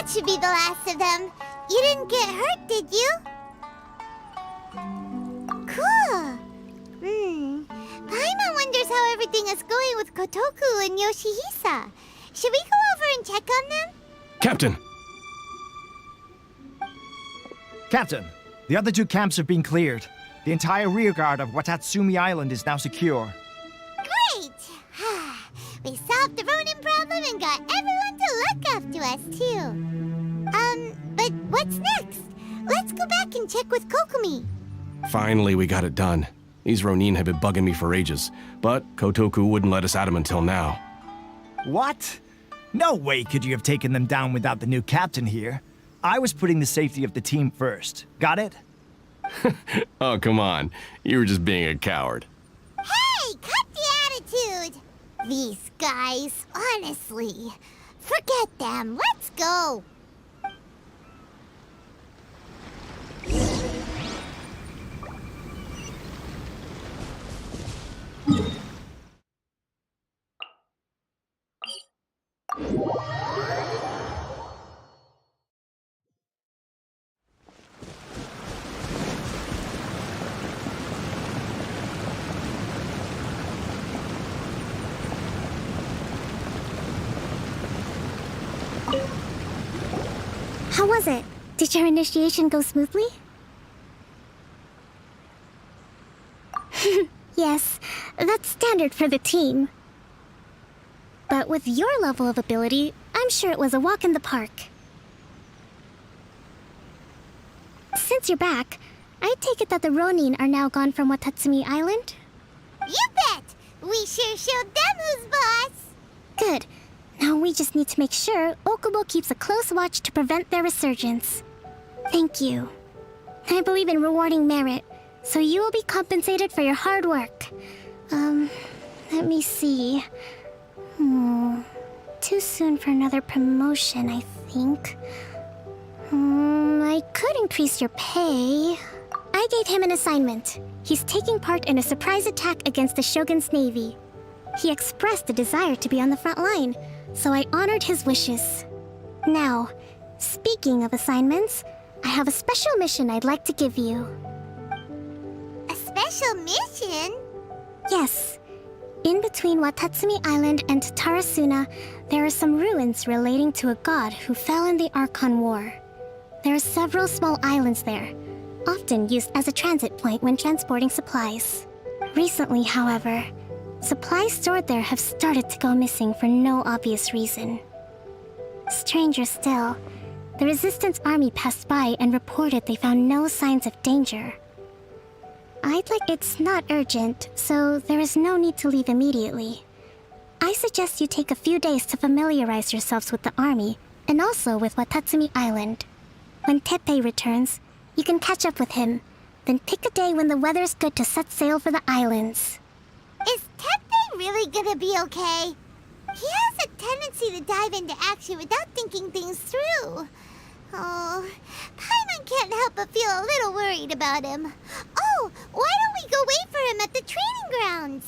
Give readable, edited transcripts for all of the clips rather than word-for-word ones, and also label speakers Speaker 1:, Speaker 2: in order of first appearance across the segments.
Speaker 1: Should be the last of them. You didn't get hurt, did you? Cool. Paimon wonders how everything is going with Kotoku and Yoshihisa. Should we go over and check on them?
Speaker 2: Captain!
Speaker 3: Captain, the other two camps have been cleared. The entire rearguard of Watatsumi Island is now secure.
Speaker 1: Great! We solved the Ronin problem and got everyone to look after us, too. But what's next? Let's go back and check with Kokumi.
Speaker 2: Finally, we got it done. These Ronin have been bugging me for ages, but Kotoku wouldn't let us at them until now.
Speaker 3: What? No way could you have taken them down without the new captain here. I was putting the safety of the team first. Got it?
Speaker 2: Oh, come on. You were just being a coward.
Speaker 1: Hey, cut the attitude! These guys, honestly. Forget them. Let's go.
Speaker 4: How was it? Did your initiation go smoothly? Yes, that's standard for the team. But with your level of ability, I'm sure it was a walk in the park. Since you're back, I take it that the Ronin are now gone from Watatsumi Island?
Speaker 1: You bet! We sure showed them who's boss!
Speaker 4: Good. Now we just need to make sure Okubo keeps a close watch to prevent their resurgence. Thank you. I believe in rewarding merit, so you will be compensated for your hard work. Let me see. Too soon for another promotion, I think. I could increase your pay. I gave him an assignment. He's taking part in a surprise attack against the Shogun's navy. He expressed a desire to be on the front line, so I honored his wishes. Now, speaking of assignments, I have a special mission I'd like to give you.
Speaker 1: A special mission?
Speaker 4: Yes. In between Watatsumi Island and Tarasuna, there are some ruins relating to a god who fell in the Archon War. There are several small islands there, often used as a transit point when transporting supplies. Recently, however, supplies stored there have started to go missing for no obvious reason. Stranger still, the Resistance Army passed by and reported they found no signs of danger. It's not urgent, so there is no need to leave immediately. I suggest you take a few days to familiarize yourselves with the army, and also with Watatsumi Island. When Teppei returns, you can catch up with him, then pick a day when the weather's good to set sail for the islands.
Speaker 1: Is Teppei really gonna be okay? He has a tendency to dive into action without thinking things through. Oh, Paimon can't help but feel a little worried about him. Oh, why don't we go wait for him at the training grounds?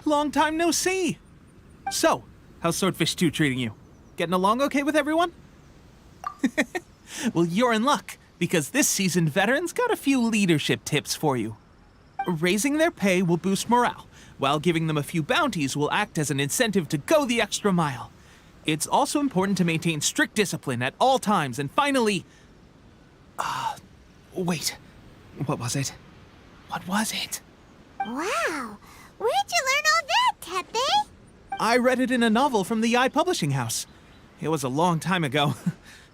Speaker 5: Long time no see! So, how's Swordfish 2 treating you? Getting along okay with everyone? Well, you're in luck. because this seasoned veteran's got a few leadership tips for you. Raising their pay will boost morale, while giving them a few bounties will act as an incentive to go the extra mile. It's also important to maintain strict discipline at all times, and finally... wait. What was it? What was it?
Speaker 1: Wow, where'd you learn all that, Tepe?
Speaker 5: I read it in a novel from the Publishing House. It was a long time ago.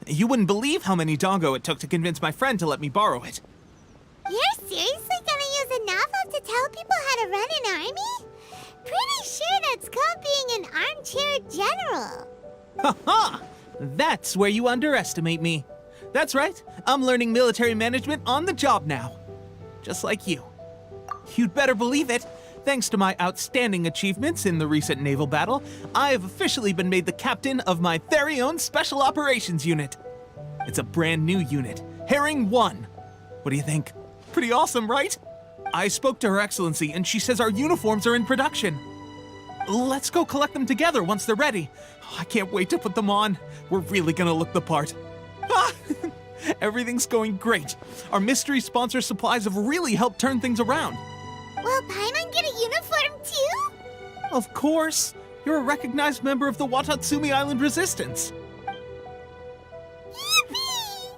Speaker 5: You wouldn't believe how many doggo it took to convince my friend to let me borrow it.
Speaker 1: You're seriously gonna use a novel to tell people how to run an army? Pretty sure that's called being an armchair general.
Speaker 5: Ha-ha! That's where you underestimate me. That's right, I'm learning military management on the job now. Just like you. You'd better believe it. Thanks to my outstanding achievements in the recent naval battle, I have officially been made the captain of my very own Special Operations Unit. It's a brand new unit, Herring 1. What do you think? Pretty awesome, right? I spoke to Her Excellency, and she says our uniforms are in production. Let's go collect them together once they're ready. I can't wait to put them on. We're really gonna look the part. Everything's going great. Our mystery sponsor supplies have really helped turn things around.
Speaker 1: Will Paimon get a uniform too?
Speaker 5: Of course. You're a recognized member of the Watatsumi Island Resistance.
Speaker 1: Yippee!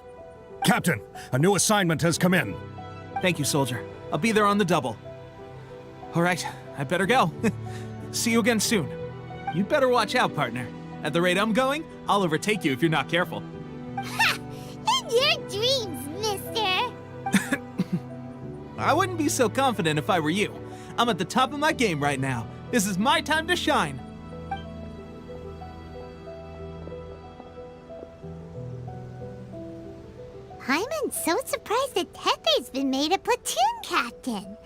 Speaker 6: Captain, a new assignment has come in.
Speaker 5: Thank you, soldier. I'll be there on the double. All right, I better go. See you again soon. You'd better watch out, partner. At the rate I'm going, I'll overtake you if you're not careful.
Speaker 1: Ha! In your dreams, mister!
Speaker 5: I wouldn't be so confident if I were you. I'm at the top of my game right now. This is my time to shine.
Speaker 1: Paimon's so surprised that Tepe's been made a platoon captain.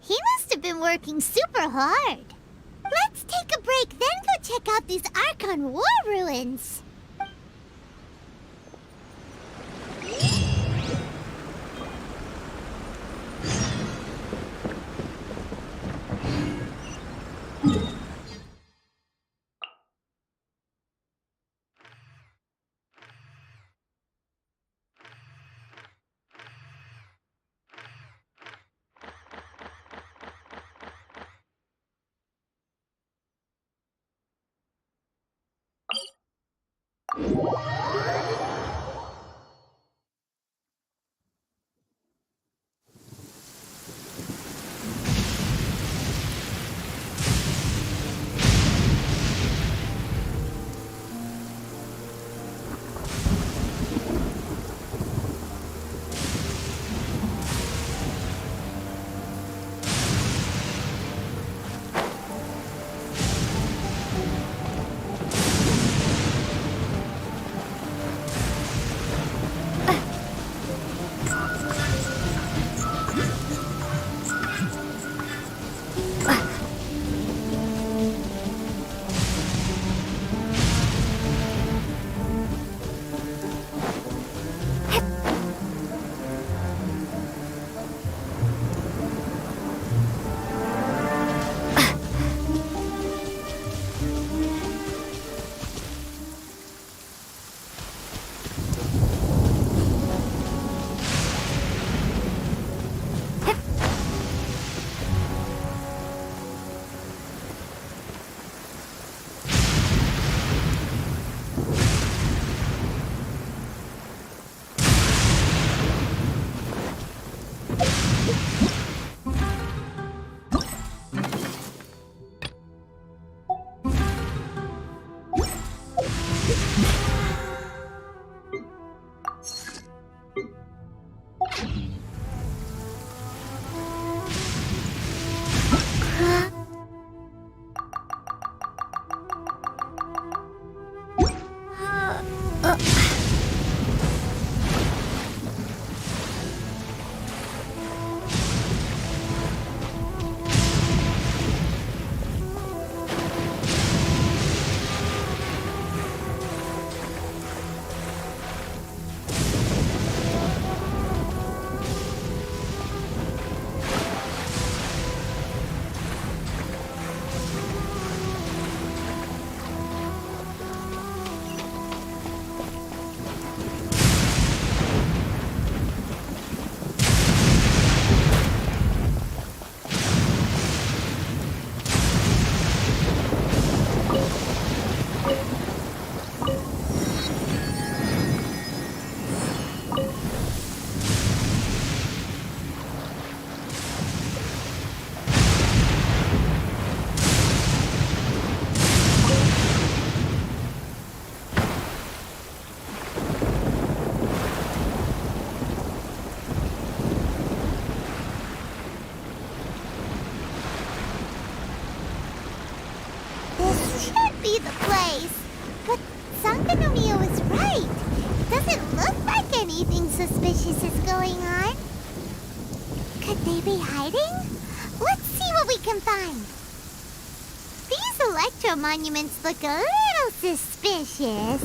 Speaker 1: He must have been working super hard. Let's take a break, then go check out these Archon war ruins. suspicious is going on? Could they be hiding? Let's see what we can find. These electro monuments look a little suspicious.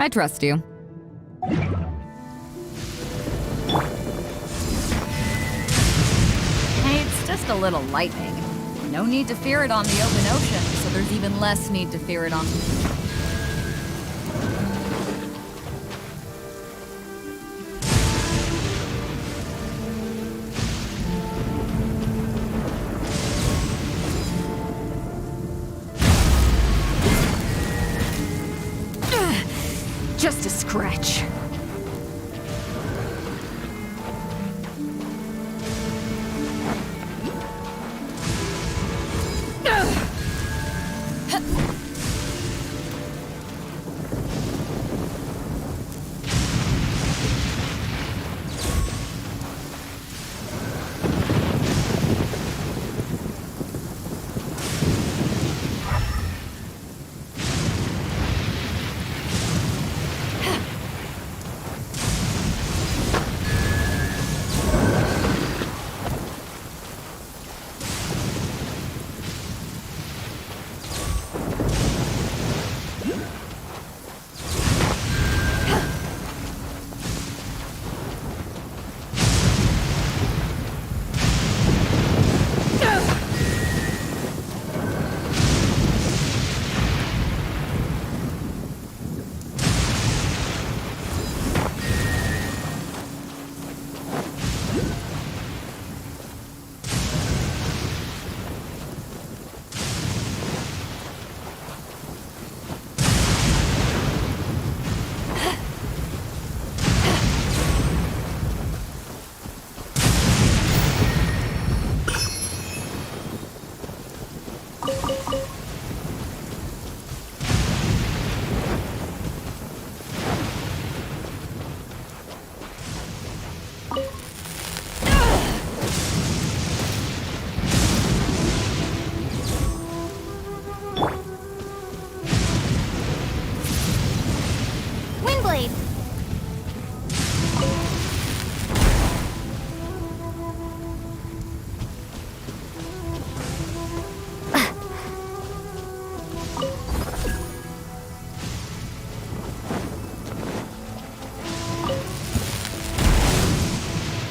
Speaker 7: I trust you. Hey, it's just a little lightning. No need to fear it on the open ocean, so there's even less need to fear it on... Just a scratch.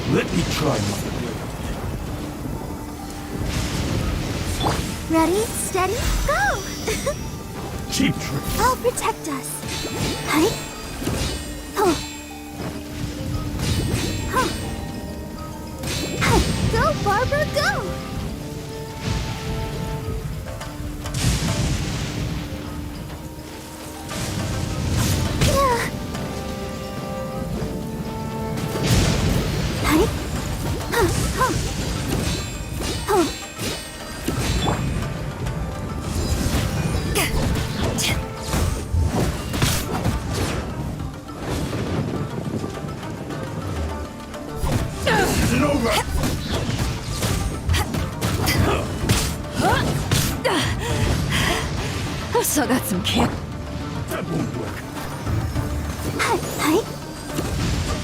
Speaker 6: Let me try my
Speaker 1: Ready, steady, go!
Speaker 6: cheap trick.
Speaker 1: I'll protect us. Hi. Oh. Huh. Hi. Go, Barbara, go! Yeah. Hi. Huh. Huh. Oh.
Speaker 6: Isn't over.
Speaker 7: I've still got some kick.
Speaker 6: That won't work.
Speaker 1: Hi. Hi.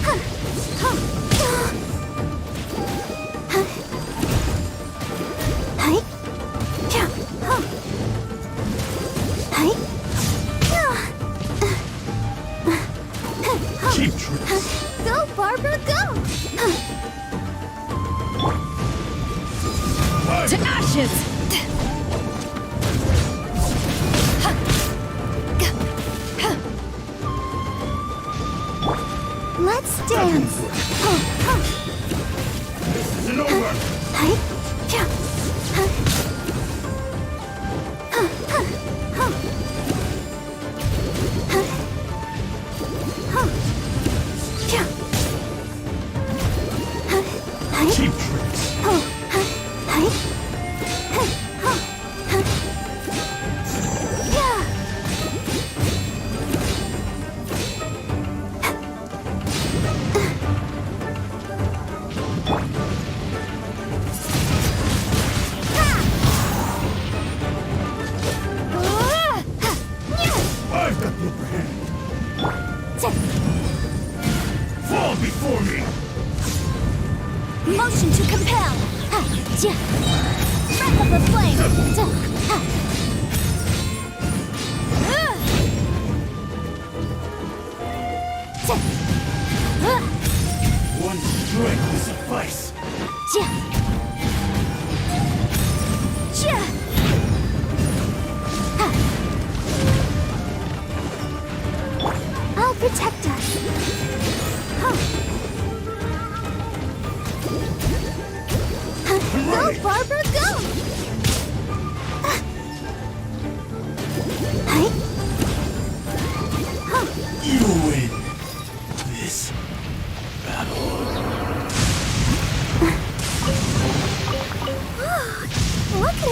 Speaker 1: Huh. Huh. Huh. Hi. Yeah. Huh. Hi. Yeah.
Speaker 6: Cheap trick.
Speaker 1: Go, Barbara, go!
Speaker 7: To ashes!
Speaker 1: Let's dance. Huh. Huh.
Speaker 6: This isn't over.
Speaker 1: Hi. Yeah. Huh.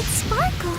Speaker 4: its sparkle.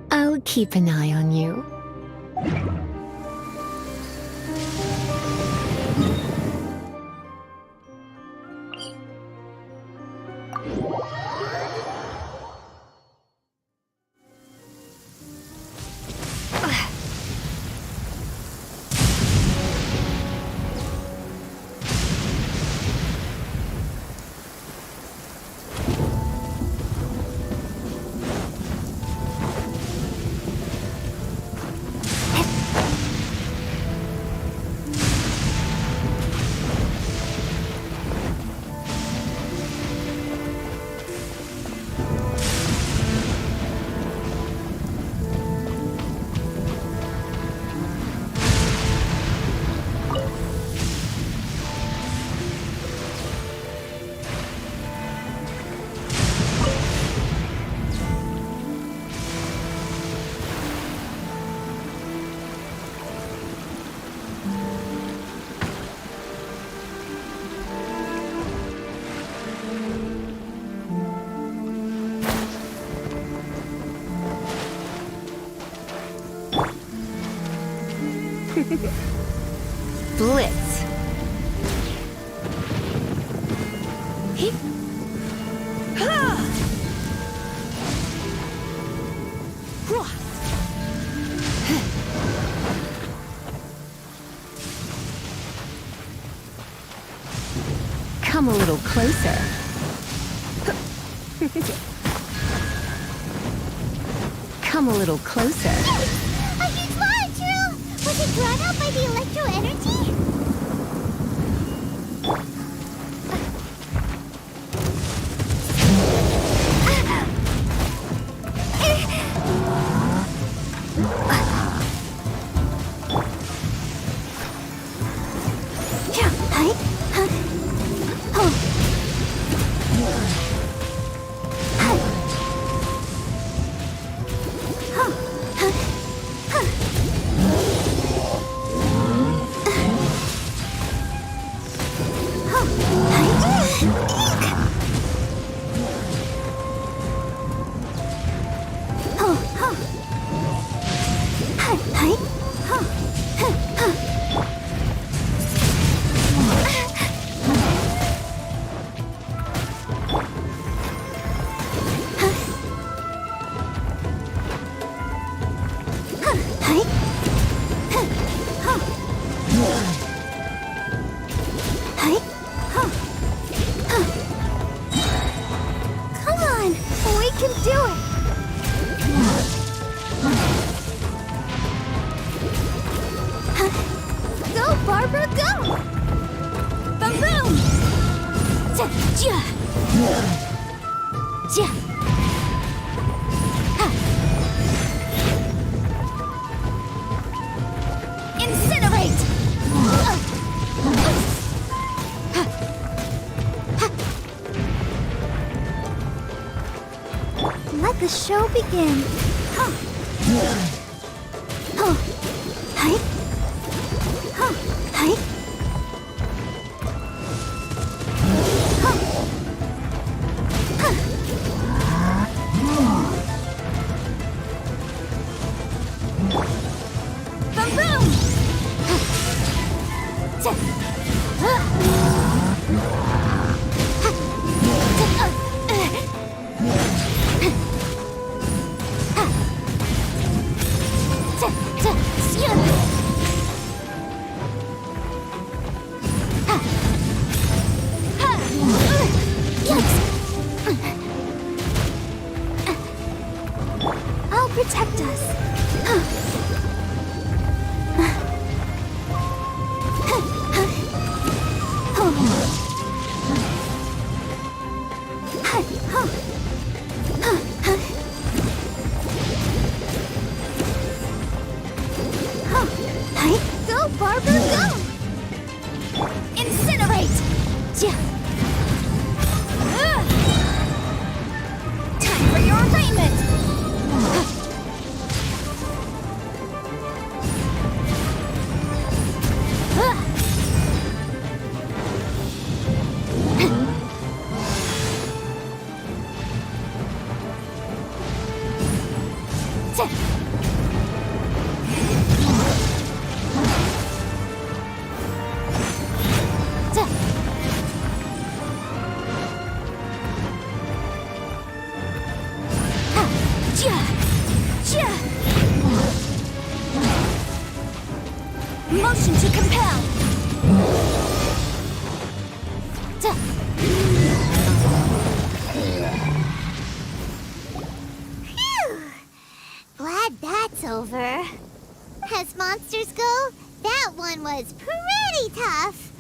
Speaker 8: I'll keep an eye on you. Blitz. Hip. Ha! Hua! Come a little closer. Come a little closer.
Speaker 1: A huge molecule! Was it drawn out by the electro energy?
Speaker 4: Barber, go! Boom, boom! Ja! Ja! Ha! Incinerate! Let the show begin. Huh. Huh. Hi. Huh. Hi. Huh. Huh. Boom boom. Huh. Ja. Huh. I'll protect us. Go, Barber, go! Incinerate! Time for your arraignment! Motion to compel.
Speaker 1: Phew! Glad that's over. As monsters go, that one was pretty tough.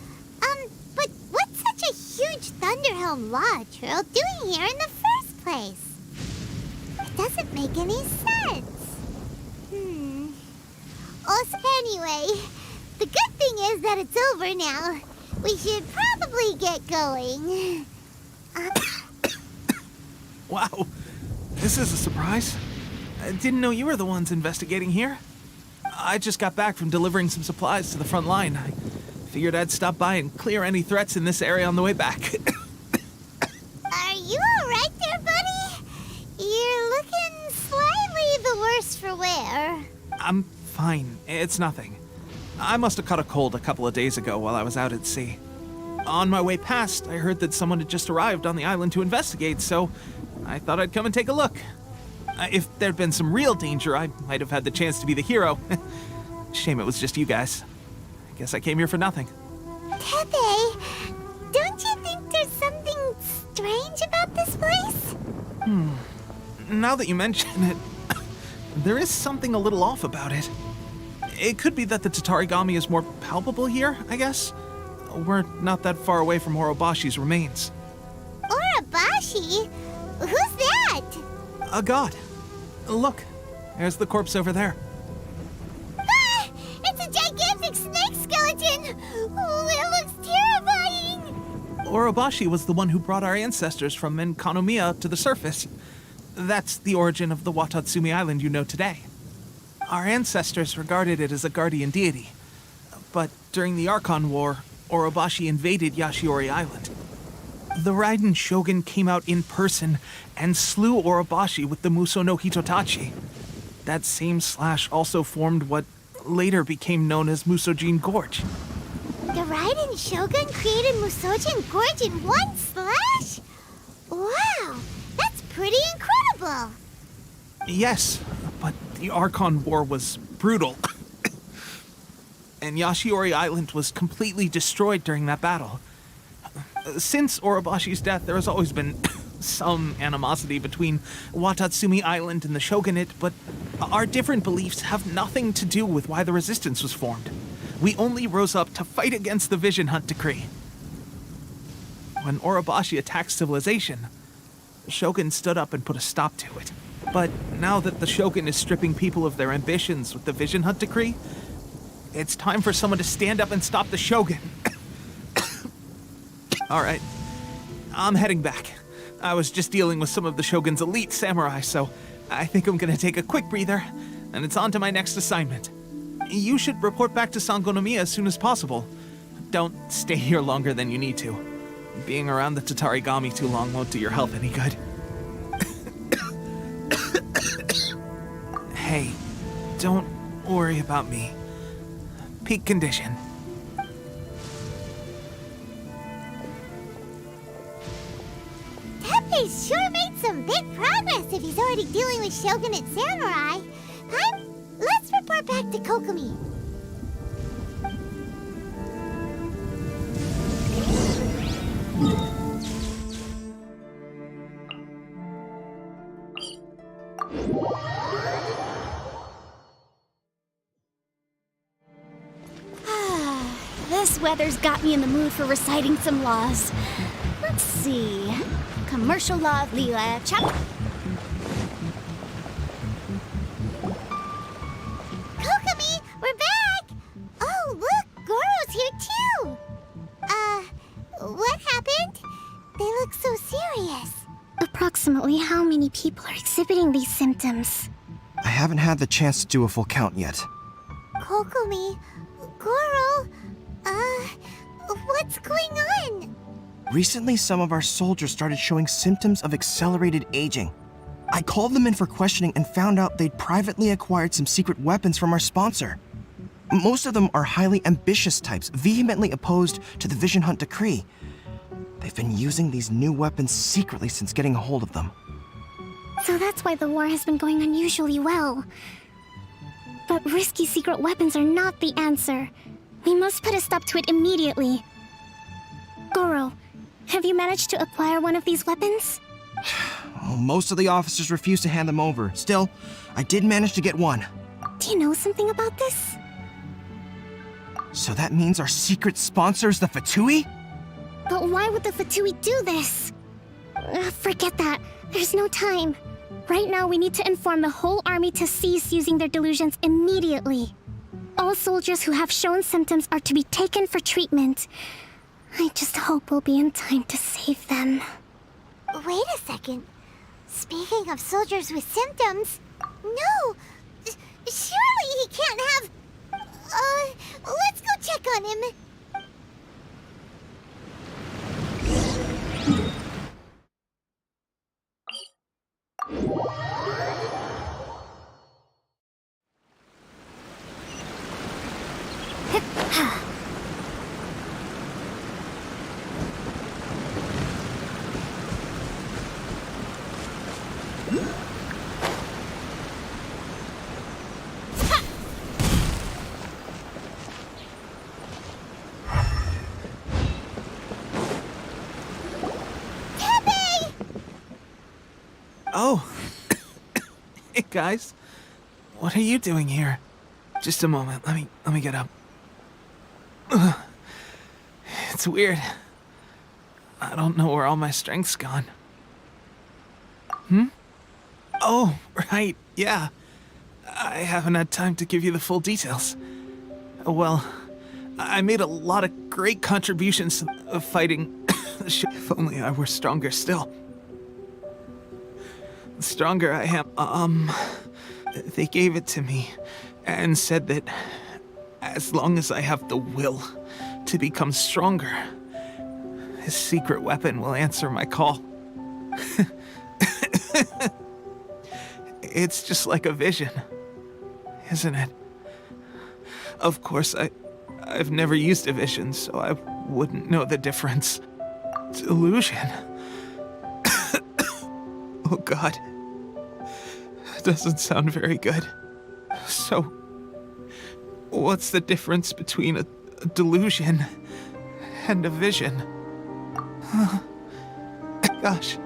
Speaker 1: But what's such a huge Thunderhelm Law Trail doing here in the first place? It doesn't make any sense. Also, anyway, the good thing is that it's over now. We should probably get going.
Speaker 5: Wow, this is a surprise. I didn't know you were the ones investigating here. I just got back from delivering some supplies to the front line. I figured I'd stop by and clear any threats in this area on the way back.
Speaker 1: Are you all right there, buddy? You're looking slightly the worse for wear.
Speaker 5: I'm fine. It's nothing. I must have caught a cold a couple of days ago while I was out at sea. On my way past, I heard that someone had just arrived on the island to investigate, so I thought I'd come and take a look. If there'd been some real danger, I might have had the chance to be the hero. Shame it was just you guys. I guess I came here for nothing.
Speaker 1: Pepe, don't you think there's something strange about this place?
Speaker 5: Now that you mention it, there is something a little off about it. It could be that the Tatarigami is more palpable here, I guess. We're not that far away from Orobashi's remains.
Speaker 1: Orobashi? Who's that?
Speaker 5: A god. Look, there's the corpse over there.
Speaker 1: Ah! It's a gigantic snake skeleton! Oh, it looks terrifying!
Speaker 5: Orobashi was the one who brought our ancestors from Enkanomiya to the surface. That's the origin of the Watatsumi Island you know today. Our ancestors regarded it as a guardian deity. But during the Archon War, Orobashi invaded Yashiori Island. The Raiden Shogun came out in person and slew Orobashi with the Muso no Hitotachi. That same slash also formed what later became known as Musojin Gorge.
Speaker 1: The Raiden Shogun created Musojin Gorge in one slash? Wow, that's pretty incredible!
Speaker 5: Yes, but the Archon War was brutal. And Yashiori Island was completely destroyed during that battle. Since Orobashi's death, there has always been some animosity between Watatsumi Island and the Shogunate, but our different beliefs have nothing to do with why the resistance was formed. We only rose up to fight against the Vision Hunt decree. When Orobashi attacked civilization, the Shogun stood up and put a stop to it. But now that the Shogun is stripping people of their ambitions with the Vision Hunt decree, it's time for someone to stand up and stop the Shogun. All right, I'm heading back. I was just dealing with some of the Shogun's elite samurai, so I think I'm gonna take a quick breather, and it's on to my next assignment. You should report back to Sangonomiya as soon as possible. Don't stay here longer than you need to. Being around the Tatarigami too long won't do your health any good. Hey, don't worry about me. Peak condition.
Speaker 1: Teppei's sure made some big progress if he's already dealing with Shogunate samurai. Let's report back to Kokomi.
Speaker 4: This weather's got me in the mood for reciting some laws. Let's see. Commercial law of Liyue, chapter.
Speaker 1: Kokomi, we're back! Oh, look, Goro's here too! What happened? They look so serious.
Speaker 4: Approximately how many people are exhibiting these symptoms?
Speaker 9: I haven't had the chance to do a full count yet.
Speaker 1: Kokomi, Goro, what's going on?
Speaker 9: Recently, some of our soldiers started showing symptoms of accelerated aging. I called them in for questioning and found out they'd privately acquired some secret weapons from our sponsor. Most of them are highly ambitious types, vehemently opposed to the Vision Hunt decree. They've been using these new weapons secretly since getting a hold of them.
Speaker 4: So that's why the war has been going unusually well. But risky secret weapons are not the answer. We must put a stop to it immediately. Goro, have you managed to acquire one of these weapons?
Speaker 9: Well, most of the officers refuse to hand them over. Still, I did manage to get one.
Speaker 4: Do you know something about this?
Speaker 9: So that means our secret sponsor is the Fatui?
Speaker 4: But why would the Fatui do this? Forget that. There's no time. Right now, we need to inform the whole army to cease using their delusions immediately. All soldiers who have shown symptoms are to be taken for treatment. I just hope we'll be in time to save them.
Speaker 1: Wait a second. Speaking of soldiers with symptoms... No! Surely he can't have... let's go check on him.
Speaker 5: Oh. Hey, guys. What are you doing here? Just a moment. Let me get up. Ugh. It's weird. I don't know where all my strength's gone. Oh, right. Yeah. I haven't had time to give you the full details. Well, I made a lot of great contributions of fighting. If only I were stronger still. The stronger I am, they gave it to me and said that as long as I have the will to become stronger, his secret weapon will answer my call. It's just like a vision, isn't it? Of course, I've never used a vision, so I wouldn't know the difference. Delusion. Oh God. That doesn't sound very good. So, what's the difference between a delusion and a vision? Gosh.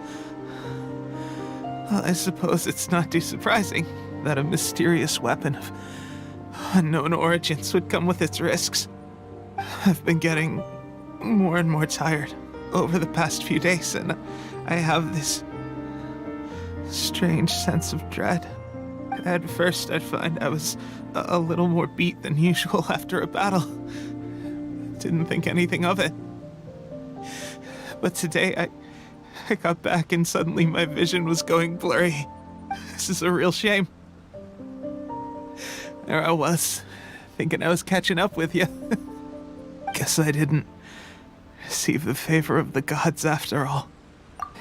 Speaker 5: Well, I suppose it's not too surprising that a mysterious weapon of unknown origins would come with its risks. I've been getting more and more tired over the past few days, and I have this strange sense of dread. At first, I'd find I was a little more beat than usual after a battle. Didn't think anything of it. But today, I got back and suddenly my vision was going blurry. This is a real shame. There I was, thinking I was catching up with you. Guess I didn't receive the favor of the gods after all.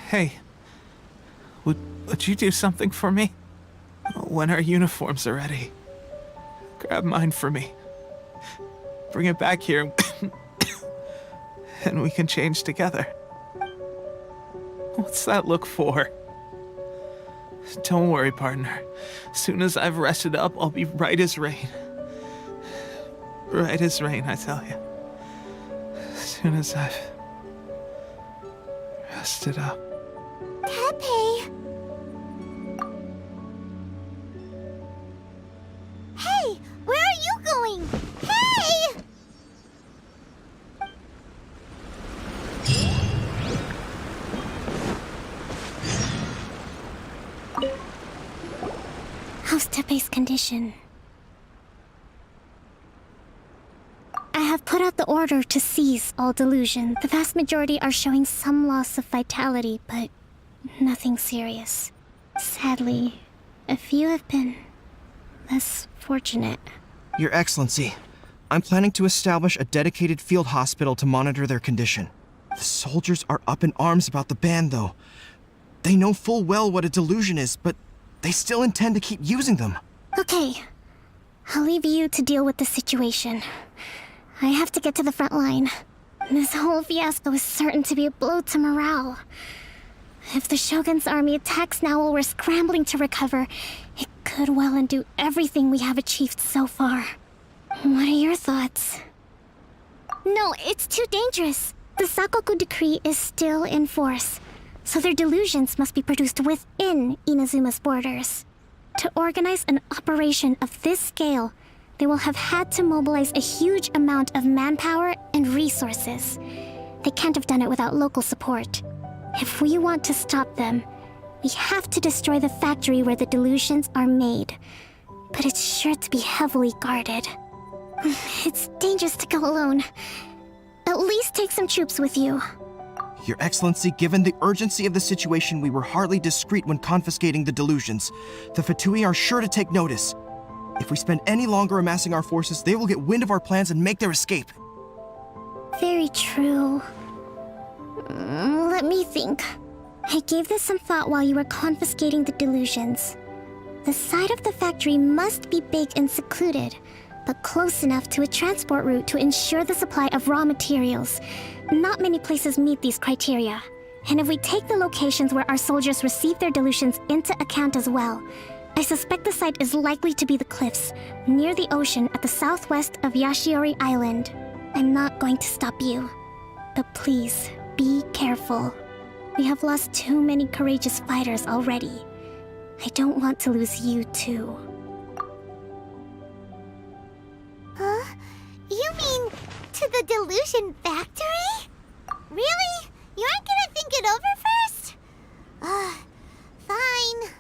Speaker 5: Hey, would you do something for me? When our uniforms are ready, grab mine for me. Bring it back here, and we can change together. What's that look for? Don't worry, partner. Soon as I've rested up, I'll be right as rain. Right as rain, I tell you. Soon as I've rested up.
Speaker 1: Tepe! Hey! Where are you going? Hey!
Speaker 4: How's Tepe's condition? I have put out the order to seize all delusion. The vast majority are showing some loss of vitality, but nothing serious. Sadly, a few have been less fortunate.
Speaker 9: Your Excellency, I'm planning to establish a dedicated field hospital to monitor their condition. The soldiers are up in arms about the ban, though. They know full well what a delusion is, but they still intend to keep using them.
Speaker 4: Okay, I'll leave you to deal with the situation. I have to get to the front line. This whole fiasco is certain to be a blow to morale. If the Shogun's army attacks now while we're scrambling to recover, it could well undo everything we have achieved so far. What are your thoughts? No, it's too dangerous. The Sakoku decree is still in force, so their delusions must be produced within Inazuma's borders. To organize an operation of this scale, they will have had to mobilize a huge amount of manpower and resources. They can't have done it without local support. If we want to stop them, we have to destroy the factory where the delusions are made. But it's sure to be heavily guarded. It's dangerous to go alone. At least take some troops with you.
Speaker 9: Your Excellency, given the urgency of the situation, we were hardly discreet when confiscating the delusions. The Fatui are sure to take notice. If we spend any longer amassing our forces, they will get wind of our plans and make their escape.
Speaker 4: Very true. Let me think. I gave this some thought while you were confiscating the delusions. The side of the factory must be big and secluded, but close enough to a transport route to ensure the supply of raw materials. Not many places meet these criteria. And if we take the locations where our soldiers receive their delusions into account as well, I suspect the site is likely to be the cliffs, near the ocean at the southwest of Yashiori Island. I'm not going to stop you, but please, be careful. We have lost too many courageous fighters already. I don't want to lose you too.
Speaker 1: Huh? You mean to the delusion factory? Really? You aren't gonna think it over first? Fine.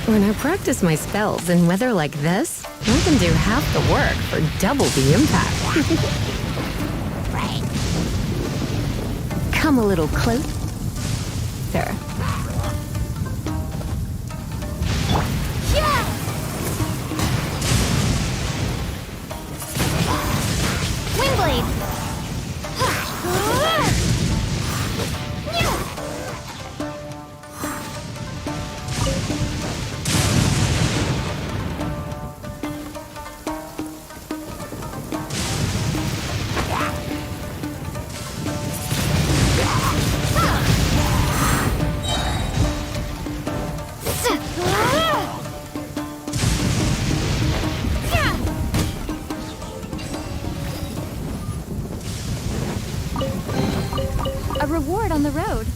Speaker 8: When I practice my spells in weather like this, I can do half the work for double the impact.
Speaker 1: Right.
Speaker 8: Come a little closer.
Speaker 1: Windblade!
Speaker 7: A reward on the road.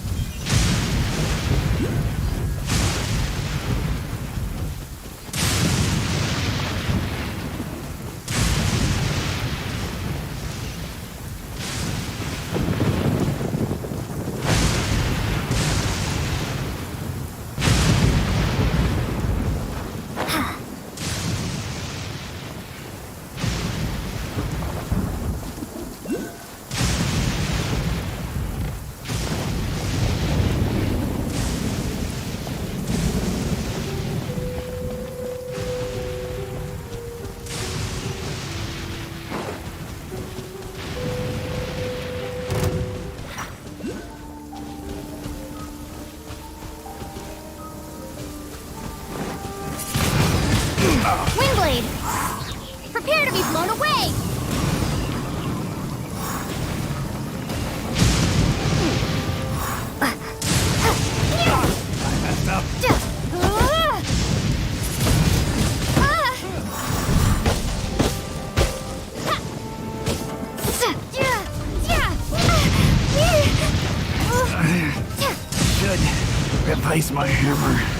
Speaker 1: Windblade! Prepare to be blown away!
Speaker 3: Should replace my hammer.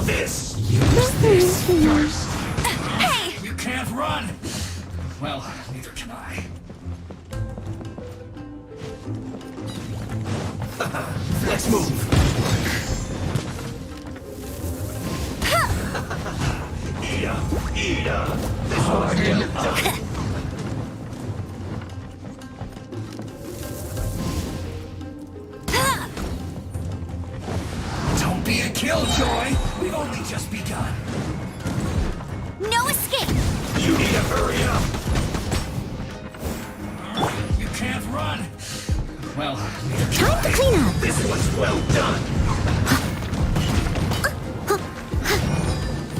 Speaker 6: This! Use this first! You can't run! Well, neither can I. Let's move! Ida! This one's well done! Don't be a killjoy! We've only just begun!
Speaker 1: No escape!
Speaker 6: You need to hurry up! You can't run! Well,
Speaker 4: Time to clean up.
Speaker 6: this one's well done!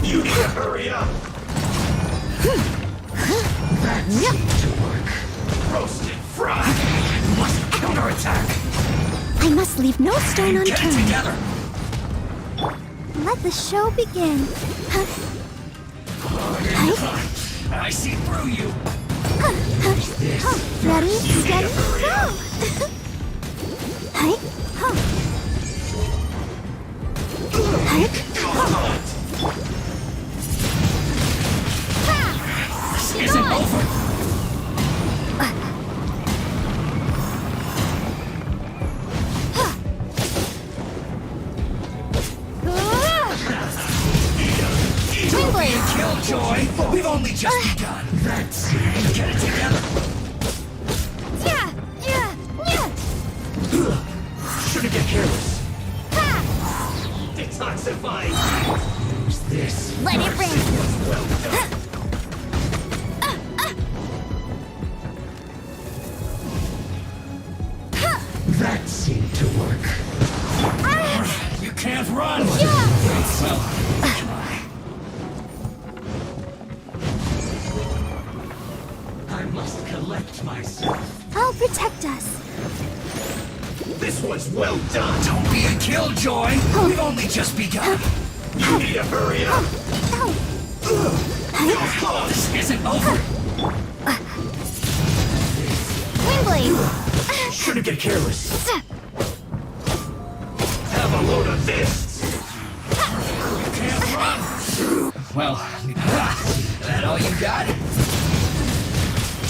Speaker 6: You need to hurry up! That seemed to work. Roasted fried! Must counterattack!
Speaker 4: I must leave no stone
Speaker 6: Get it
Speaker 4: unturned.
Speaker 6: together!
Speaker 4: Let the show begin.
Speaker 6: I see through you!
Speaker 4: Ready, steady,
Speaker 6: Hurry
Speaker 4: go!
Speaker 6: up!
Speaker 4: Hi.
Speaker 6: This isn't over! Killjoy! We've only just begun! That's it! Get it together! Shouldn't get careless! Detoxify! Use this!
Speaker 1: Let it rip!
Speaker 6: Well done! That seemed to work. You can't run! Well, try. I must collect myself.
Speaker 4: I'll protect us.
Speaker 6: This was well done! Don't be a killjoy! We've only just begun! You need to hurry up! This isn't over!
Speaker 1: Windblade!
Speaker 6: Shouldn't get careless! Have a load of this! You can't run! Well, that all you got?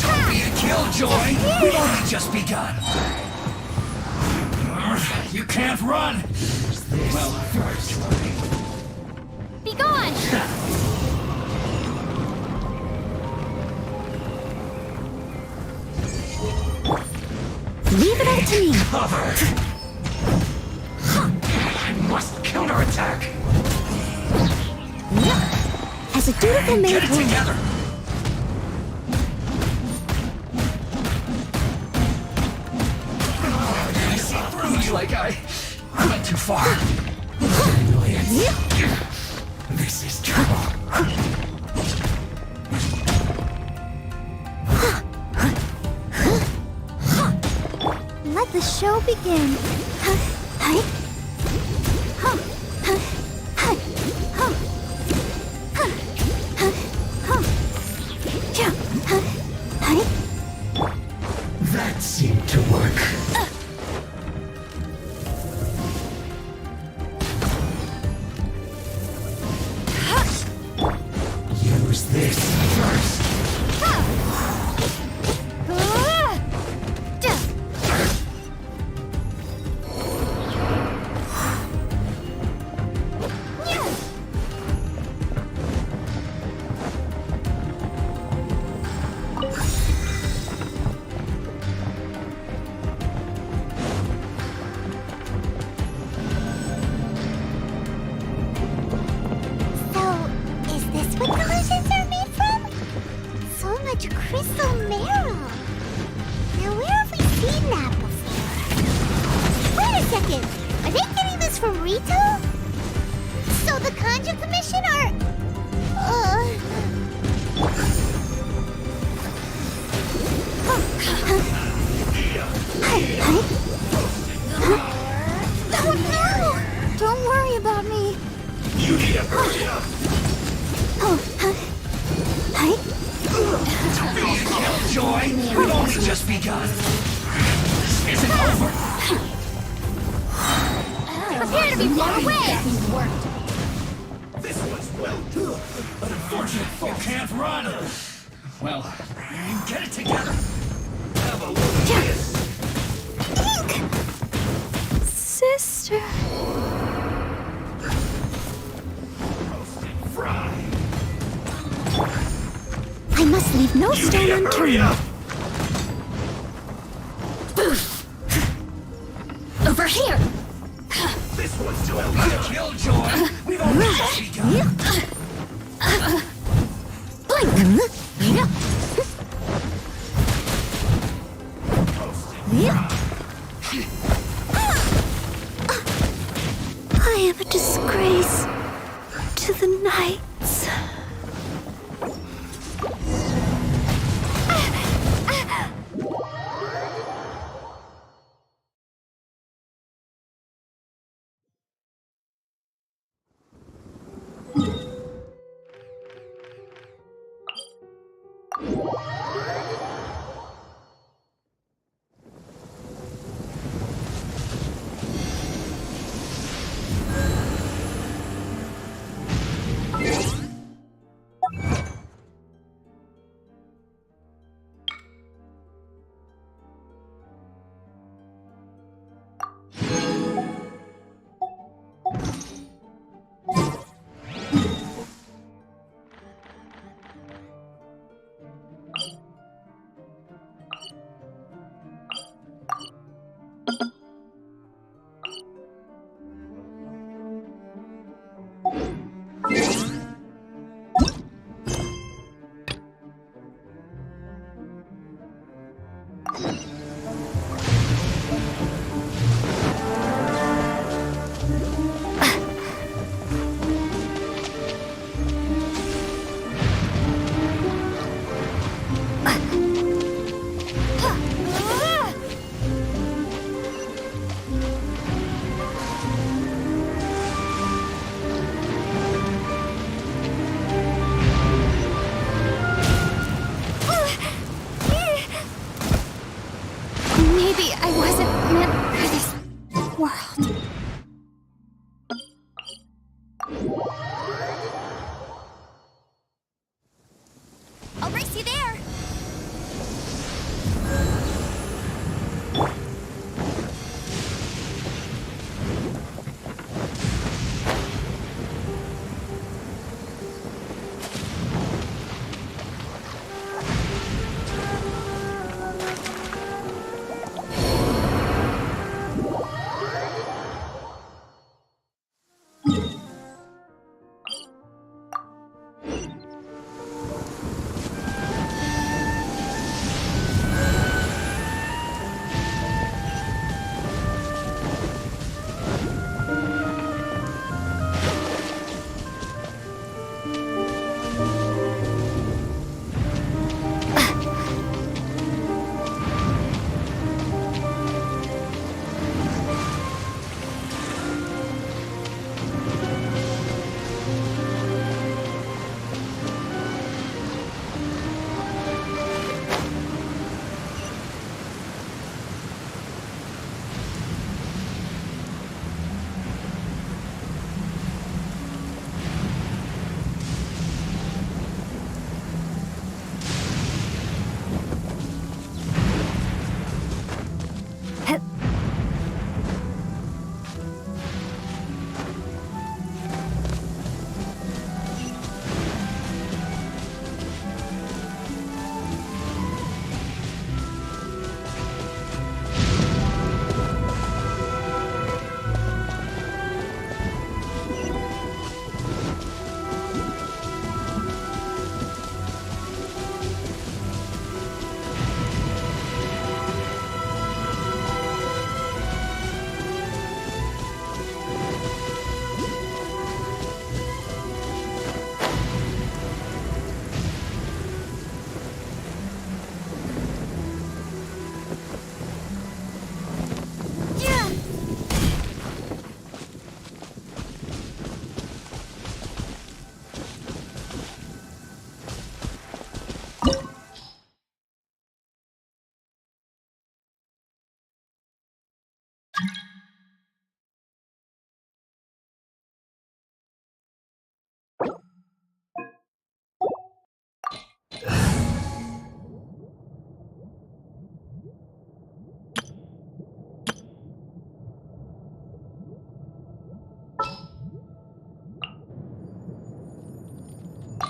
Speaker 6: Don't be a killjoy! We've only just begun! You can't run! Well, first.
Speaker 1: Be gone!
Speaker 4: Leave it up to me.
Speaker 6: Cover! I must counterattack!
Speaker 4: As a dutiful maid
Speaker 6: Get it
Speaker 4: would.
Speaker 6: together! I see through you like I went too far. This is trouble.
Speaker 4: Let the show begin.
Speaker 6: That seemed to work. Use this first.
Speaker 1: So, is this what collisions are made from? So much crystal marrow. Now, where have we seen that before? Wait a second. Are they getting this from Rito? So the Conjure Commission are...
Speaker 4: Oh no! Don't worry about me.
Speaker 6: You need to hurry up. Killjoy, we've only just begun. This isn't over.
Speaker 1: Prepare to be blown away!
Speaker 6: Unfortunate folk can't run. Well, get it together. Have a look at this.
Speaker 4: Sister.
Speaker 6: Roasted fry.
Speaker 4: I must leave no
Speaker 6: You
Speaker 4: stone
Speaker 6: need to hurry
Speaker 4: unturned.
Speaker 6: up.
Speaker 4: Over here.
Speaker 6: This one's too early to kill, Joy. We've only just begun.
Speaker 4: Blink. I am a disgrace to the knights.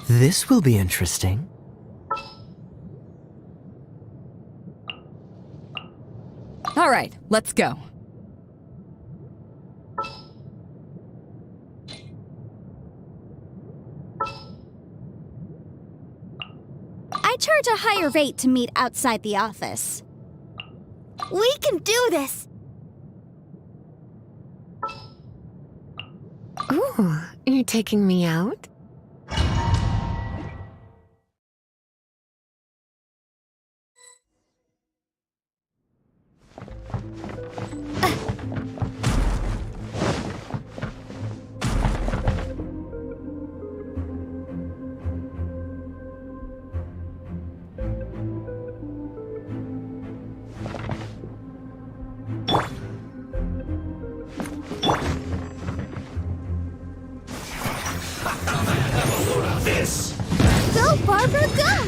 Speaker 10: This will be interesting.
Speaker 7: All right, let's go.
Speaker 1: I charge a higher rate to meet outside the office. We can do this!
Speaker 8: Ooh, you're taking me out?
Speaker 6: This!
Speaker 1: Go, Barbara, go!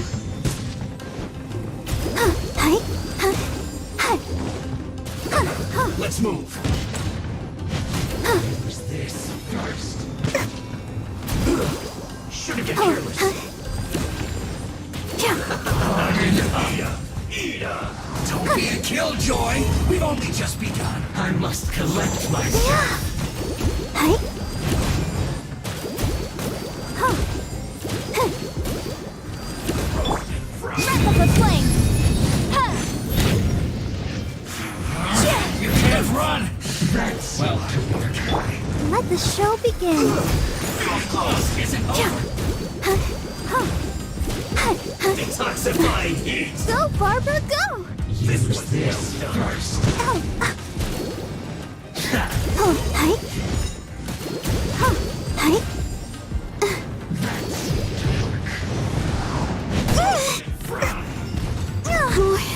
Speaker 6: Let's move. Who's this first? Shouldn't get careless. Ida! Don't be a killjoy! We've only just begun. I must collect myself.
Speaker 1: Wrap up the flame!
Speaker 6: You can't run! That's well,
Speaker 1: Let the show begin.
Speaker 6: This isn't over. Detoxifying heat!
Speaker 1: Go, Barbara, go!
Speaker 6: This was this first.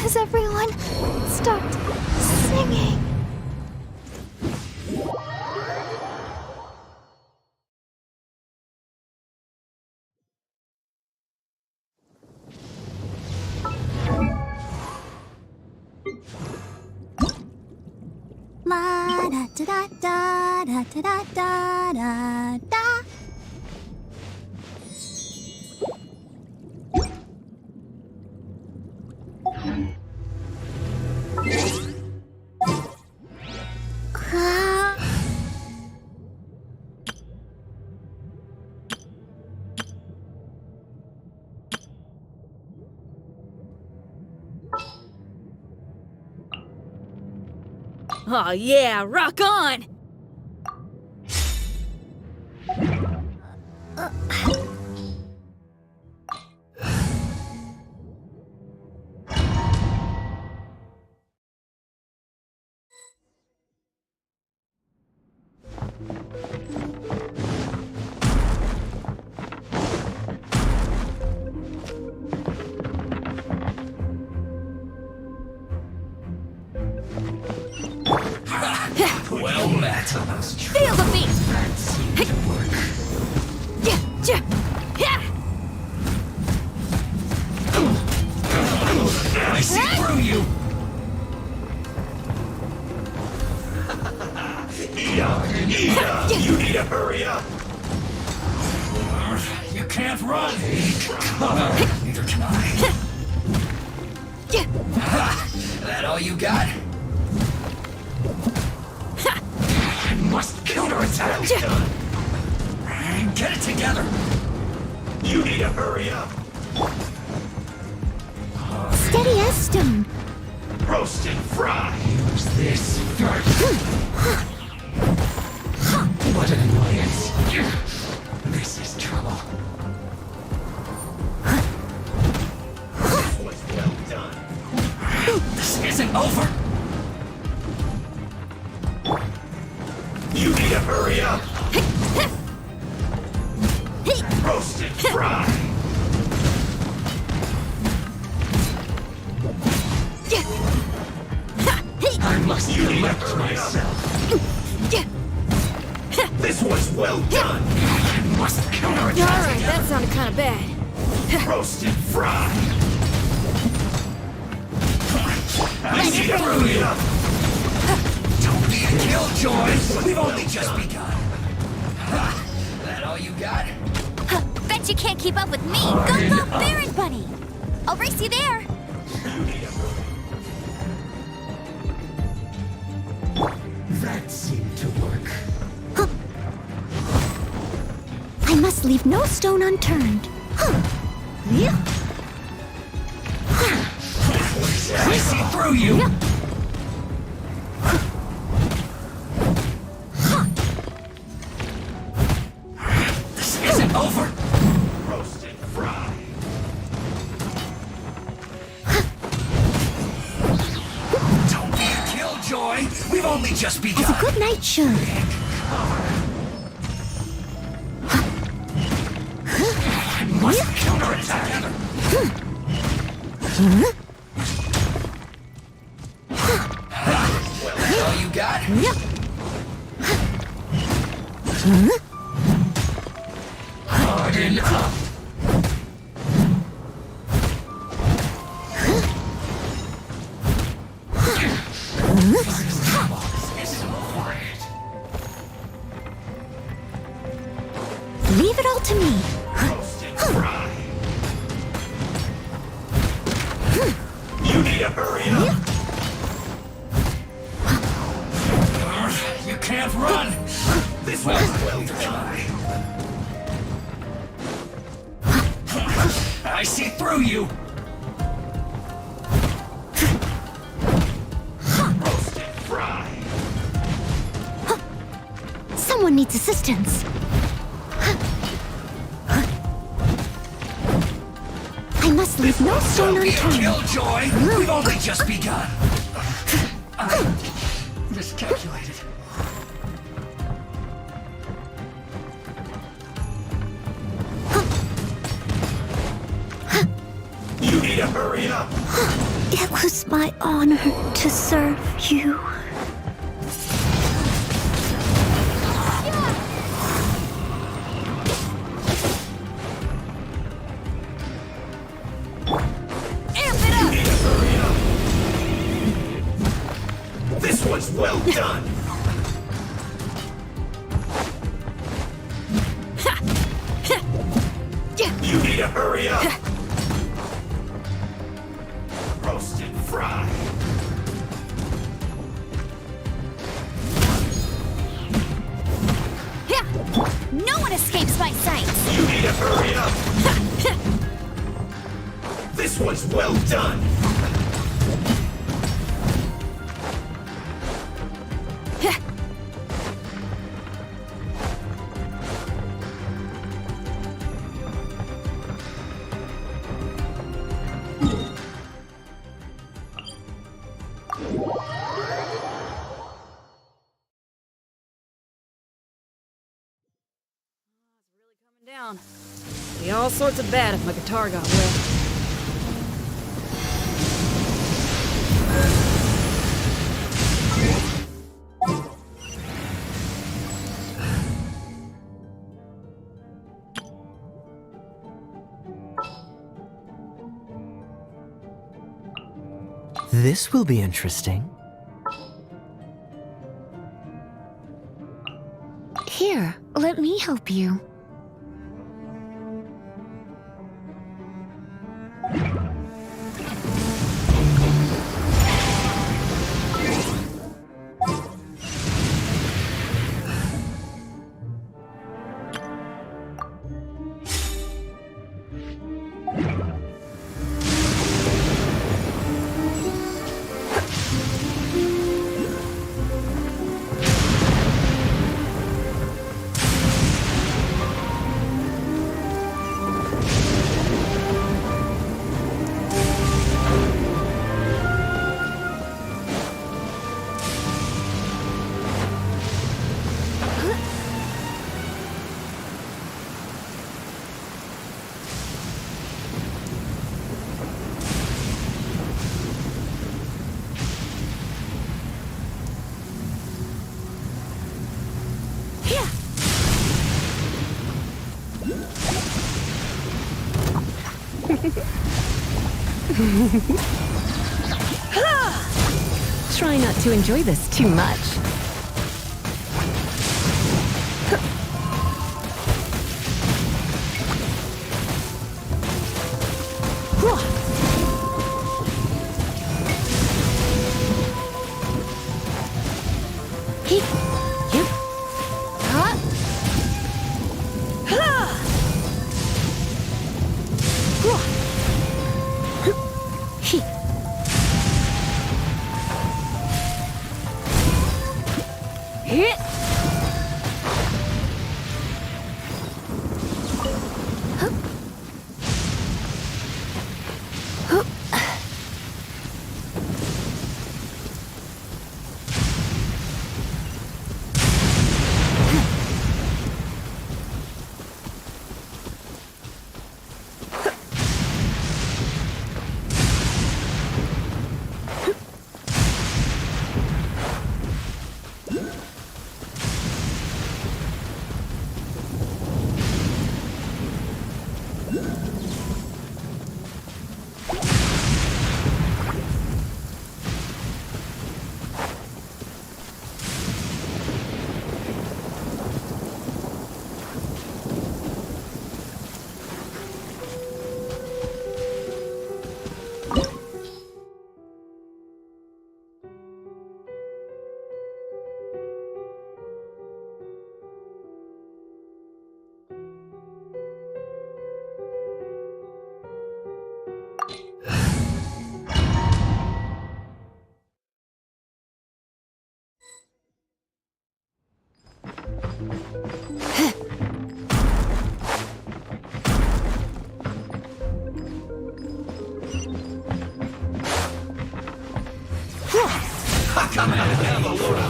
Speaker 1: As everyone start singing. La da da da da da da da da da.
Speaker 7: Oh yeah, rock on!
Speaker 6: Well met.
Speaker 7: Feel the beat!
Speaker 6: I see through you! Ida! You need to hurry up! You can't run! Neither can I. That all you got? I must counterattack! Get it together! You need to hurry up!
Speaker 1: Steady as stone.
Speaker 6: Roast and fry! Use this first! What an annoyance! This is trouble. This was well done. This isn't over! You need to hurry up! Roast and fry! I must collect myself. This was well done. I must counterattack.
Speaker 7: Alright, that sounded kinda bad.
Speaker 6: Roast and fry. I need to hurry up. Don't be a killjoy. We've only just begun. That all you got?
Speaker 1: Bet you can't keep up with me. Go, Baron Bunny. I'll race you there.
Speaker 6: That seemed to work.
Speaker 4: I must leave no stone unturned.
Speaker 6: I see through you! This isn't over! Roasted fry. Don't be a killjoy! We've only just begun!
Speaker 4: As a good knight should.
Speaker 6: I must counterattack! All you got? Harden up!
Speaker 4: Leave it all to me.
Speaker 6: Roasted fry. You need to hurry up! You can't run! This one's well dry. I see through you! Roasted fry.
Speaker 4: Someone needs assistance. I must leave no stone
Speaker 6: Don't be a
Speaker 4: unturned.
Speaker 6: killjoy! We've only just begun! I miscalculated. You need to hurry up!
Speaker 4: It was my honor to serve you.
Speaker 6: You need to hurry up! This one's well done! You need to hurry up! Roasted fry.
Speaker 1: No one escapes my sight.
Speaker 6: You need to hurry up! This one's well done!
Speaker 7: Down. Be all sorts of bad if my guitar got wet.
Speaker 10: This will be interesting.
Speaker 4: Here, let me help you.
Speaker 8: Try not to enjoy this too much.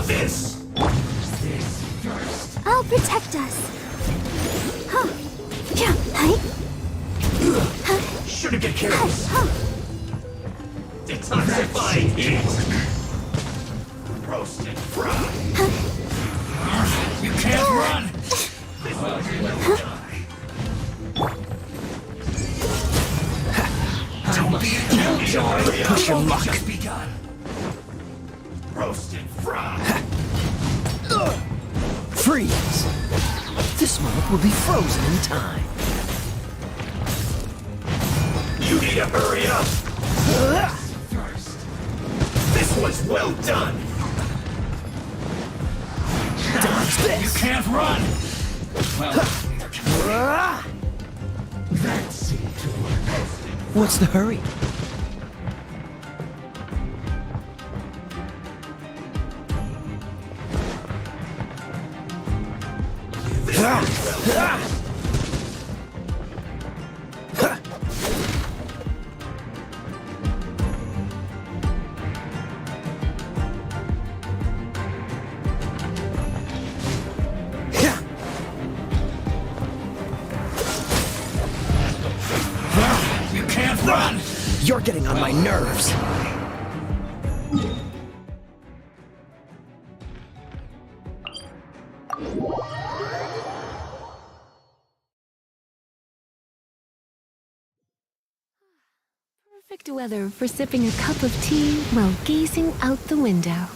Speaker 6: This first.
Speaker 4: I'll protect us. Huh. Yeah. Hi.
Speaker 6: Shouldn't get careless. Detoxifying heat. Roast and fry. You can't run. This will die. Don't be a killjoy.
Speaker 3: Push your luck.
Speaker 6: Just begun. Roast and fry.
Speaker 10: Freeze! This moment will be frozen in time.
Speaker 6: You need to hurry up. First. This was well done.
Speaker 10: Dodge this!
Speaker 6: You can't run. Well, neither can we. That seemed to work.
Speaker 10: What's the hurry?
Speaker 6: You can't run.
Speaker 10: You're getting on my nerves.
Speaker 8: Perfect weather for sipping a cup of tea while gazing out the window.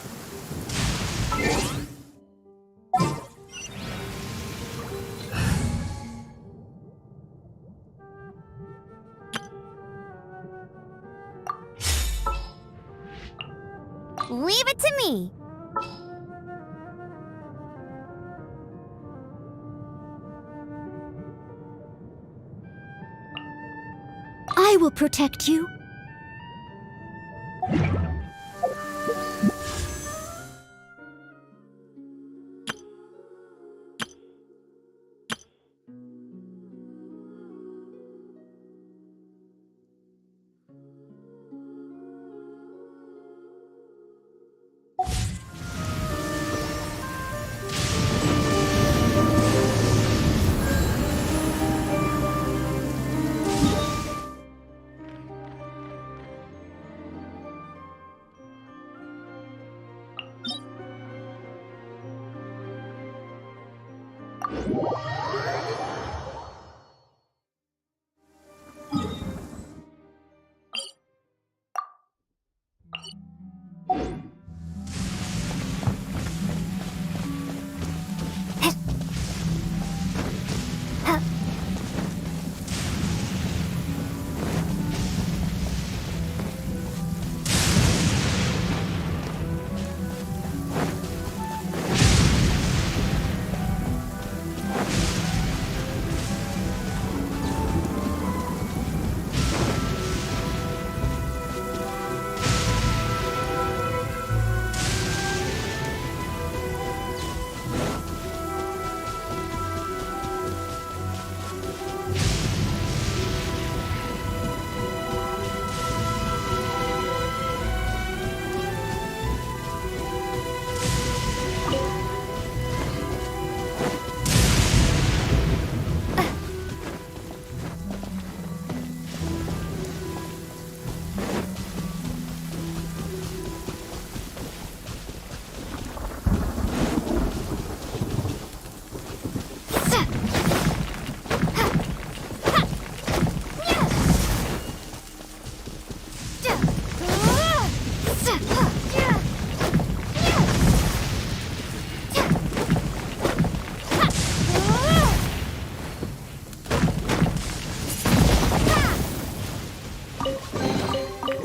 Speaker 1: Leave it to me.
Speaker 4: I will protect you.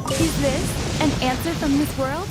Speaker 8: Is this an answer from this world?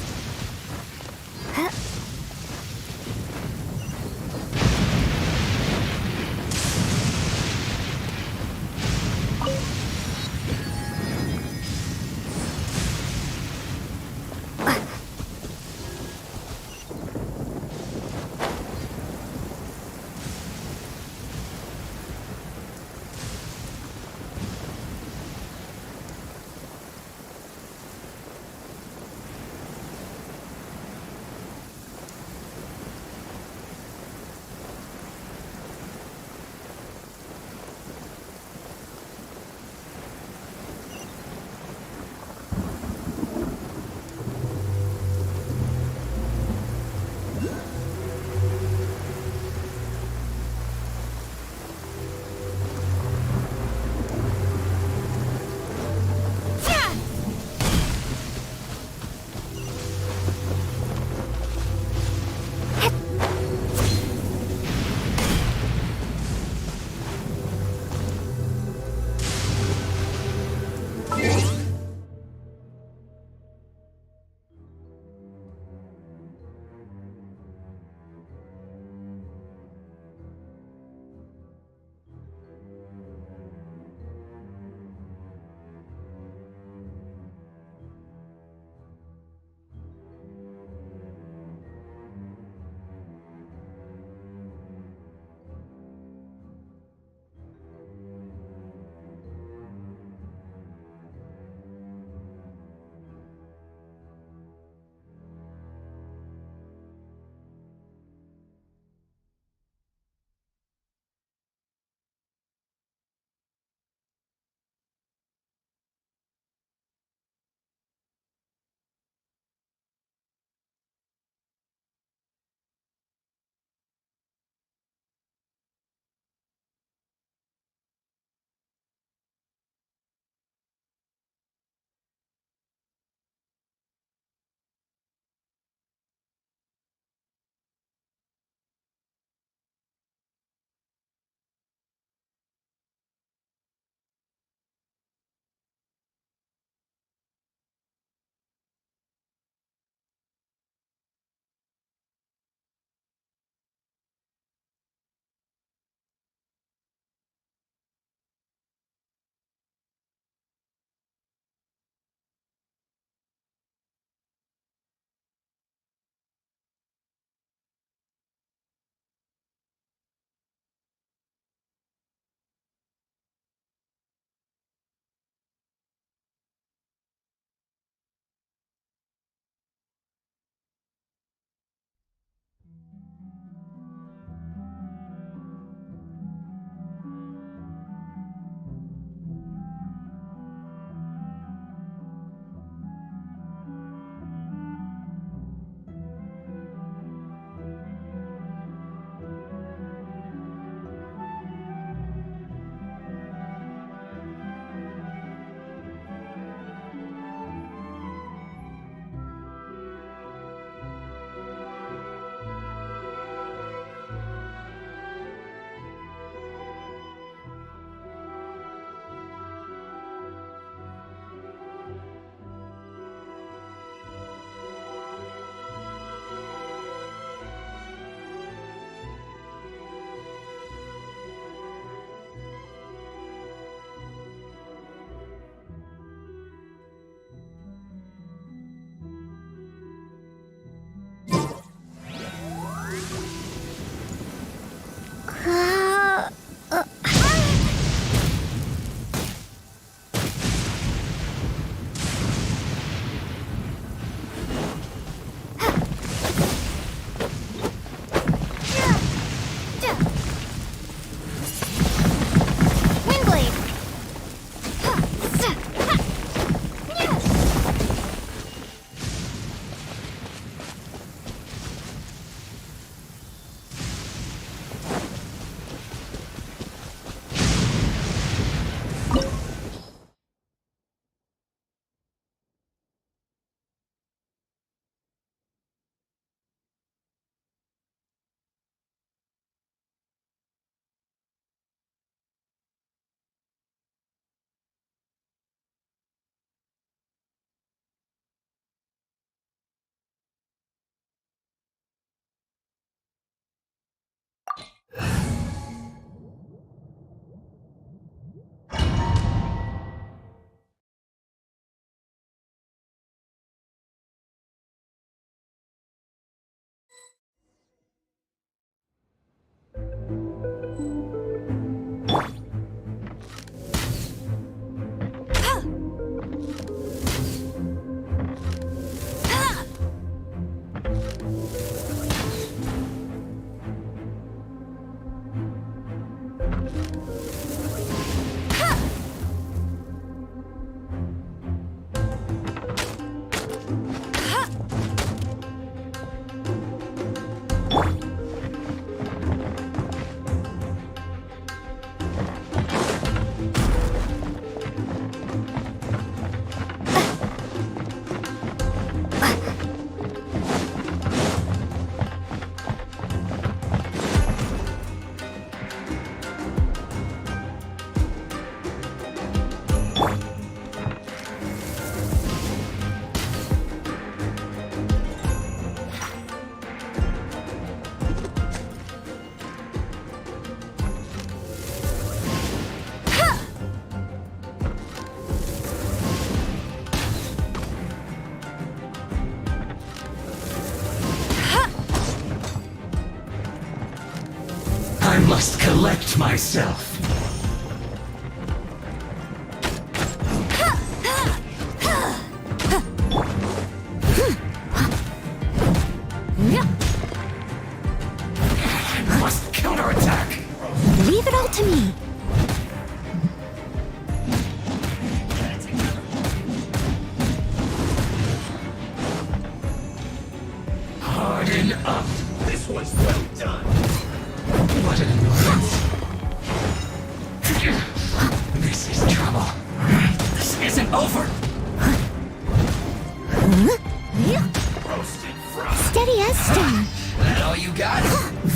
Speaker 6: collect myself. I must counterattack.
Speaker 4: Leave it all to me.
Speaker 6: Harden up. This was well done. What an annoyance. This is trouble. This isn't over. Roasted fried.
Speaker 4: Steady as stone.
Speaker 6: That all you got?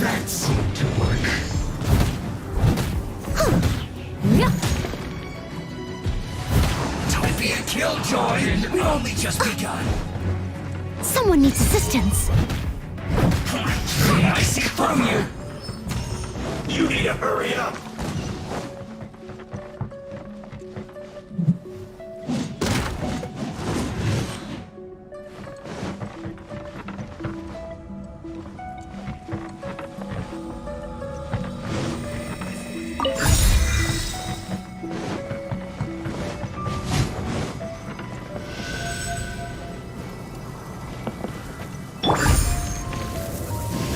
Speaker 6: That seemed to work. Don't be a killjoy. We've only just begun.
Speaker 4: Someone needs assistance.
Speaker 6: I see through you. You need to hurry up.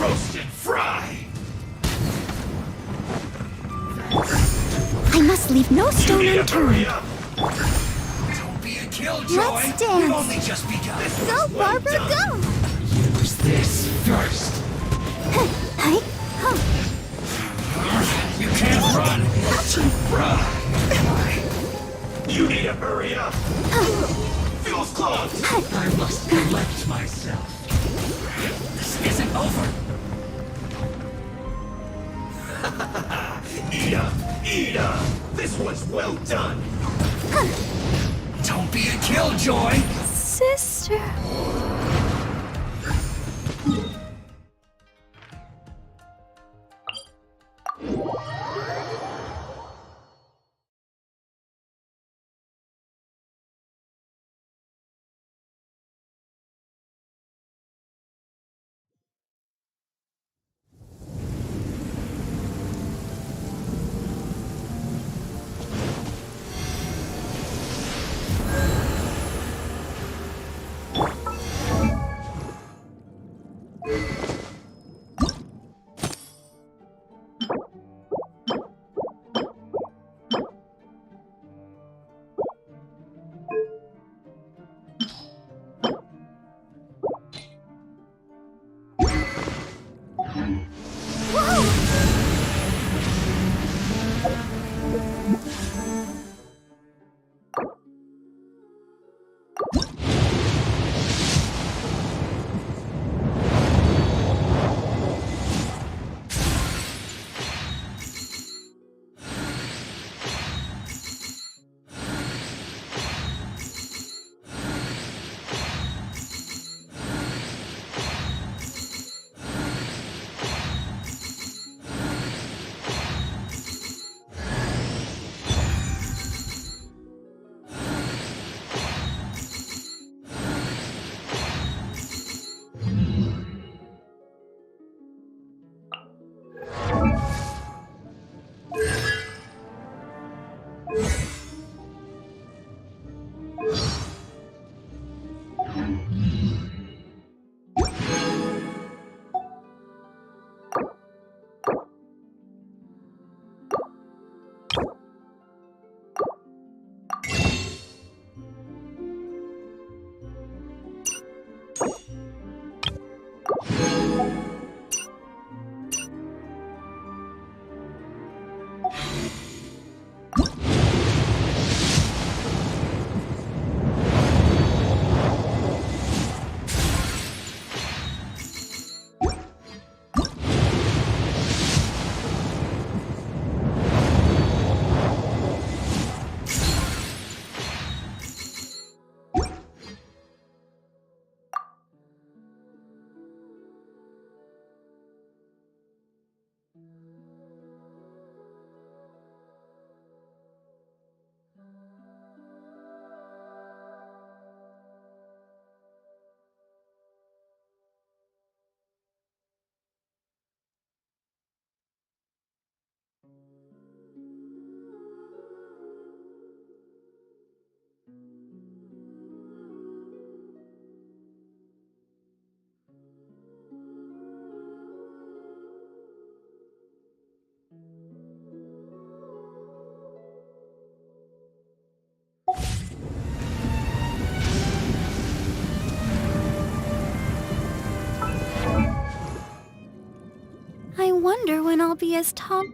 Speaker 6: Roast and fry.
Speaker 4: I must leave no stone
Speaker 6: You need to
Speaker 4: unturned.
Speaker 6: hurry up. Don't be a killjoy.
Speaker 4: Let's dance.
Speaker 6: We've only just begun.
Speaker 1: Go, Barbara, go!
Speaker 6: Use this first.
Speaker 4: Hey,
Speaker 6: You can't run. Run. You need to hurry up. Feels close. I must collect myself. This isn't over. Eat up. Eat up. This was well done. Don't be a killjoy.
Speaker 4: sister. wonder when I'll be as tall.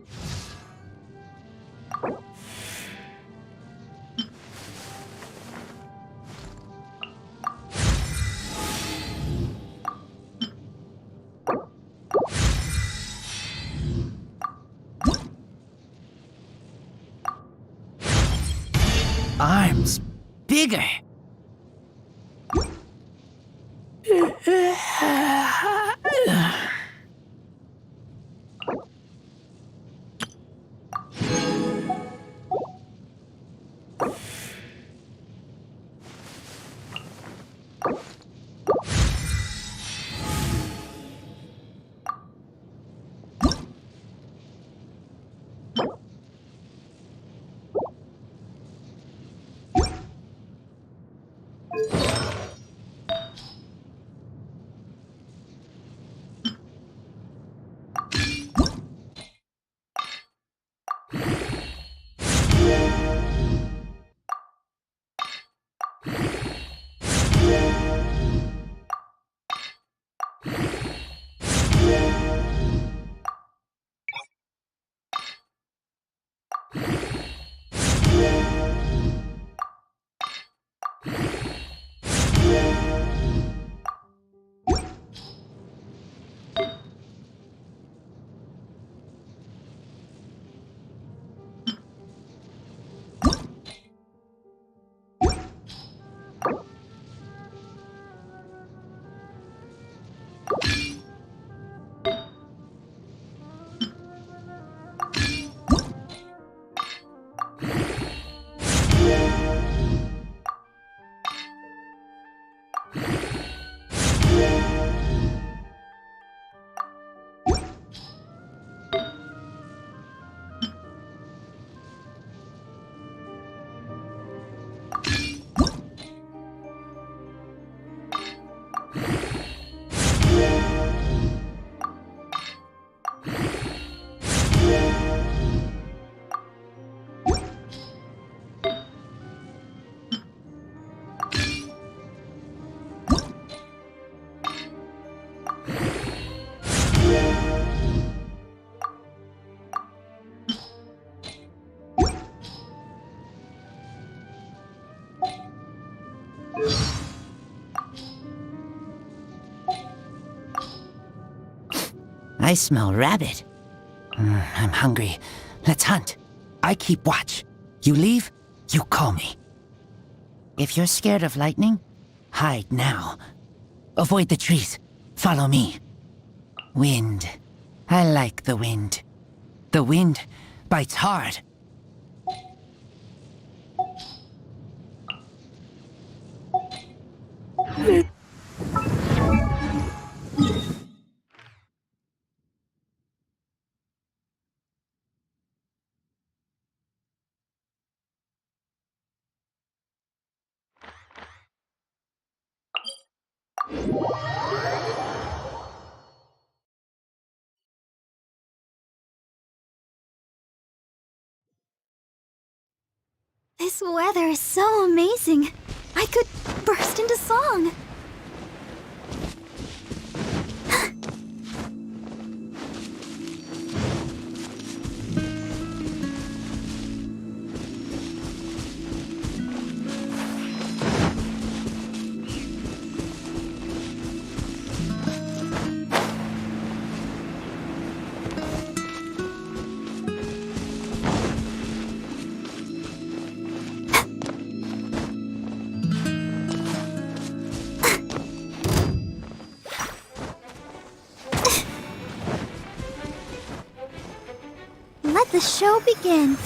Speaker 10: Arms bigger. I smell rabbit. I'm hungry. Let's hunt. I keep watch. You leave, you call me. If you're scared of lightning, hide now. Avoid the trees. Follow me. Wind. I like the wind. The wind bites hard.
Speaker 4: This weather is so amazing. I could burst into song. Let the show begin.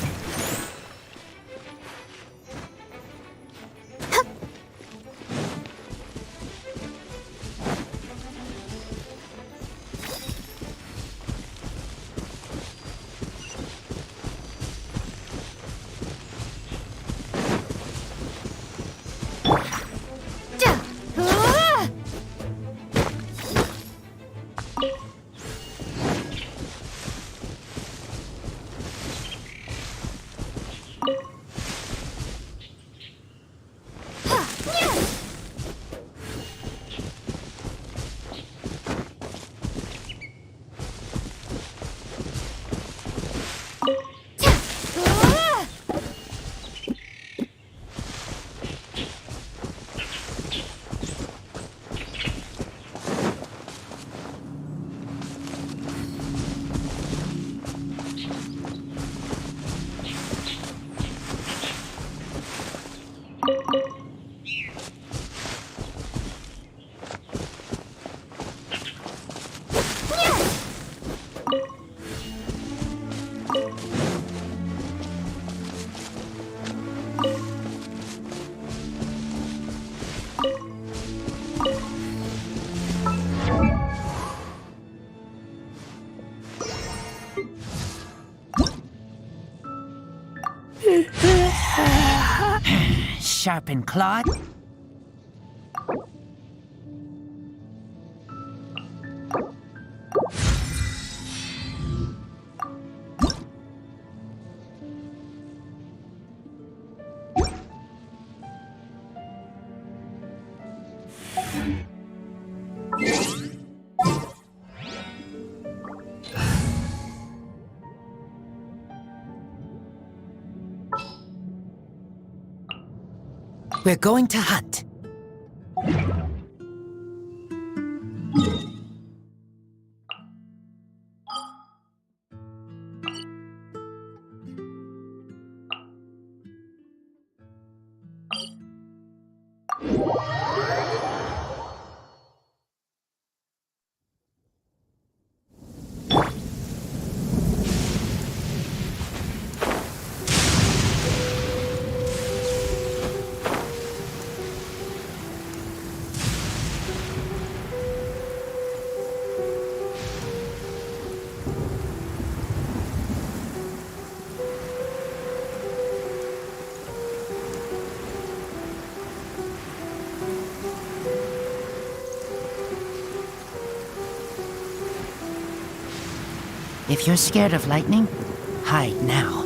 Speaker 10: Sharpen claws. We're going to hunt. If you're scared of lightning, hide now.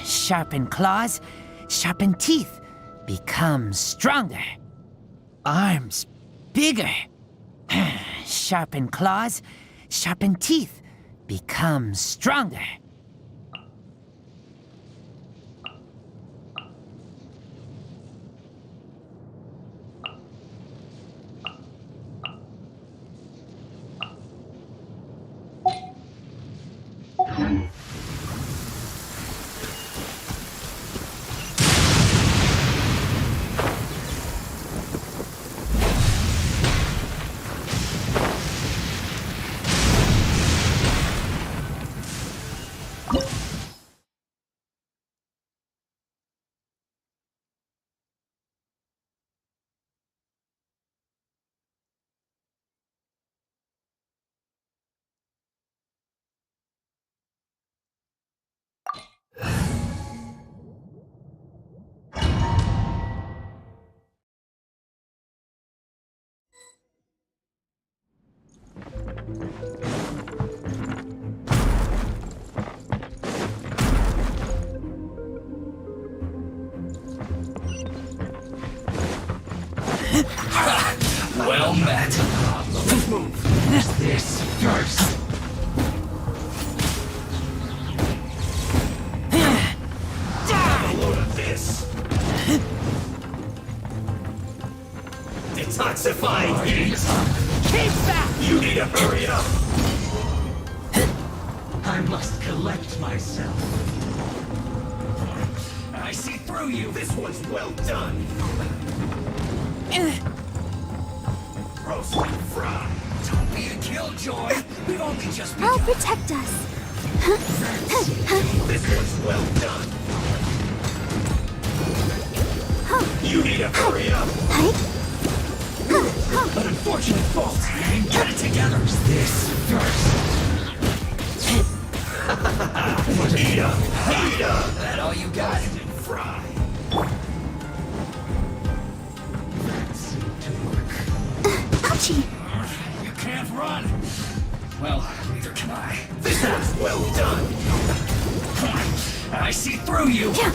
Speaker 10: Sharpen claws, sharpen teeth, become stronger. Arms bigger. Sharpen claws, sharpen teeth, become stronger.
Speaker 6: Well met. Let's move. This first. Have a load of this. Detoxifying heat.
Speaker 10: Keep back!
Speaker 6: You need to hurry up. I must collect myself. I see through you. This one's well done. Roast and fry. Don't be a killjoy. We've only just begun.
Speaker 1: I'll protect us.
Speaker 6: This one's well done. You need to hurry up. An unfortunate fault. Get it together. This first. Eat up. Eat up. That all you got? Roast and fry. That seemed to work.
Speaker 1: Ouchie!
Speaker 6: You can't run. Well, neither can I. This one's well done. I see through you.
Speaker 1: Yeah.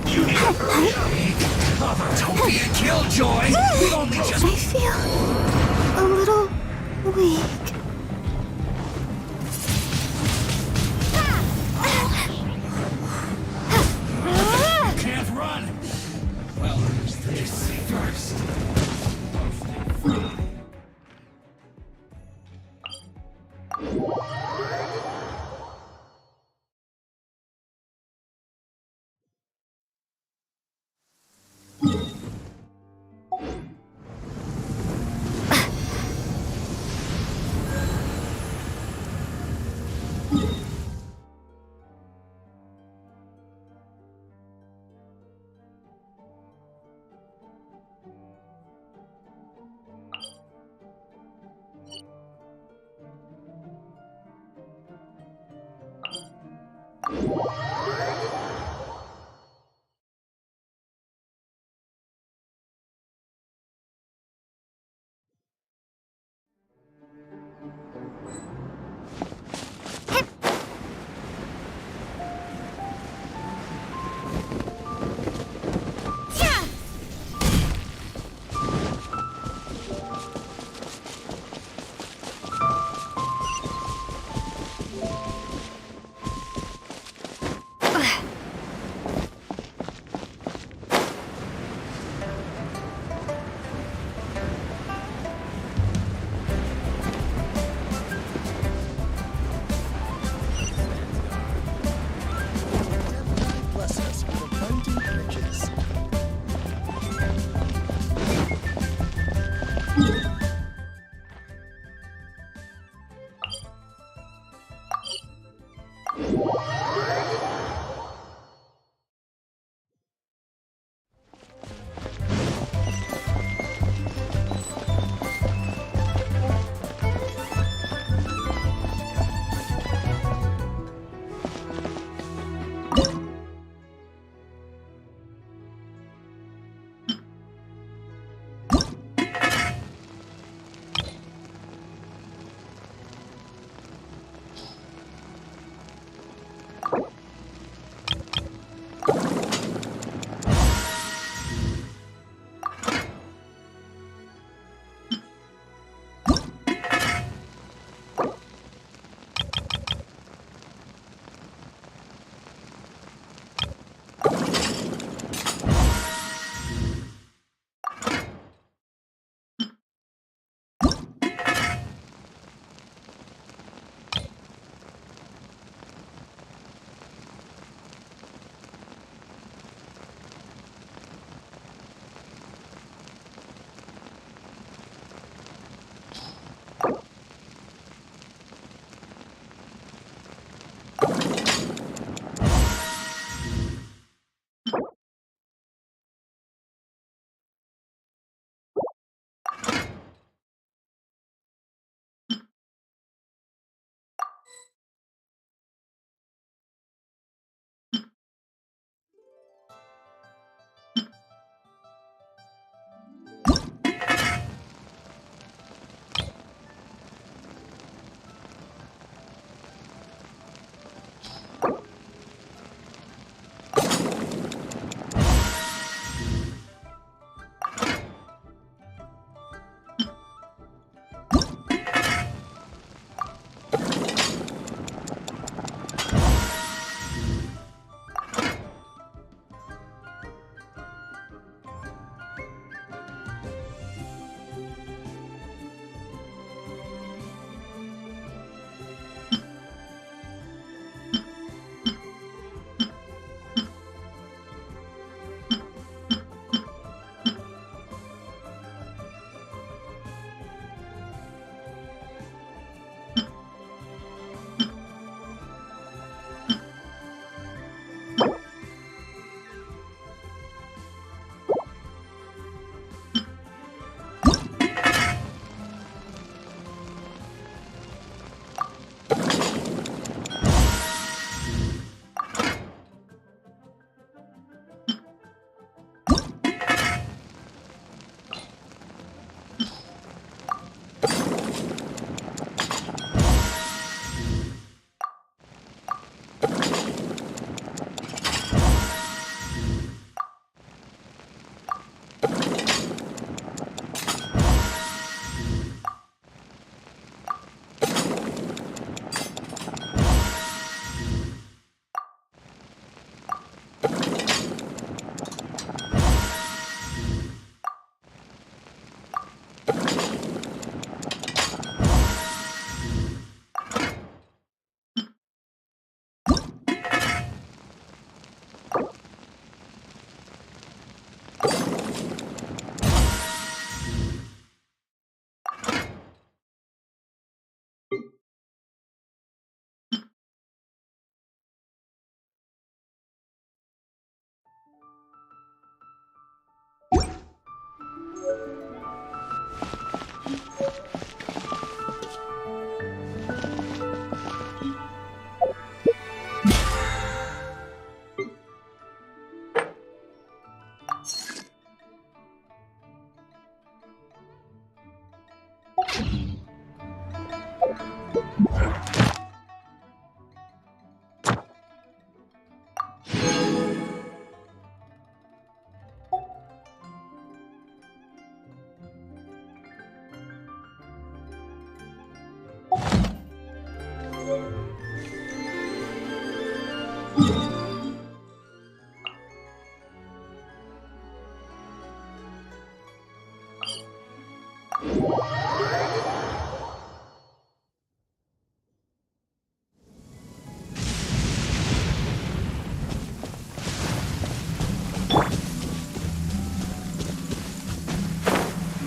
Speaker 6: You need to hurry up. Take cover. Don't be a killjoy. We've only just...
Speaker 1: I feel a little weak.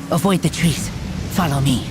Speaker 10: Avoid the trees. Follow me.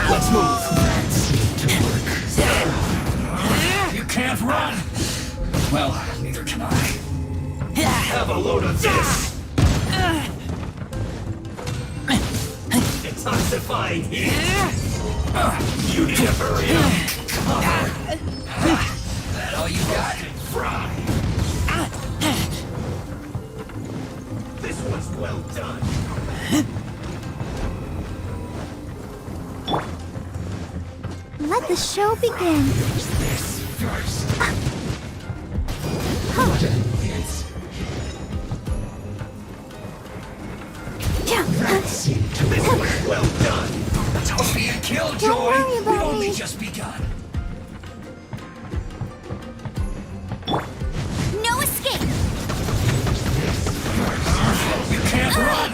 Speaker 6: Let's move. That seemed to work. You can't run. Well, neither can I. Have a load of this. Detoxifying heat. You need to hurry up. Cover. That all you got? Fry. This one's well done.
Speaker 1: Let the show begin.
Speaker 6: This first. What an annoyance. That seemed to work. Well done. Don't be a killjoy.
Speaker 1: Don't worry about
Speaker 6: We've only
Speaker 1: me.
Speaker 6: just begun.
Speaker 1: No escape.
Speaker 6: You can't run.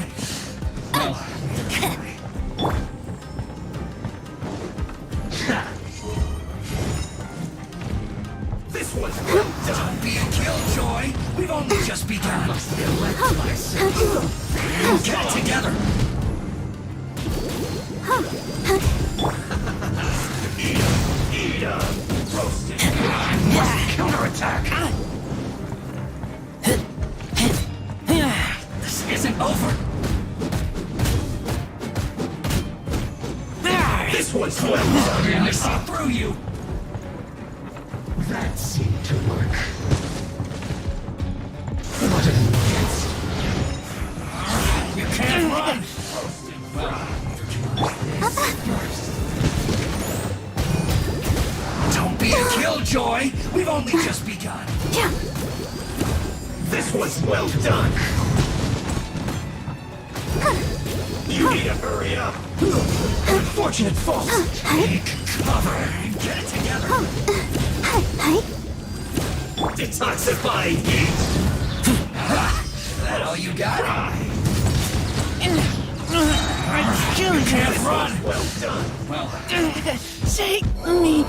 Speaker 6: Well, neither can I. This one's well done. Don't be a killjoy. We've only just begun. Must elect myself. Get it together. Eat 'em. Roasted. Must counterattack. This isn't over. This one's well done. I saw through you. That seemed to work. What an annoyance. You can't run! only just begun. This was well done. You need to hurry up. Unfortunate fault. Take cover and get it together. Detoxifying heat. That all you got? You can't run. Well done. Well,
Speaker 10: Take me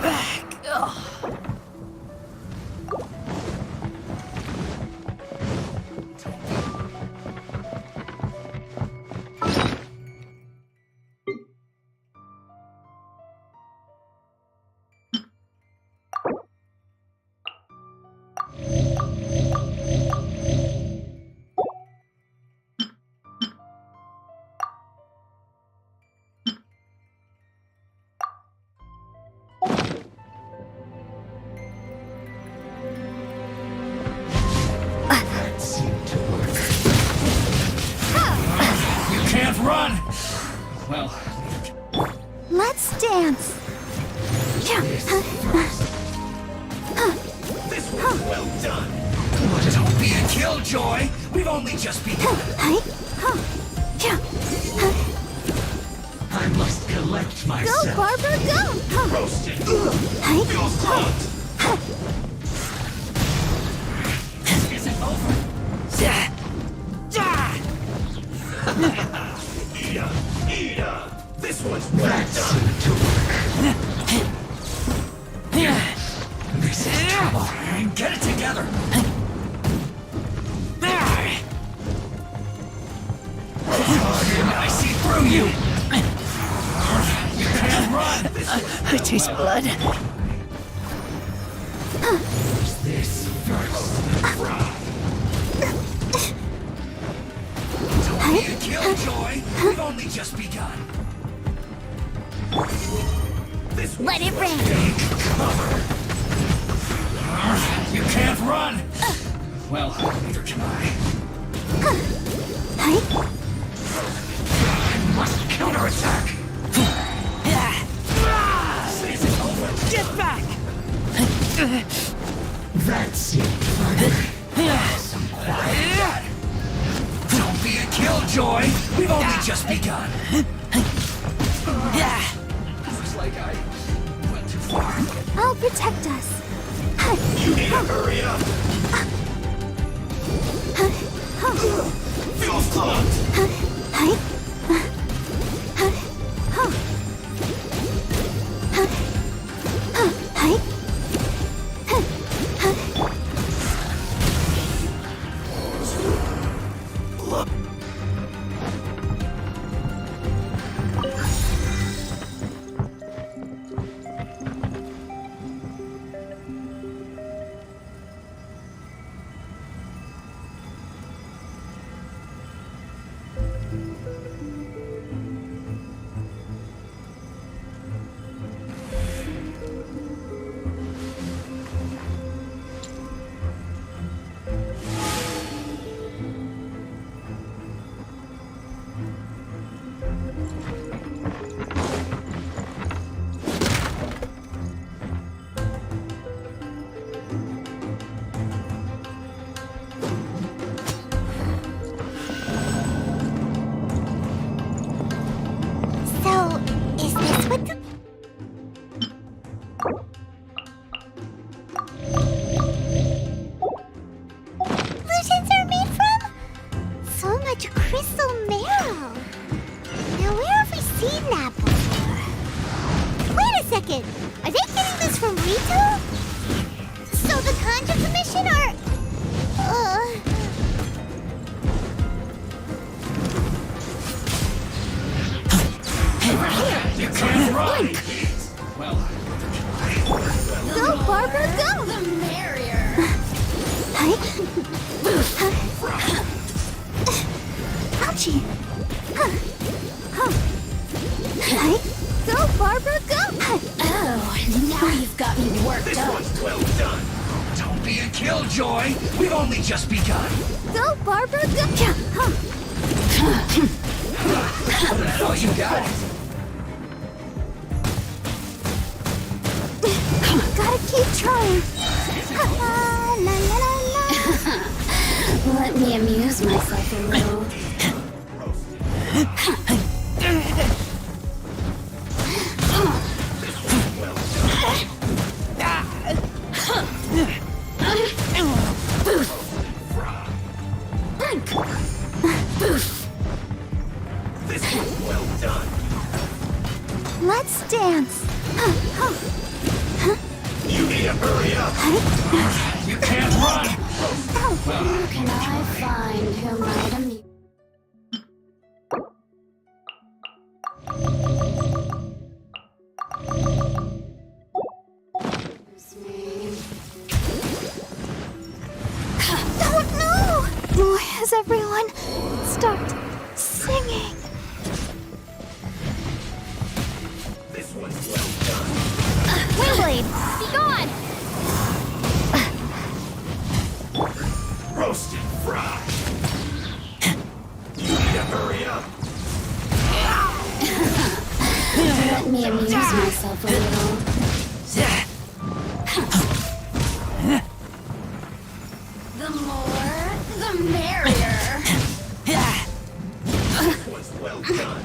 Speaker 10: back.
Speaker 6: that seemed to work. You can't run. Well,
Speaker 1: Let's dance.
Speaker 6: this was well done. Don't be a killjoy. We've only just begun. I must collect
Speaker 1: Go,
Speaker 6: myself.
Speaker 1: Barbara, go!
Speaker 6: Roasted. Feels close. Is it over? Ida! This one's well done. This is trouble. Get it together. I see through you. You can't run.
Speaker 10: I taste blood.
Speaker 6: This first cry. Don't be a killjoy. We've only just begun. This
Speaker 1: Let it rain.
Speaker 6: take cover. You can't run. Well, neither can I. I must counterattack. Is it over?
Speaker 10: Get back!
Speaker 6: That seemed fun. Some quiet. Don't be a killjoy. We've only just begun. Looks like I went too far.
Speaker 1: I'll protect us.
Speaker 6: You need to hurry up. Feels clogged.
Speaker 1: So, is this what the... Illusions are made from? So much crystal marrow. Now where have we seen that before? Wait a second. Are they getting this from Rito? So the Conjure Commission are...
Speaker 6: You can't run. Well,
Speaker 1: Go, Barbara, go!
Speaker 7: The merrier.
Speaker 1: Ouchie! Go, Barbara, go!
Speaker 7: Oh, now you've got me worked
Speaker 6: this
Speaker 7: up.
Speaker 6: one's well done. Don't be a killjoy. We've only just begun.
Speaker 1: Go, Barbara, go!
Speaker 6: That all you got?
Speaker 1: Gotta keep trying. La la la la.
Speaker 4: Let me amuse myself a little.
Speaker 6: This was well done.
Speaker 1: Let's dance.
Speaker 6: You need to hurry up. You can't run.
Speaker 4: Who can I find who might amuse?
Speaker 1: Oh no! Why has everyone stopped singing?
Speaker 6: This one's well done.
Speaker 1: Windblade, be gone!
Speaker 6: Roasted fry. You need to hurry up.
Speaker 4: Let me amuse myself a little. The more, the merrier.
Speaker 6: This one's well done.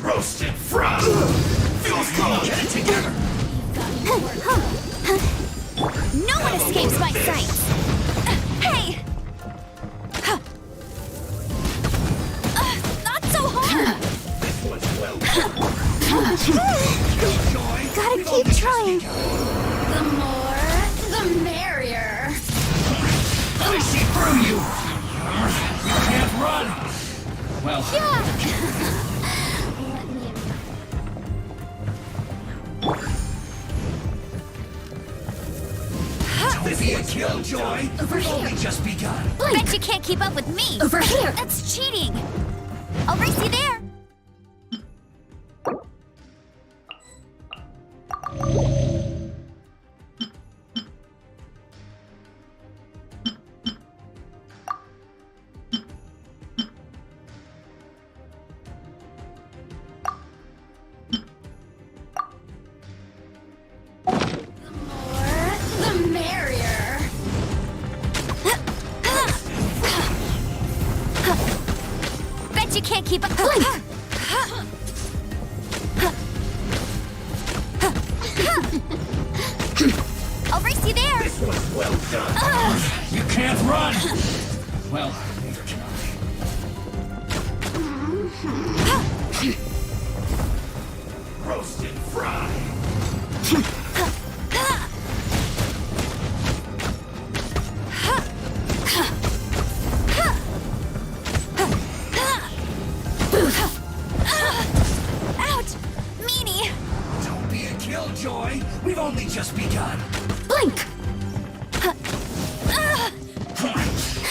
Speaker 6: Roasted fry. Feels good. Get it together.
Speaker 1: No one escapes my sight! Hey! Not so hard!
Speaker 6: This one's well done.
Speaker 1: Gotta keep trying.
Speaker 4: The more, the merrier.
Speaker 6: I see through you. You can't run. Well,
Speaker 4: Let me amuse.
Speaker 6: don't be a killjoy.
Speaker 4: Over
Speaker 6: We've
Speaker 4: here.
Speaker 6: only just begun.
Speaker 1: Bet you can't keep up with me!
Speaker 4: Over here.
Speaker 1: That's cheating! I'll race you there!
Speaker 4: The merrier.
Speaker 1: Bet you can't keep up. I'll race you there.
Speaker 6: This one's well done. You can't run. Well, neither can I. Roasted fry.
Speaker 1: Ouch! Meanie!
Speaker 6: Don't be a killjoy. We've only just begun.
Speaker 1: Blink!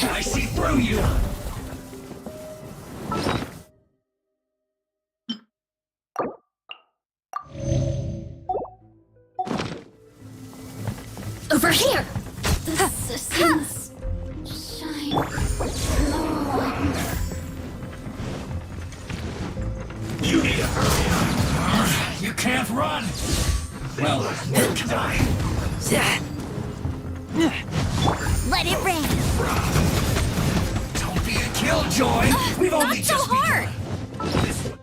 Speaker 6: I see through you.
Speaker 4: Over here. The systems shine no longer.
Speaker 6: You need to hurry up. You can't run. Well, where can I?
Speaker 1: Let it rain!
Speaker 6: Don't be a killjoy. We've only
Speaker 1: Not so
Speaker 6: just
Speaker 1: hard!
Speaker 6: begun. This one.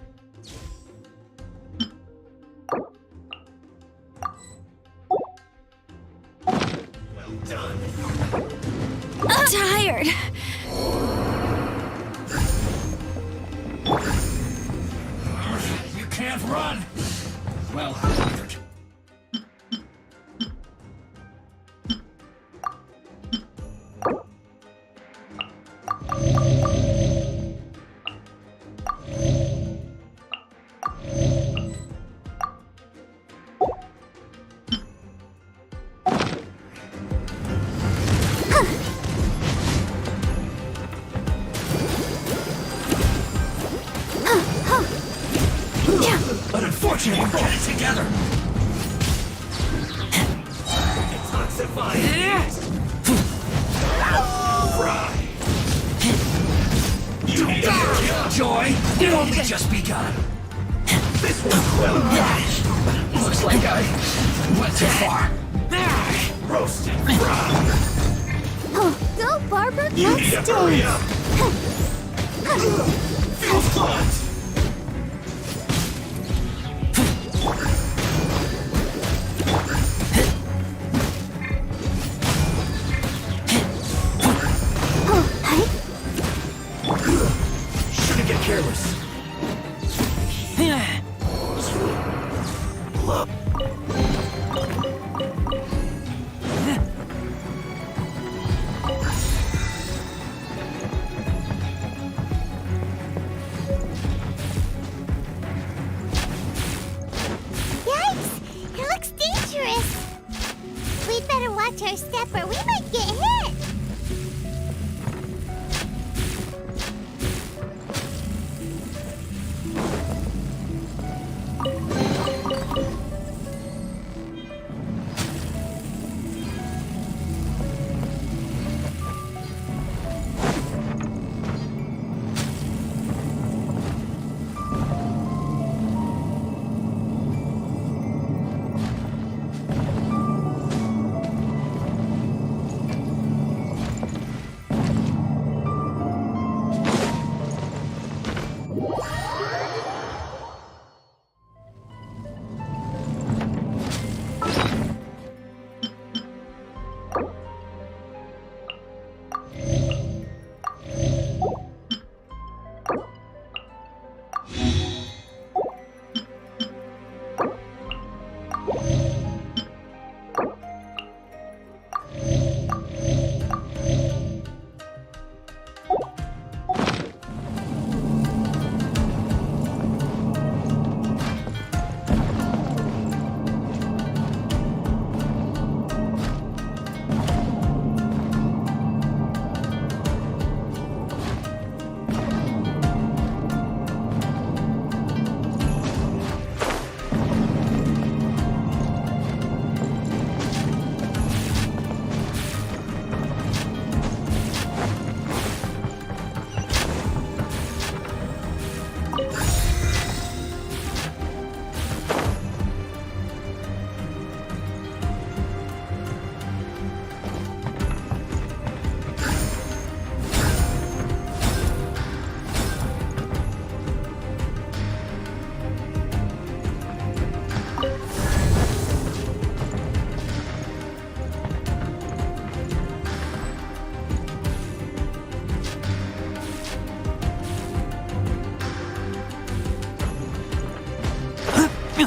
Speaker 6: Well done.
Speaker 1: I'm tired!
Speaker 6: You can't run. Well, neither can But unfortunately, get it together. Intensifying heat! Fry! You need a Killjoy! We've only just begun! This one's well matched! Looks like I went too far. Roasted frog!
Speaker 1: Oh, go, Barbara.
Speaker 6: You need to hurry up! Feel caught! Shouldn't get careless.
Speaker 1: Yikes! It looks dangerous. We'd better watch our step or we might get hit.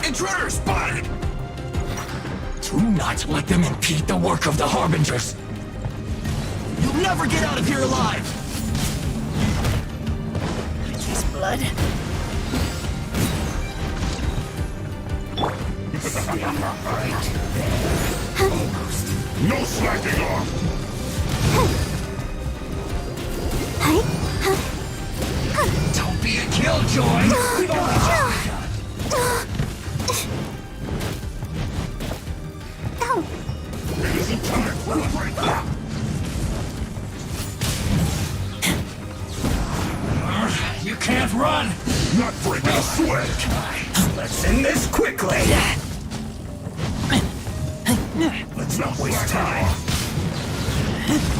Speaker 6: Intruder spotted! Do not let them impede the work of the Harbingers! You'll never get out of here alive! I taste blood. Right there. Almost. No slacking off! Don't be a killjoy! We've only just begun. It isn't time for a break. You can't run! Not breaking a sweat! Let's end this quickly! Let's not waste time!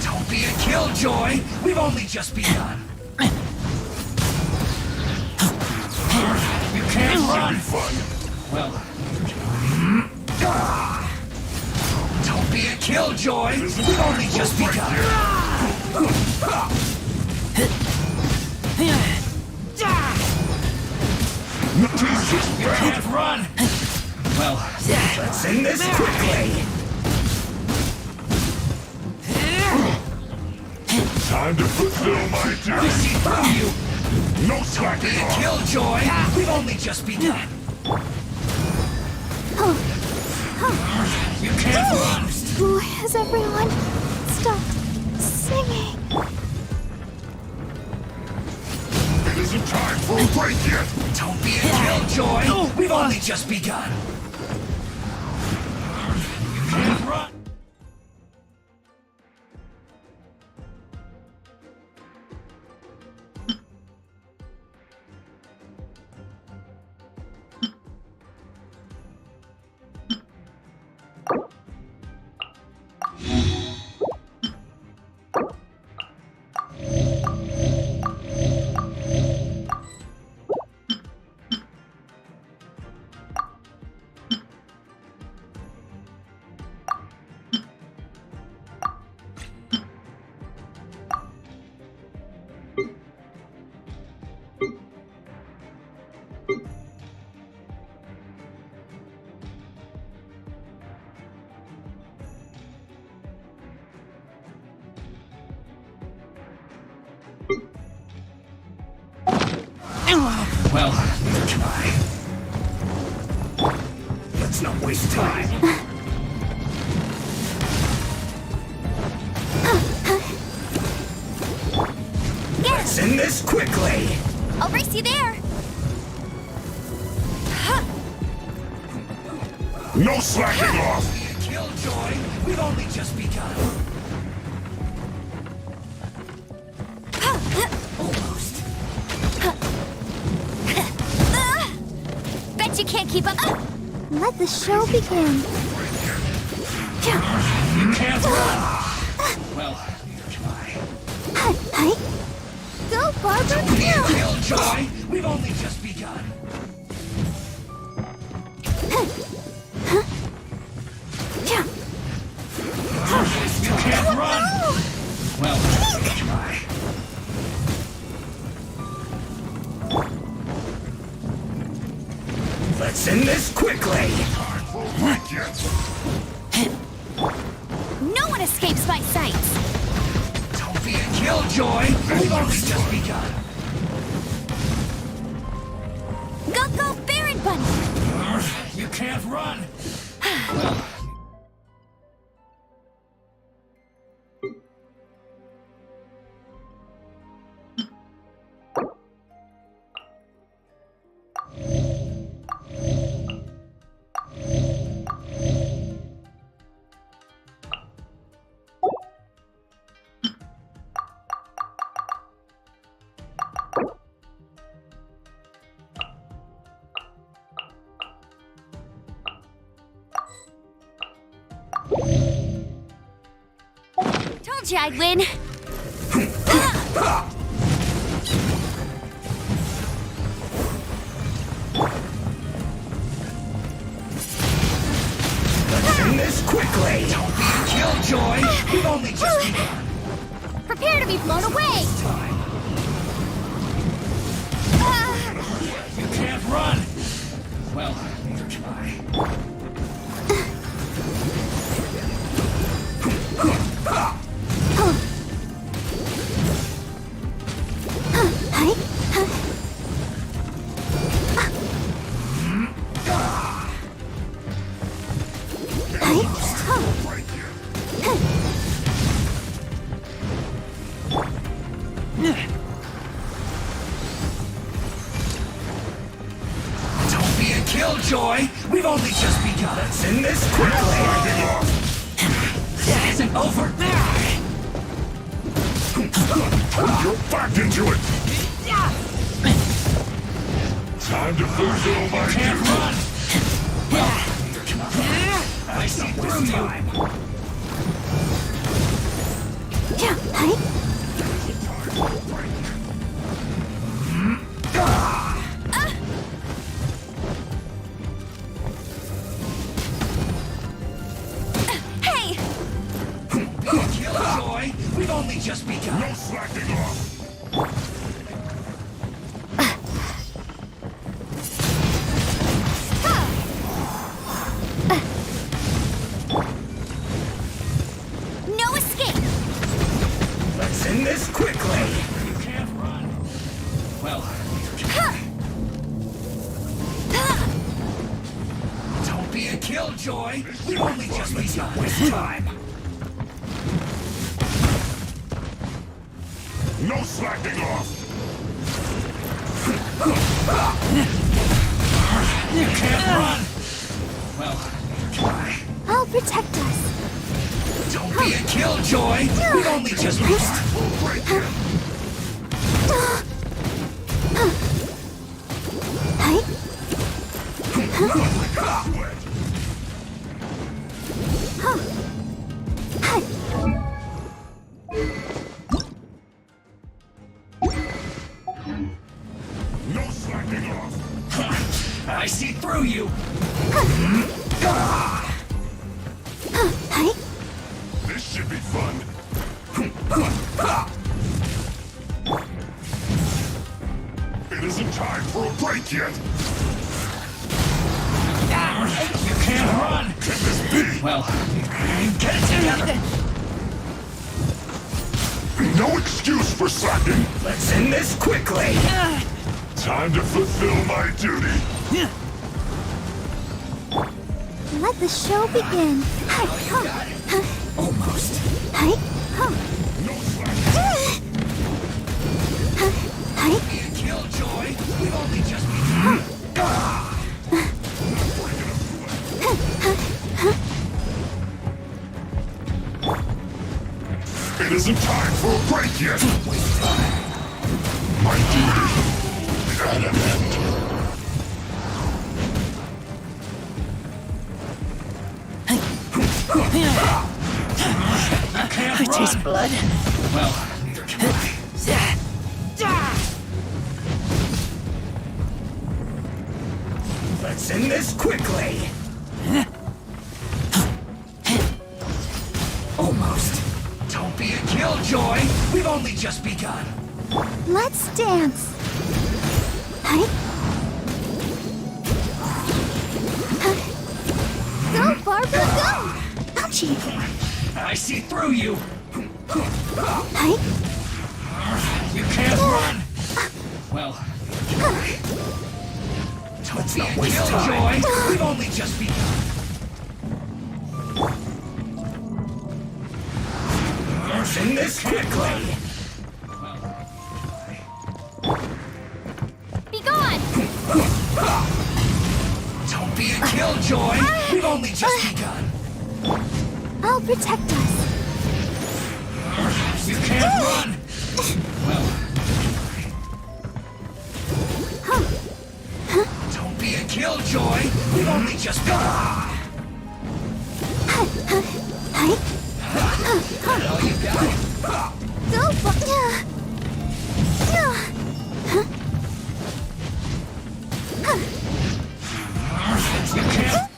Speaker 6: Don't be a killjoy! We've only just begun! You can't run! Well... Don't be a killjoy! We've only just begun! You can't run! Well, let's end this quickly! Time to fulfill my duty! I see through you! No slacking off! Killjoy! We've only just begun! You can't run!
Speaker 1: Why has everyone stopped singing?
Speaker 6: It isn't time for a break yet! Don't be a killjoy! We've only just begun! You can't run! Well, neither can I. Let's not waste time. Let's end this quickly.
Speaker 1: I'll race you there.
Speaker 6: No slacking off! Killjoy, we've only just begun. Almost.
Speaker 1: Bet you can't keep up. Let the show begin.
Speaker 6: You can't run! Well, neither can I.
Speaker 1: Go, Barbara, go!
Speaker 6: Killjoy, we've only just begun. You can't run! Well, neither can I. Let's end this quickly!
Speaker 1: No one escapes my sights.
Speaker 6: Don't be a killjoy! We've only just begun.
Speaker 1: Go, Baron Bunny!
Speaker 6: You can't run! Well...
Speaker 1: Told you I'd win.
Speaker 6: Let's end this quickly! Don't be a killjoy! We've only just begun.
Speaker 1: Prepare to be blown away.
Speaker 6: Time. You can't run! Well, neither can I. Don't be a killjoy! We've only just begun. Let's end this quickly! This isn't over! You're back into it! Time to lose it, my can't run! Well, neither can I. I see through time.
Speaker 1: Hey!
Speaker 6: Killjoy, we've only just begun. No slacking off.
Speaker 1: No escape!
Speaker 6: Let's end this quickly. You can't run. Well, neither can I. Don't be a killjoy. We've only just begun. Waste time. No slacking off. You can't run. Well, neither can I.
Speaker 1: I'll protect us.
Speaker 6: Don't be a killjoy. We've only just begun. No slacking off. I see through you. This should be fun. It isn't time for a break yet. You can't run. Can this be? Well, get it together. No excuse for slacking. Let's end this quickly. Time to fulfill my duty.
Speaker 1: Let the show begin.
Speaker 6: Almost. Killjoy, we've only just begun. It isn't time for a break yet. My duty at an end.
Speaker 10: I taste blood.
Speaker 6: Well, neither can I. Let's end this quickly. Almost. Don't be a killjoy. We've only just begun.
Speaker 1: Let's dance. Go, Barbara, go! Ouchie!
Speaker 6: I see through you. You can't run. Well, let's not waste time. We've only just begun. Let's end this quickly.
Speaker 1: Be gone!
Speaker 6: Don't be a killjoy. We've only just begun.
Speaker 1: I'll protect us.
Speaker 6: You can't run. Well, don't be a killjoy. We've only just begun. All you got.
Speaker 1: Go,
Speaker 6: You can't.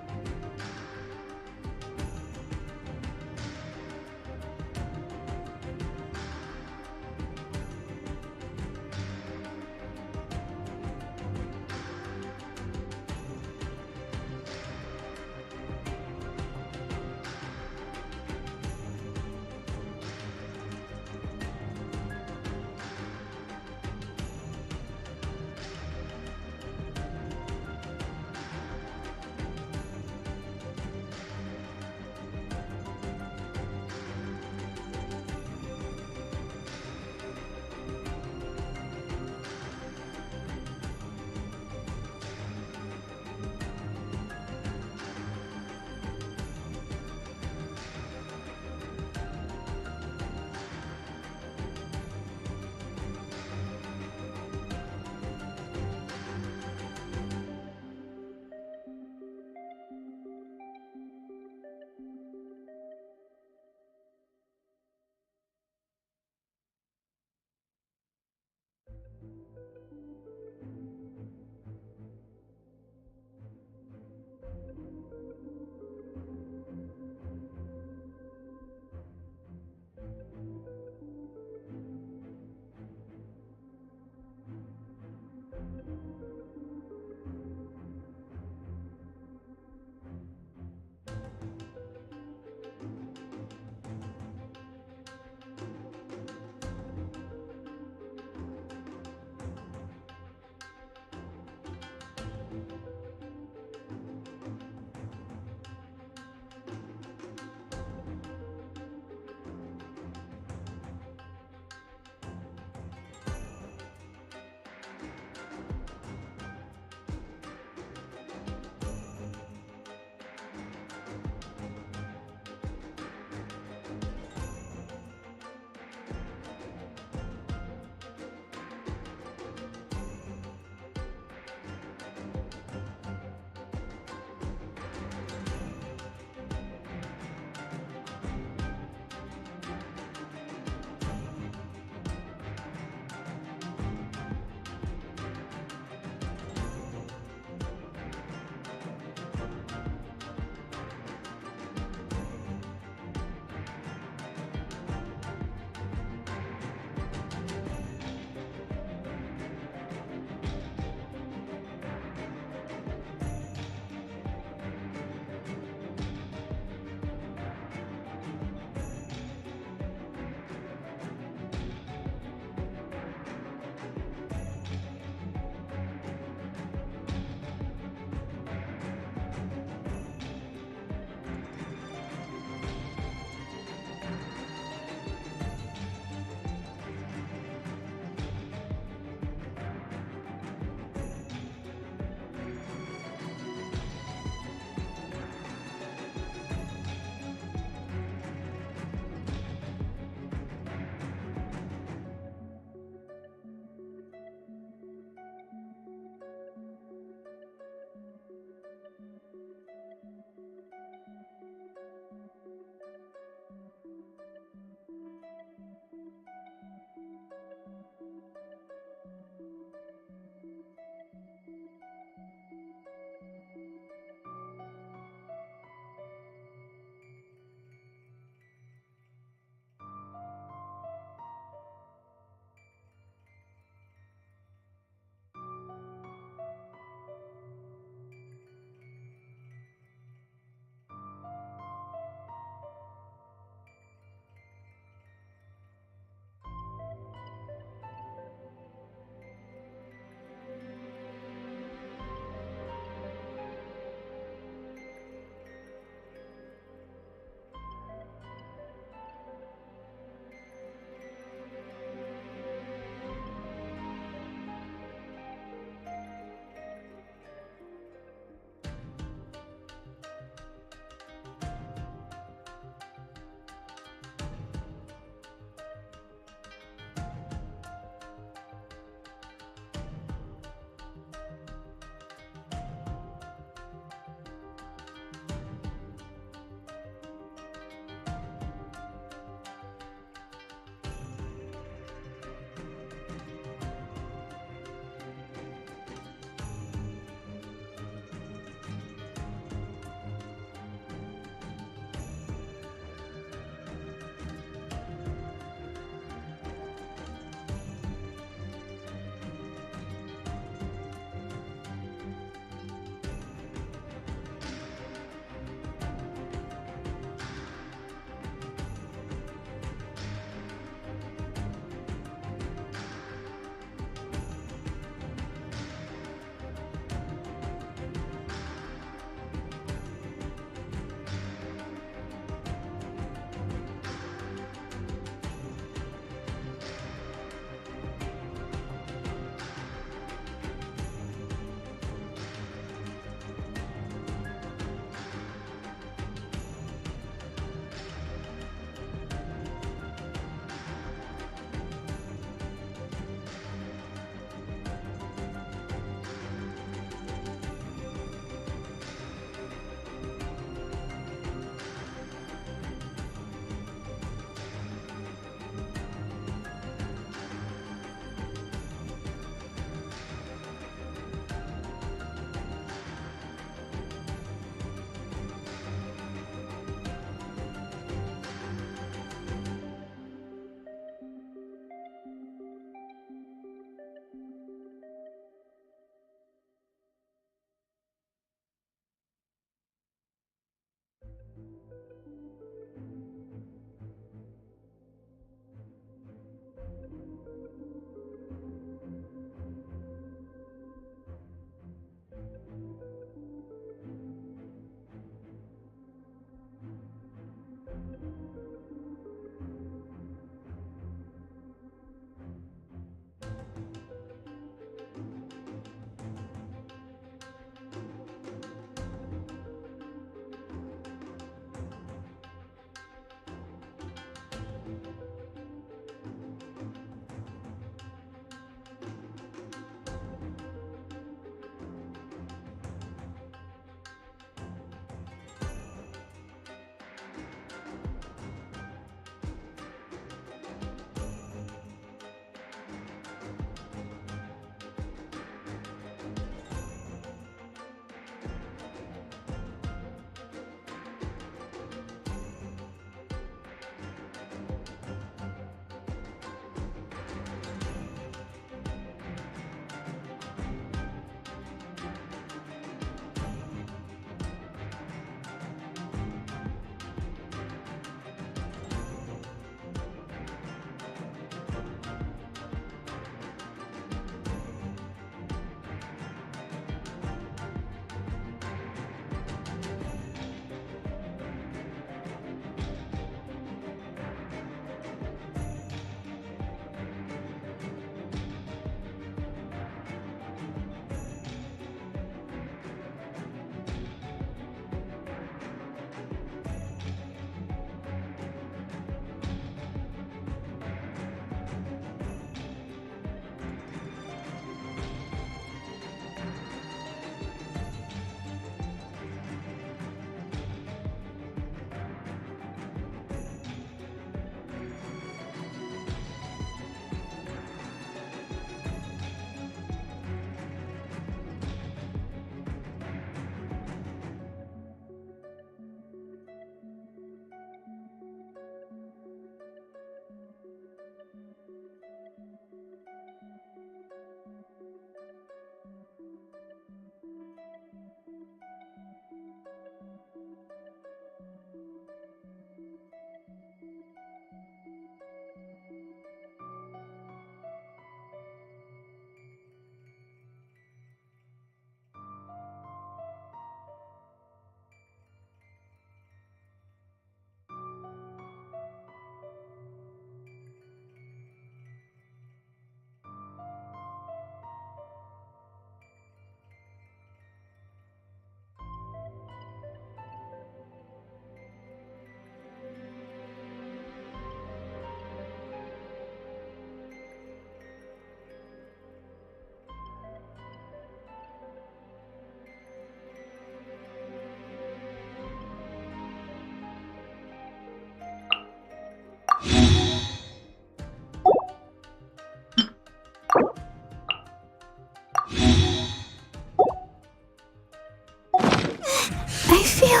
Speaker 1: feel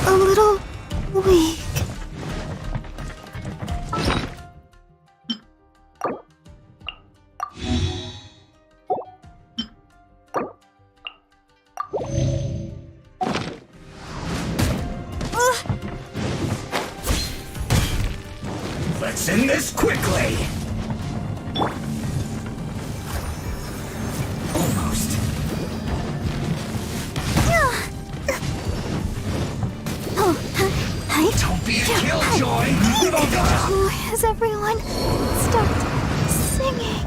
Speaker 1: a little weak.
Speaker 6: Let's end this quickly! Almost. Don't be a killjoy! We've all got
Speaker 1: Has everyone stopped singing?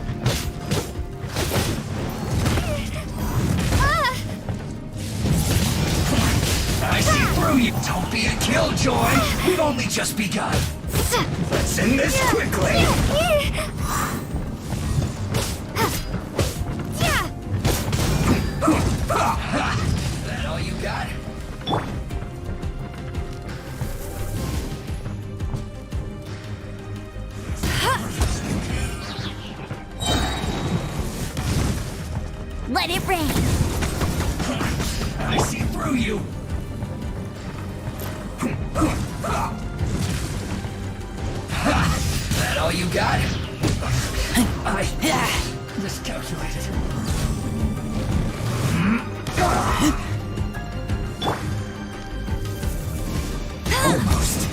Speaker 6: I see through you! Don't be a killjoy! We've only just begun! Let's end this quickly! That all you got?
Speaker 1: Let it rain.
Speaker 6: I see through you! That all you got? I miscalculated. Almost.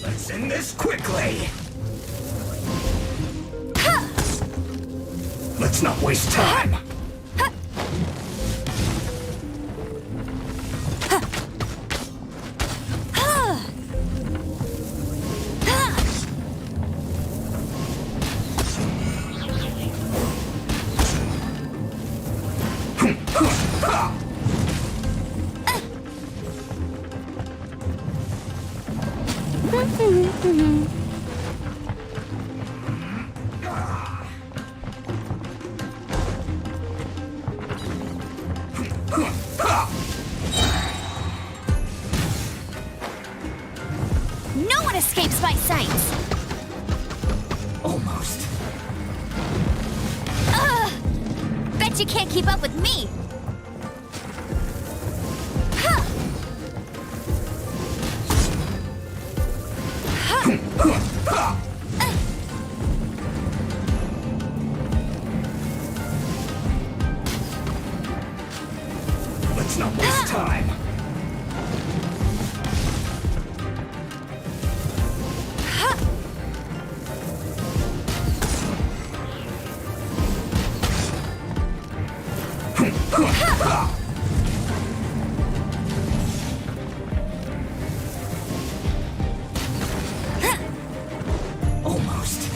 Speaker 6: Let's end this quickly! Let's not waste time!
Speaker 1: No one escapes my sights.
Speaker 6: Almost.
Speaker 1: Bet you can't keep up with me.
Speaker 6: Let's not waste time. Almost.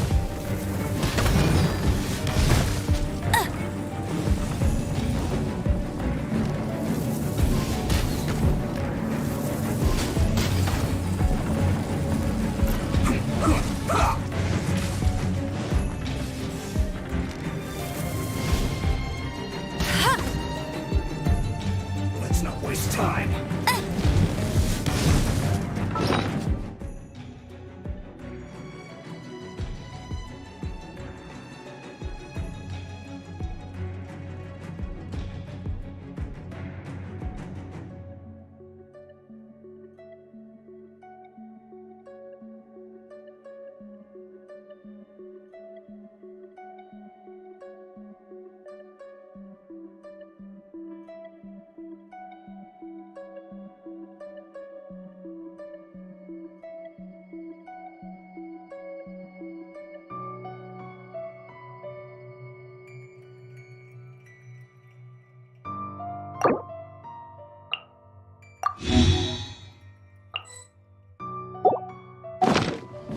Speaker 6: Let's not waste time.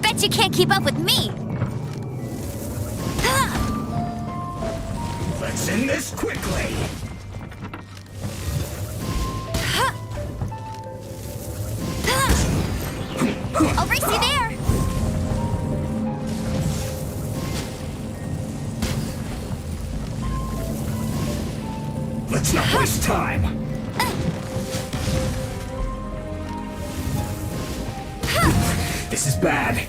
Speaker 1: Bet you can't keep up with me.
Speaker 6: Let's end this quickly.
Speaker 1: I'll race you there.
Speaker 6: Let's not waste time. This is bad.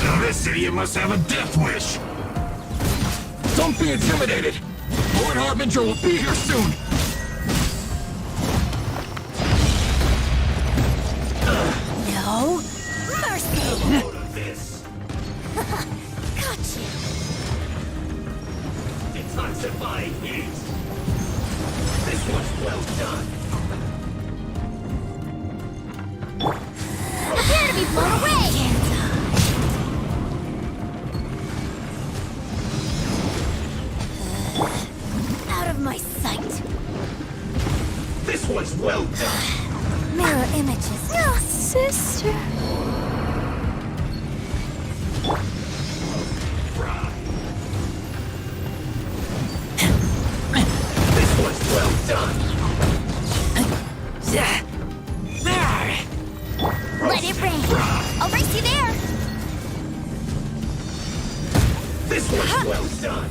Speaker 11: Now this idiot must have a death wish. Don't be intimidated. Lord Harbinger will be here soon.
Speaker 1: No mercy.
Speaker 6: Load of this.
Speaker 1: Got you.
Speaker 6: Detoxifying heat. This one's well done.
Speaker 1: Prepare to be blown away. Out of my sight.
Speaker 6: This one's well done.
Speaker 1: Mirror images. Oh, sister.
Speaker 6: Fry. This one's well done.
Speaker 1: Let it rain. I'll race you there.
Speaker 6: This one's well done.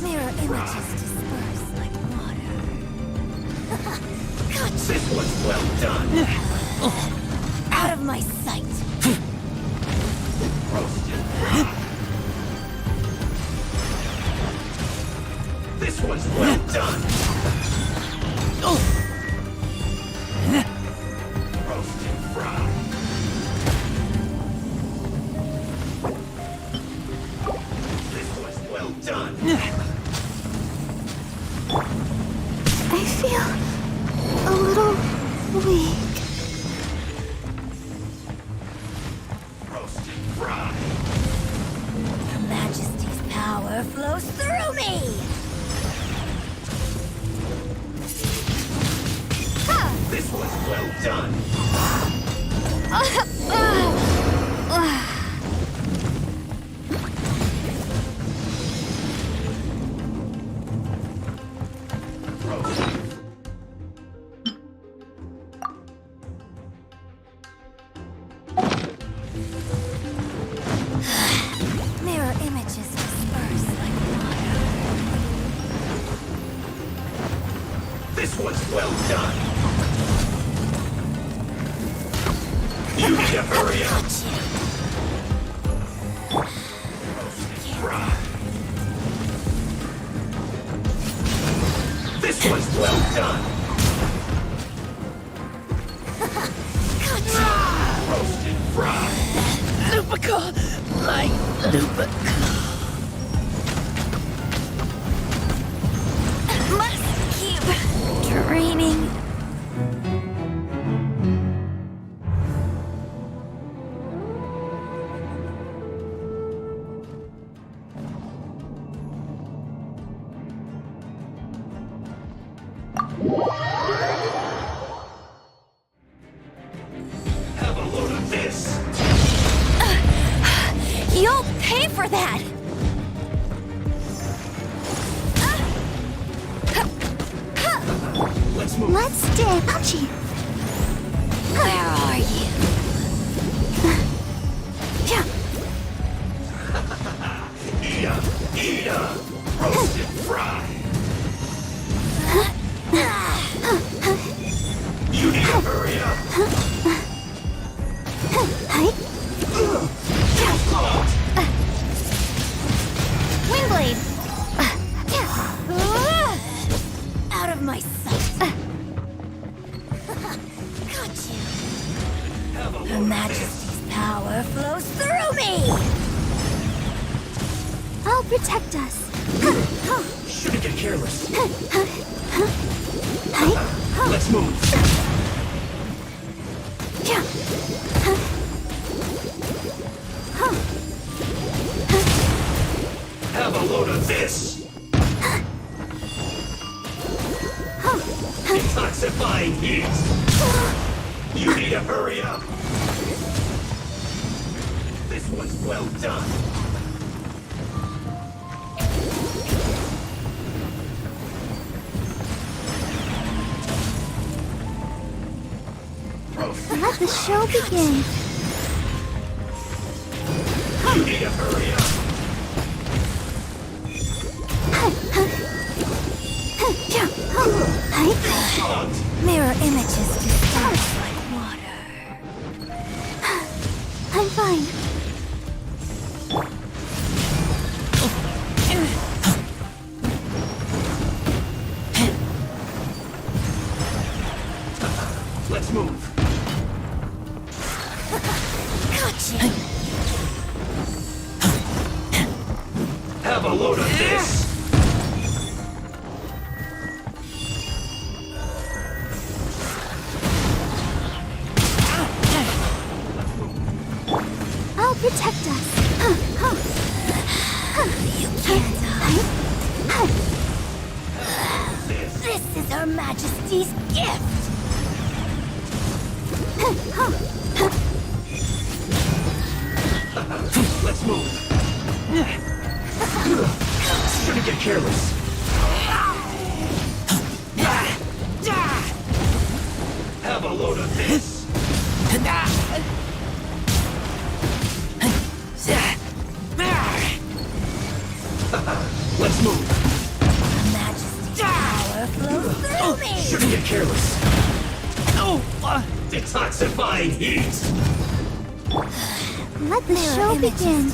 Speaker 1: Mirror images disperse like water. Gotcha.
Speaker 6: This one's well done.
Speaker 1: Out of my sight.
Speaker 6: This one's well done. Roasted fry. This one's well done.
Speaker 1: I feel a little weak.
Speaker 6: Roasted fry.
Speaker 1: Her Majesty's power flows through me.
Speaker 6: This one's well done.
Speaker 1: Mirror images disperse like water.
Speaker 6: This one's well done. You need to hurry up. Roasted fry. This one's well done. Roasted fry.
Speaker 10: Lupical! My Lupical.
Speaker 1: Must keep training.
Speaker 6: Have a load of this.
Speaker 1: You'll pay for that.
Speaker 6: Let's move.
Speaker 1: Let's dip. Ouchie. Where are you?
Speaker 6: Eat roasted fry. You need to hurry up.
Speaker 1: Windblade. Out of my sight. Got you. Her Majesty's power flows through me. I'll protect us.
Speaker 6: Shouldn't get careless. Let's move. Have a load of this. Detoxifying heat. You need to hurry up. This one's well done.
Speaker 1: Let the show begin.
Speaker 6: You need to hurry up.
Speaker 1: Mirror images disperse like water. I'm fine.
Speaker 6: Let's move.
Speaker 1: Gotcha.
Speaker 6: Have a load of this.
Speaker 1: I'll protect us. You can't die. This is Her Majesty's gift.
Speaker 6: Let's move. Shouldn't get careless. Have a load of this. Let's move.
Speaker 1: Her Majesty's power flows through me.
Speaker 6: Shouldn't get careless. Detoxifying heat.
Speaker 1: Let the show begin.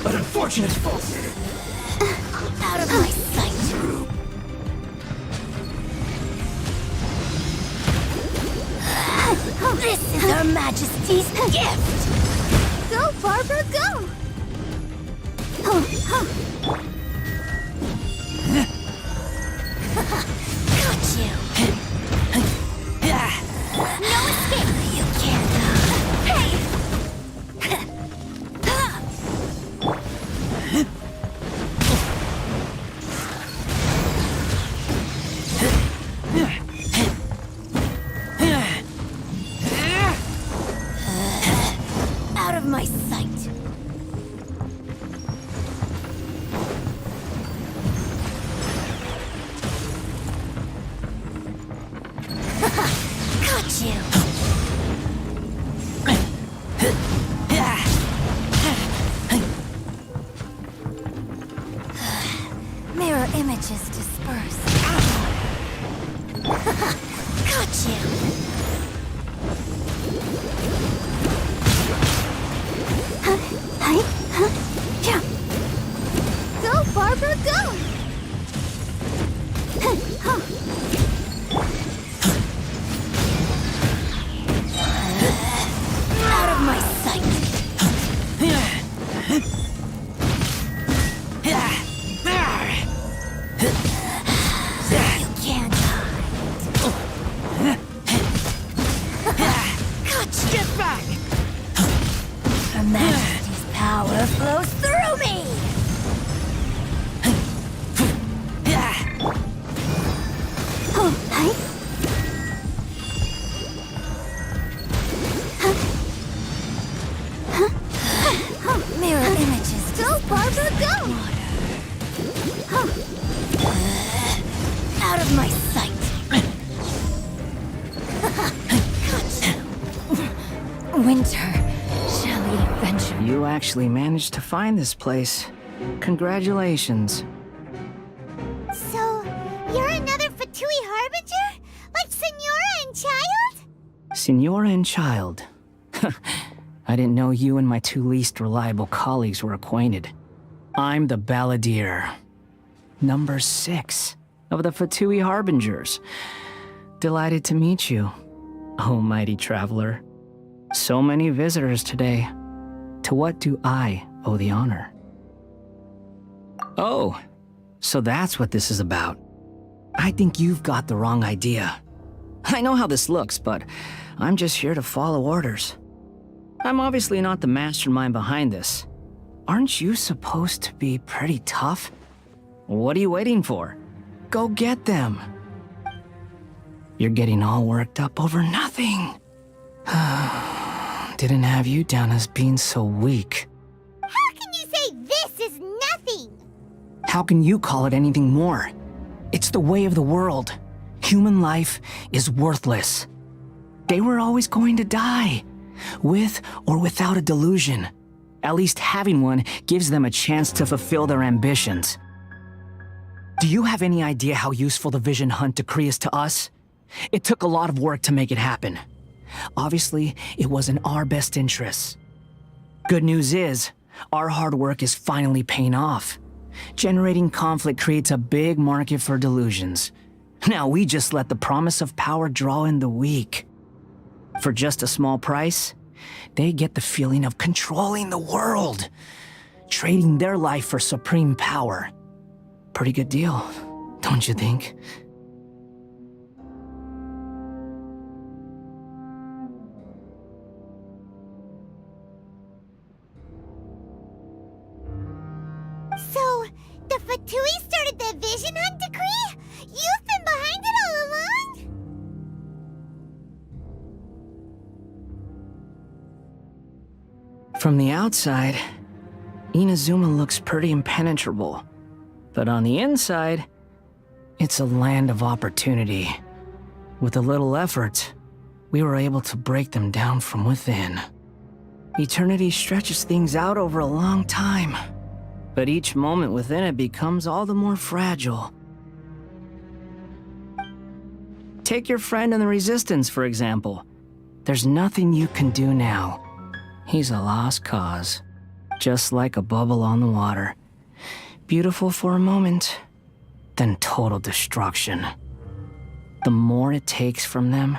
Speaker 6: An unfortunate fault.
Speaker 1: Out of my sight. This is Her Majesty's gift. Go, Barbara, go. Got you. No escape. You can't. Hey. Out of my sight. Got you. Mirror images disperse. Got you. Go, Barbara, go! Out of my sight. You can't hide. Gotcha. Get back! Her Majesty's power flows through me! Mirror images. Go, Barbara, go! Out of my sight. Winter, shall we venture?
Speaker 10: You actually managed to find this place. Congratulations.
Speaker 1: So, you're another Fatui Harbinger? Like Senora and Child?
Speaker 10: Senora and Child. I didn't know you and my two least reliable colleagues were acquainted. I'm the Balladeer. Number 6 of the Fatui Harbingers. Delighted to meet you, oh mighty traveler. So many visitors today. To what do I owe the honor? Oh, so that's what this is about. I think you've got the wrong idea. I know how this looks, but I'm just here to follow orders. I'm obviously not the mastermind behind this. Aren't you supposed to be pretty tough? What are you waiting for?
Speaker 12: Go get them. You're getting all worked up over nothing. Didn't have you down as being so weak.
Speaker 1: How can you say this is nothing?
Speaker 12: How can you call it anything more? It's the way of the world. Human life is worthless. They were always going to die, with or without a delusion. At least having one gives them a chance to fulfill their ambitions. Do you have any idea how useful the Vision Hunt decree is to us? It took a lot of work to make it happen. Obviously, it was in our best interests. Good news is, our hard work is finally paying off. Generating conflict creates a big market for delusions. Now we just let the promise of power draw in the weak. For just a small price, they get the feeling of controlling the world, trading their life for supreme power. Pretty good deal, don't you think?
Speaker 1: So, the Fatui started the Vision Hunt decree? You've been behind it all along?
Speaker 12: From the outside, Inazuma looks pretty impenetrable. But on the inside, it's a land of opportunity. With a little effort, we were able to break them down from within. Eternity stretches things out over a long time, but each moment within it becomes all the more fragile. Take your friend in the Resistance, for example. There's nothing you can do now. He's a lost cause, just like a bubble on the water. Beautiful for a moment, then total destruction. The more it takes from them,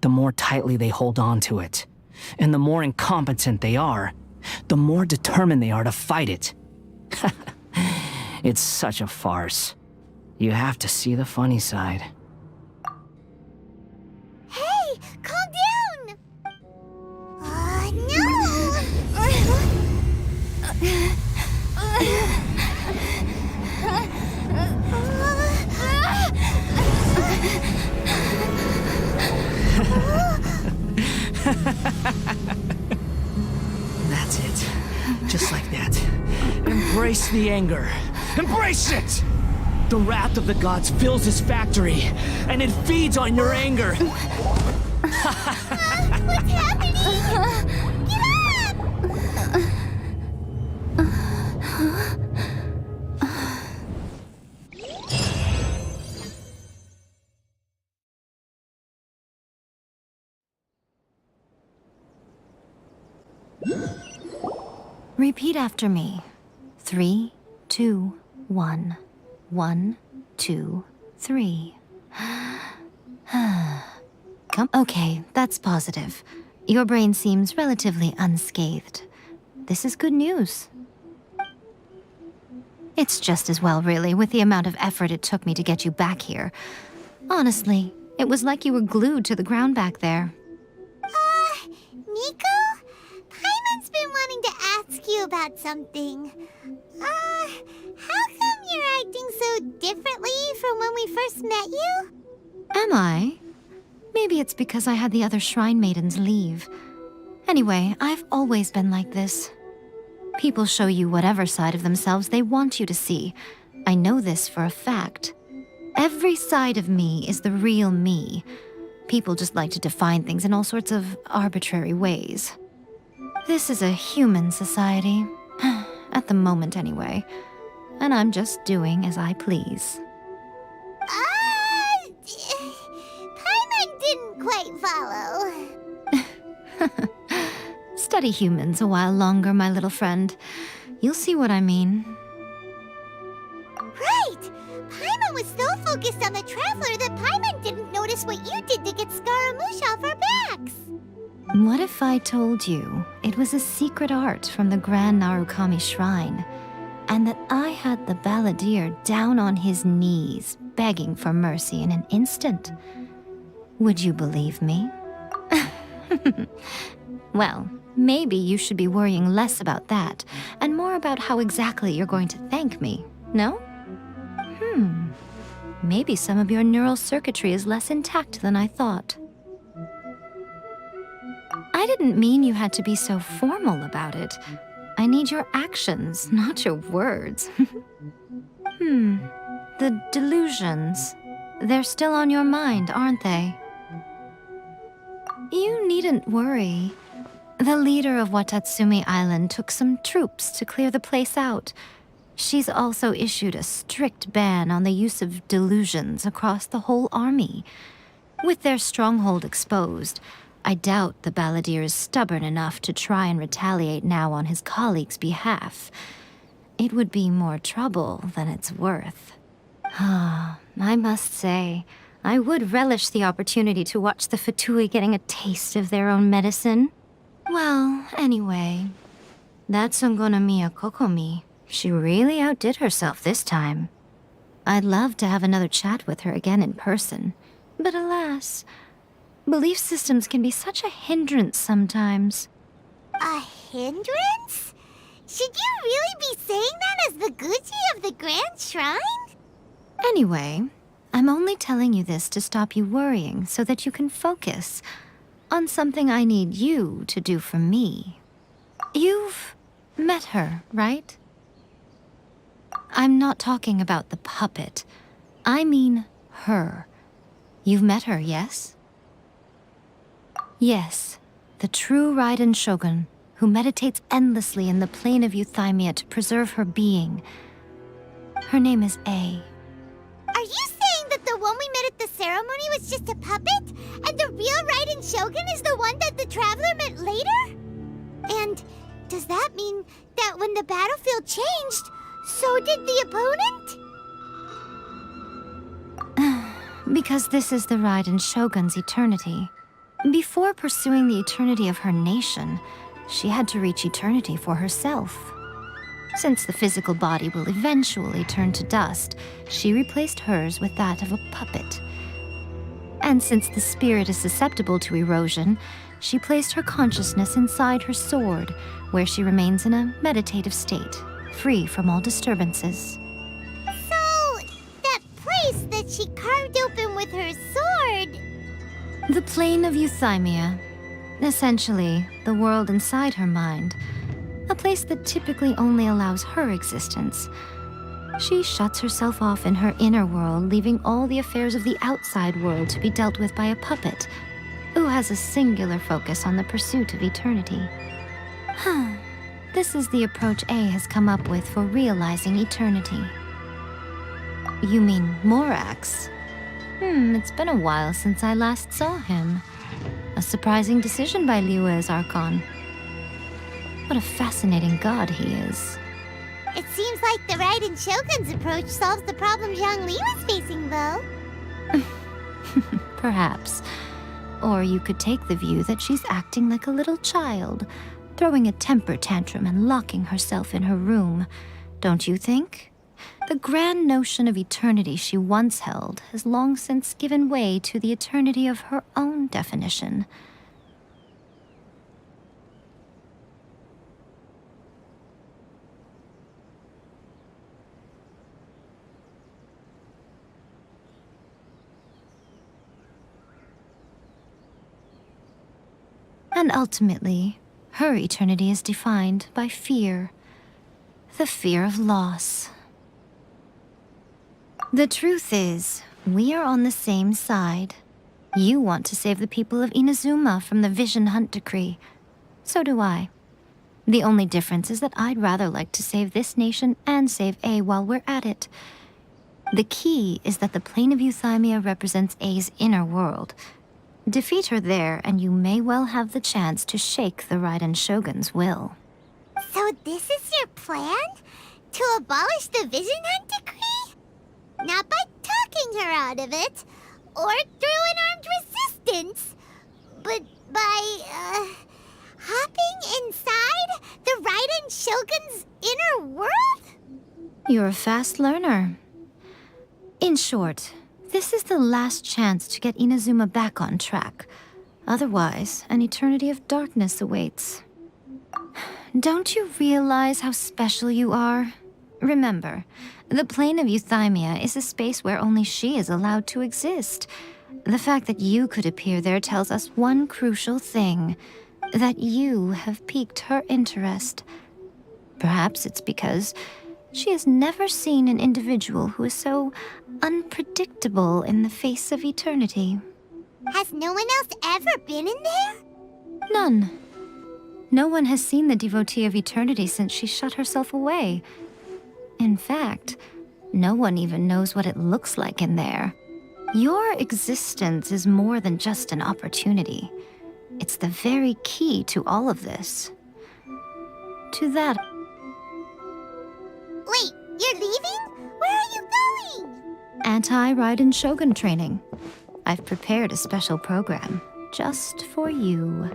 Speaker 12: the more tightly they hold on to it. And the more incompetent they are, the more determined they are to fight it. It's such a farce. You have to see the funny side.
Speaker 1: Hey, calm down! No!
Speaker 12: That's it. Just like that. Embrace the anger. Embrace it! The wrath of the gods fills this factory, and it feeds on your anger.
Speaker 1: What's happening? Get up!
Speaker 13: Repeat after me. 3, 2, 1. 1, 2, 3. Come. Okay, that's positive. Your brain seems relatively unscathed. This is good news. It's just as well, really, with the amount of effort it took me to get you back here. Honestly, it was like you were glued to the ground back there.
Speaker 1: Nico? Paimon's been wanting to ask you about something. How come you're acting so differently from when we first met you?
Speaker 13: Am I? Maybe it's because I had the other Shrine Maidens leave. Anyway, I've always been like this. People show you whatever side of themselves they want you to see. I know this for a fact. Every side of me is the real me. People just like to define things in all sorts of arbitrary ways. This is a human society. At the moment, anyway. And I'm just doing as I please.
Speaker 1: Paimon didn't quite follow.
Speaker 13: Study humans a while longer, my little friend. You'll see what I mean.
Speaker 1: Right! Paimon was so focused on the Traveler that Paimon didn't notice what you did to get Scaramouche off our backs.
Speaker 13: What if I told you it was a secret art from the Grand Narukami Shrine, and that I had the balladeer down on his knees, begging for mercy in an instant? Would you believe me? Well, maybe you should be worrying less about that, and more about how exactly you're going to thank me, no? maybe some of your neural circuitry is less intact than I thought. I didn't mean you had to be so formal about it. I need your actions, not your words. The delusions. They're still on your mind, aren't they? You needn't worry. The leader of Watatsumi Island took some troops to clear the place out. She's also issued a strict ban on the use of delusions across the whole army. With their stronghold exposed, I doubt the balladeer is stubborn enough to try and retaliate now on his colleague's behalf. It would be more trouble than it's worth. I must say, I would relish the opportunity to watch the Fatui getting a taste of their own medicine. Well, anyway, that Sungonomiya Kokomi, she really outdid herself this time. I'd love to have another chat with her again in person, but alas, belief systems can be such a hindrance sometimes.
Speaker 1: A hindrance? Should you really be saying that as the Gucci of the Grand Shrine?
Speaker 13: Anyway, I'm only telling you this to stop you worrying so that you can focus on something I need you to do for me. You've met her, right? I'm not talking about the puppet. I mean her. You've met her, yes? Yes, the true Raiden Shogun, who meditates endlessly in the plane of Euthymia to preserve her being. Her name is A.
Speaker 1: Are you saying that the one we met at the ceremony was just a puppet? And the real Raiden Shogun is the one that the Traveler met later? And does that mean that when the battlefield changed, so did the opponent?
Speaker 13: Because this is the Raiden Shogun's eternity. Before pursuing the eternity of her nation, she had to reach eternity for herself. Since the physical body will eventually turn to dust, she replaced hers with that of a puppet. And since the spirit is susceptible to erosion, she placed her consciousness inside her sword, where she remains in a meditative state, free from all disturbances.
Speaker 1: So, that place that she carved open with her sword...
Speaker 13: The plane of Euthymia. Essentially, the world inside her mind. A place that typically only allows her existence. She shuts herself off in her inner world, leaving all the affairs of the outside world to be dealt with by a puppet, who has a singular focus on the pursuit of eternity. This is the approach A has come up with for realizing eternity. You mean Morax? It's been a while since I last saw him. A surprising decision by Liyue's Archon. What a fascinating god he is.
Speaker 1: It seems like the Raiden Shogun's approach solves the problem Zhang Li was facing, though.
Speaker 13: Perhaps. Or you could take the view that she's acting like a little child, throwing a temper tantrum and locking herself in her room. Don't you think? The grand notion of eternity she once held has long since given way to the eternity of her own definition. And ultimately, her eternity is defined by fear. The fear of loss. The truth is, we are on the same side. You want to save the people of Inazuma from the Vision Hunt decree. So do I. The only difference is that I'd rather like to save this nation and save A while we're at it. The key is that the plane of Euthymia represents A's inner world. Defeat her there, and you may well have the chance to shake the Raiden Shogun's will.
Speaker 1: So this is your plan? To abolish the Vision Hunt decree? Not by talking her out of it, or through an armed resistance, but by, hopping inside the Raiden Shogun's inner world?
Speaker 13: You're a fast learner. In short, this is the last chance to get Inazuma back on track. Otherwise, an eternity of darkness awaits. Don't you realize how special you are? Remember, the plane of Euthymia is a space where only she is allowed to exist. The fact that you could appear there tells us one crucial thing, that you have piqued her interest. Perhaps it's because she has never seen an individual who is so unpredictable in the face of eternity.
Speaker 1: Has no one else ever been in there?
Speaker 13: None. No one has seen the devotee of eternity since she shut herself away. In fact, no one even knows what it looks like in there. Your existence is more than just an opportunity. It's the very key to all of this. To that...
Speaker 1: Wait, you're leaving? Where are you going?
Speaker 13: Anti-Raiden Shogun training. I've prepared a special program just for you.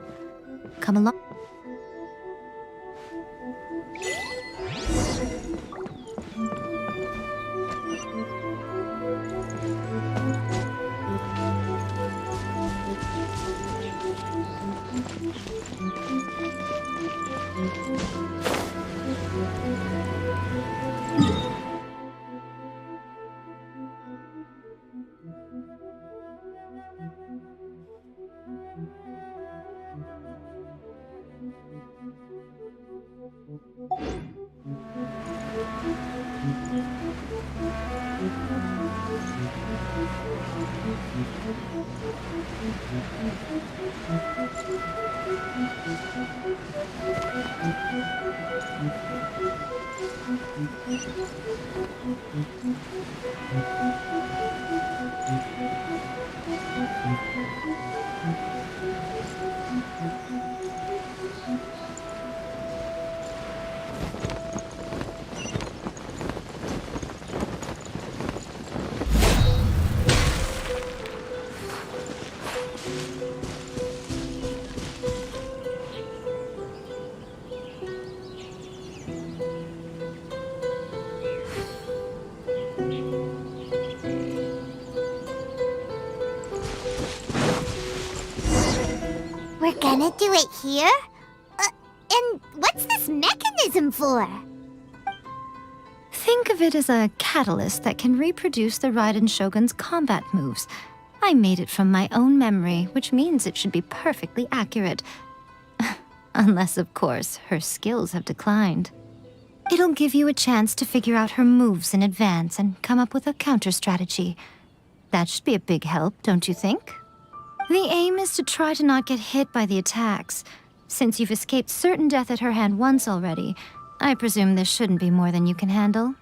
Speaker 13: Come along.
Speaker 1: We're gonna do it here? And what's this mechanism for?
Speaker 13: Think of it as a catalyst that can reproduce the Raiden Shogun's combat moves. I made it from my own memory, which means it should be perfectly accurate. Unless, of course, her skills have declined. It'll give you a chance to figure out her moves in advance and come up with a counter-strategy. That should be a big help, don't you think? The aim is to try to not get hit by the attacks. Since you've escaped certain death at her hand once already, I presume this shouldn't be more than you can handle.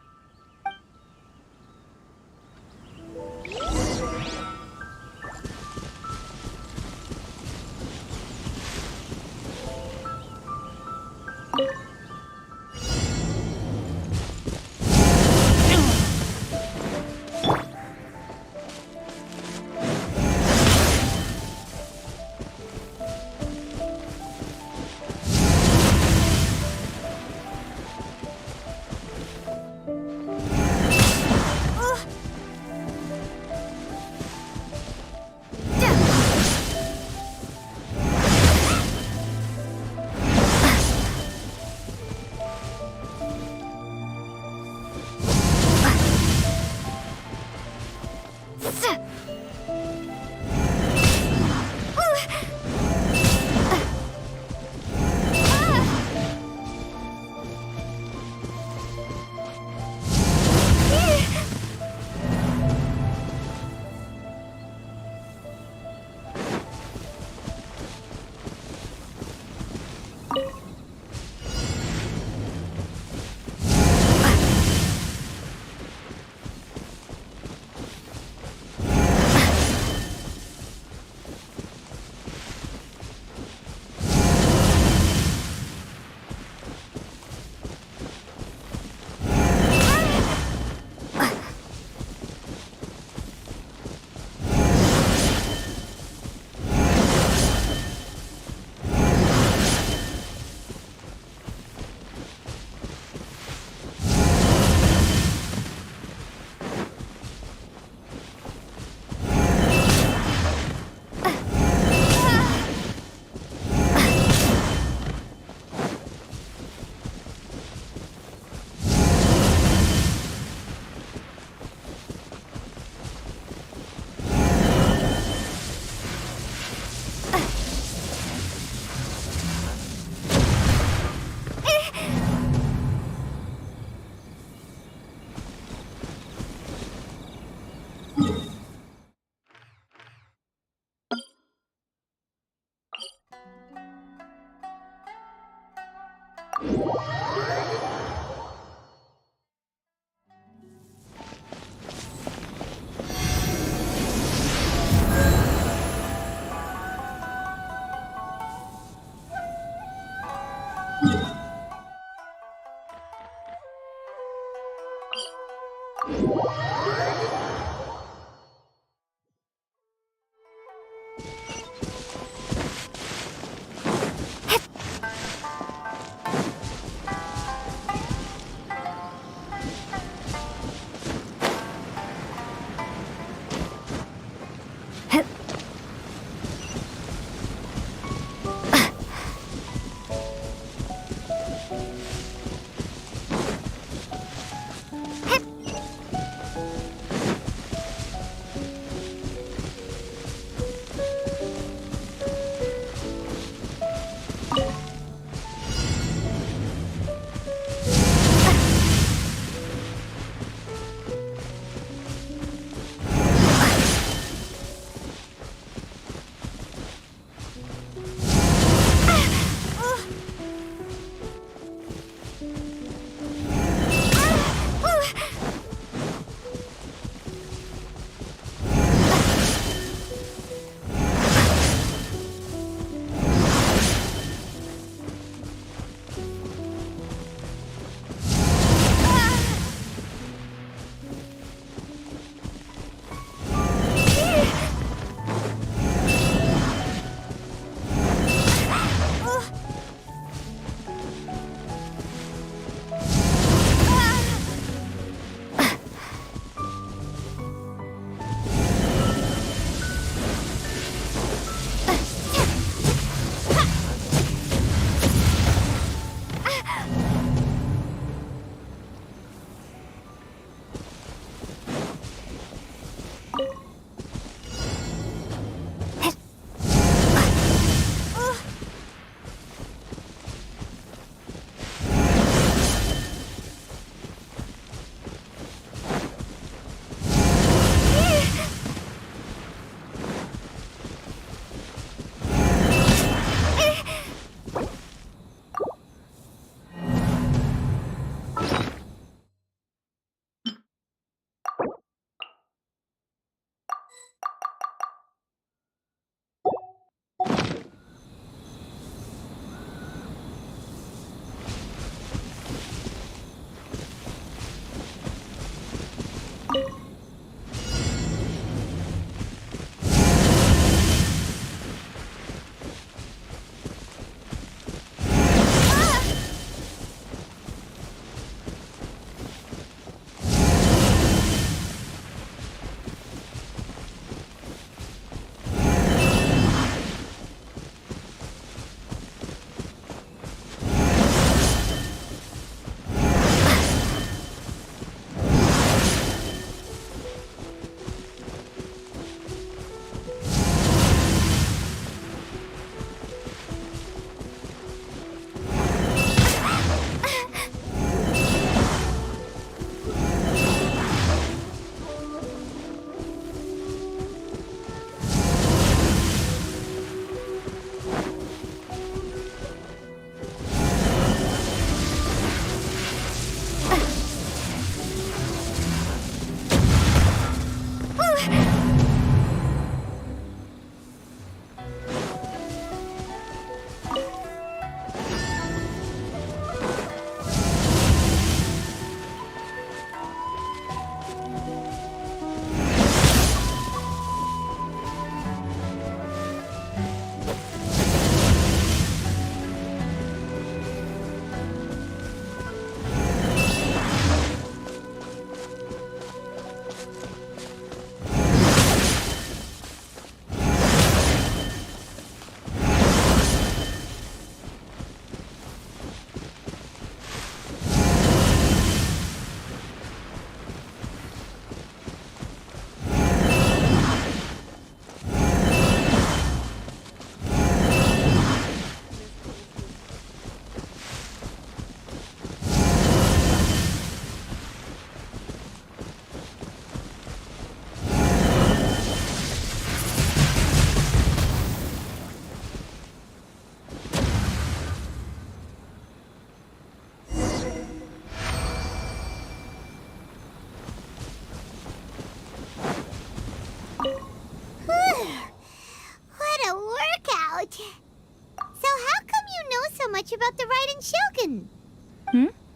Speaker 1: Shogun.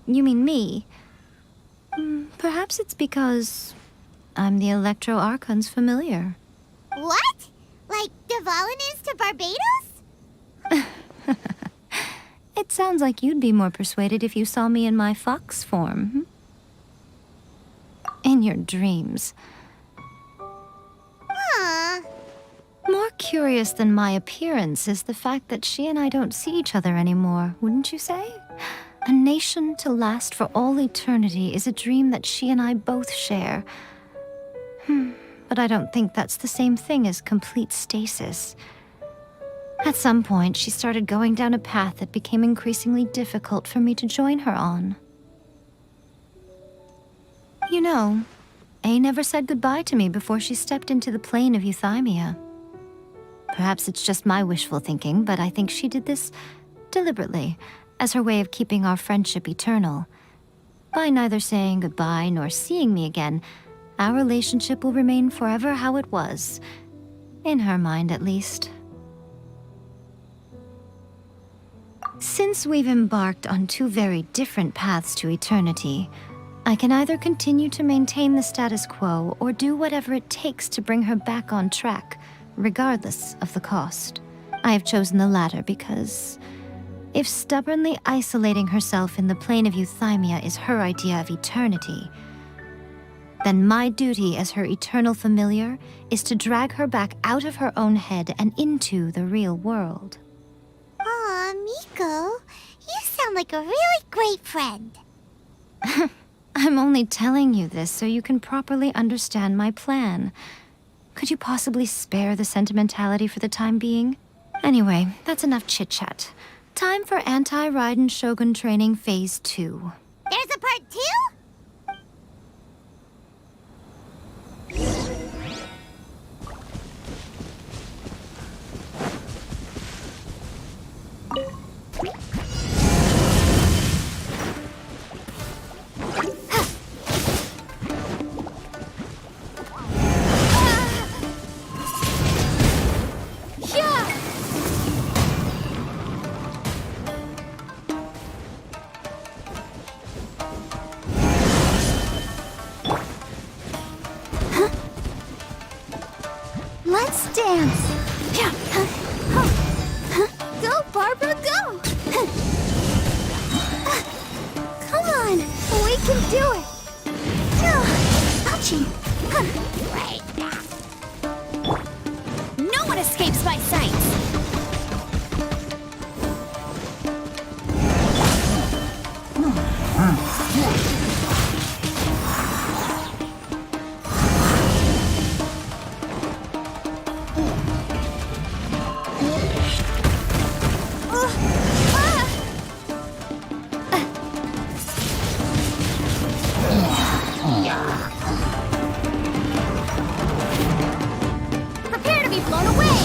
Speaker 13: You mean me? Perhaps it's because I'm the Electro Archon's familiar.
Speaker 1: What? Like Dvalin is to Barbados?
Speaker 13: It sounds like you'd be more persuaded if you saw me in my fox form. In your dreams. More curious than my appearance is the fact that she and I don't see each other anymore, wouldn't you say? A nation to last for all eternity is a dream that she and I both share. But I don't think that's the same thing as complete stasis. At some point, she started going down a path that became increasingly difficult for me to join her on. You know, A never said goodbye to me before she stepped into the plane of Euthymia. Perhaps it's just my wishful thinking, but I think she did this deliberately, as her way of keeping our friendship eternal. By neither saying goodbye nor seeing me again, our relationship will remain forever how it was. In her mind, at least. Since we've embarked on two very different paths to eternity, I can either continue to maintain the status quo or do whatever it takes to bring her back on track, regardless of the cost. I have chosen the latter because if stubbornly isolating herself in the plane of Euthymia is her idea of eternity, then my duty as her eternal familiar is to drag her back out of her own head and into the real world.
Speaker 1: Aw, Miko, you sound like a really great friend.
Speaker 13: I'm only telling you this so you can properly understand my plan. Could you possibly spare the sentimentality for the time being? Anyway, that's enough chit-chat. Time for Anti-Raiden Shogun Training Phase 2.
Speaker 1: There's a part 2?
Speaker 13: Let's dance!
Speaker 1: Go, Barbara, go! Come on, we can do it! Ouchie! No one escapes my sights! Prepare to be blown away!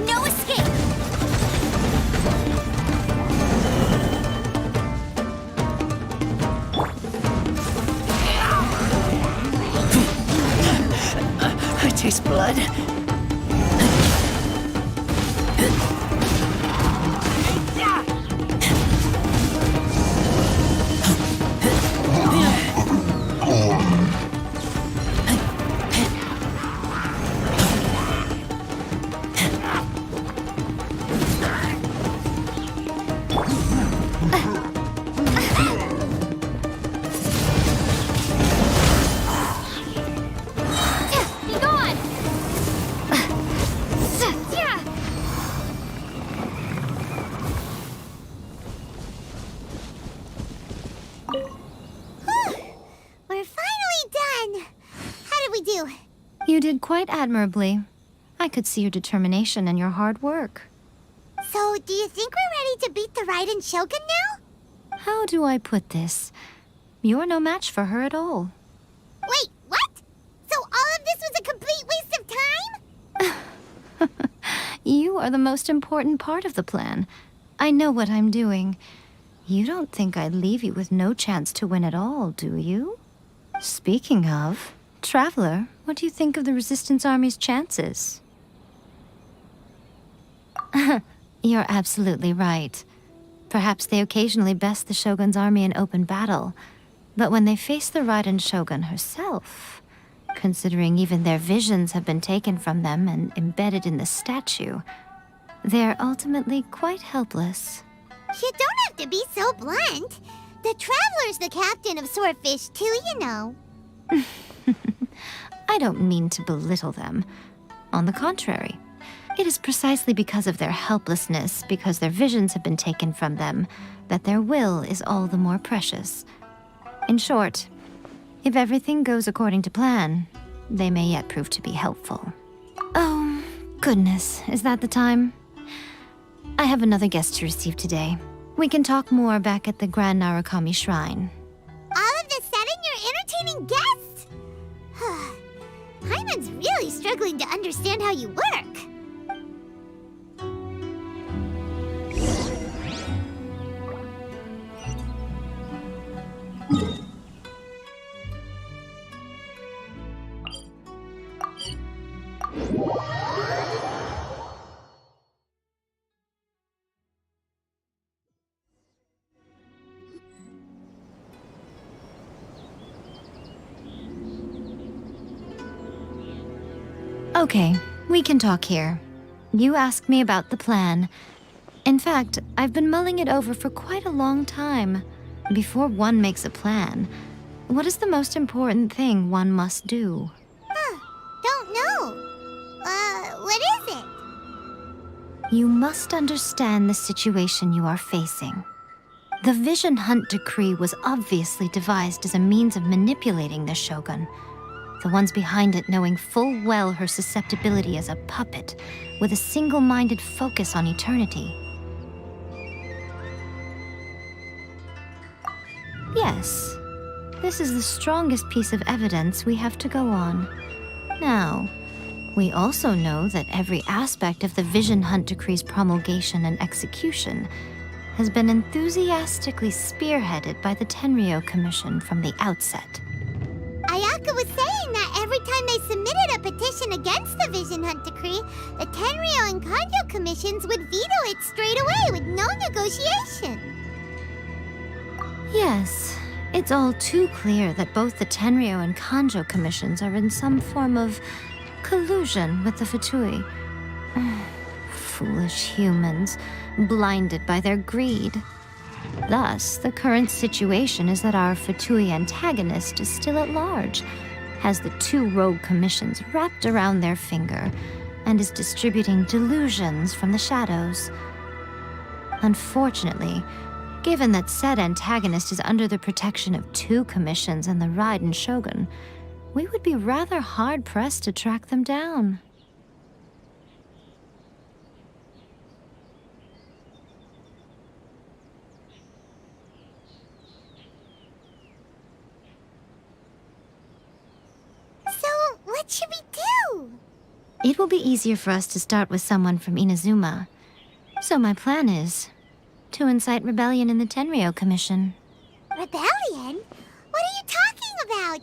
Speaker 1: No escape!
Speaker 10: I taste blood.
Speaker 1: Be gone! We're finally done! How did we do?
Speaker 13: You did quite admirably. I could see your determination and your hard work.
Speaker 1: So, do you think we're ready to beat the Raiden Shogun now?
Speaker 13: How do I put this? You're no match for her at all.
Speaker 1: Wait, what? So all of this was a complete waste of time?
Speaker 13: You are the most important part of the plan. I know what I'm doing. You don't think I'd leave you with no chance to win at all, do you? Speaking of, Traveler, what do you think of the Resistance Army's chances? You're absolutely right. Perhaps they occasionally best the Shogun's army in open battle, but when they face the Raiden Shogun herself, considering even their visions have been taken from them and embedded in the statue, they're ultimately quite helpless.
Speaker 1: You don't have to be so blunt. The Traveler's the captain of Swordfish too, you know.
Speaker 13: I don't mean to belittle them. On the contrary, it is precisely because of their helplessness, because their visions have been taken from them, that their will is all the more precious. In short, if everything goes according to plan, they may yet prove to be helpful. Oh, goodness, is that the time? I have another guest to receive today. We can talk more back at the Grand Narukami Shrine.
Speaker 1: All of the sudden, you're entertaining guests? Paimon's really struggling to understand how you work.
Speaker 13: Okay, we can talk here. You asked me about the plan. In fact, I've been mulling it over for quite a long time. Before one makes a plan, what is the most important thing one must do?
Speaker 1: Don't know. What is it?
Speaker 13: You must understand the situation you are facing. The Vision Hunt Decree was obviously devised as a means of manipulating the Shogun, the ones behind it knowing full well her susceptibility as a puppet, with a single-minded focus on eternity. Yes, this is the strongest piece of evidence we have to go on. Now, we also know that every aspect of the Vision Hunt Decree's promulgation and execution has been enthusiastically spearheaded by the Tenryou Commission from the outset.
Speaker 1: Ayaka was saying that every time they submitted a petition against the Vision Hunt Decree, the Tenryou and Kanjo commissions would veto it straight away with no negotiation.
Speaker 13: Yes, it's all too clear that both the Tenryou and Kanjo commissions are in some form of collusion with the Fatui. Foolish humans, blinded by their greed. Thus, the current situation is that our Fatui antagonist is still at large, has the two rogue commissions wrapped around their finger, and is distributing delusions from the shadows. Unfortunately, given that said antagonist is under the protection of two commissions and the Raiden Shogun, we would be rather hard-pressed to track them down.
Speaker 1: What should we do?
Speaker 13: It will be easier for us to start with someone from Inazuma. So my plan is to incite rebellion in the Tenryou Commission.
Speaker 1: Rebellion? What are you talking about?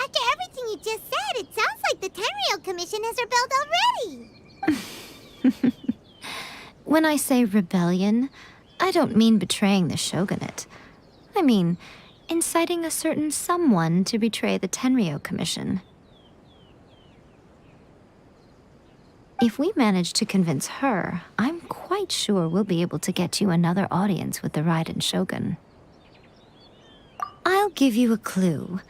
Speaker 1: After everything you just said, it sounds like the Tenryou Commission has rebelled already.
Speaker 13: When I say rebellion, I don't mean betraying the shogunate. I mean inciting a certain someone to betray the Tenryou Commission. If we manage to convince her, I'm quite sure we'll be able to get you another audience with the Raiden Shogun. I'll give you a clue.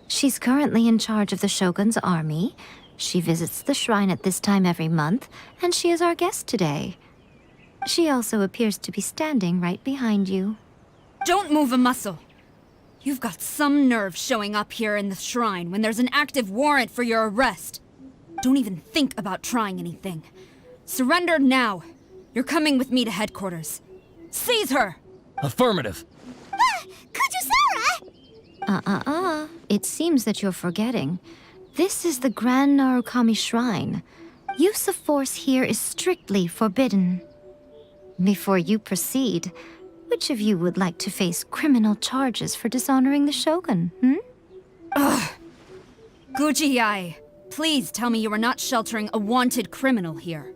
Speaker 13: She's currently in charge of the Shogun's army. She visits the shrine at this time every month, and she is our guest today. She also appears to be standing right behind you.
Speaker 14: Don't move a muscle. You've got some nerve showing up here in the shrine when there's an active warrant for your arrest. Don't even think about trying anything. Surrender now. You're coming with me to headquarters. Seize her!
Speaker 12: Affirmative.
Speaker 1: Kujusara!
Speaker 13: It seems that you're forgetting. This is the Grand Narukami Shrine. Use of force here is strictly forbidden. Before you proceed, Which of you would like to face criminal charges for dishonoring the Shogun,
Speaker 14: Ugh. Guji-ai, please tell me you are not sheltering a wanted criminal here.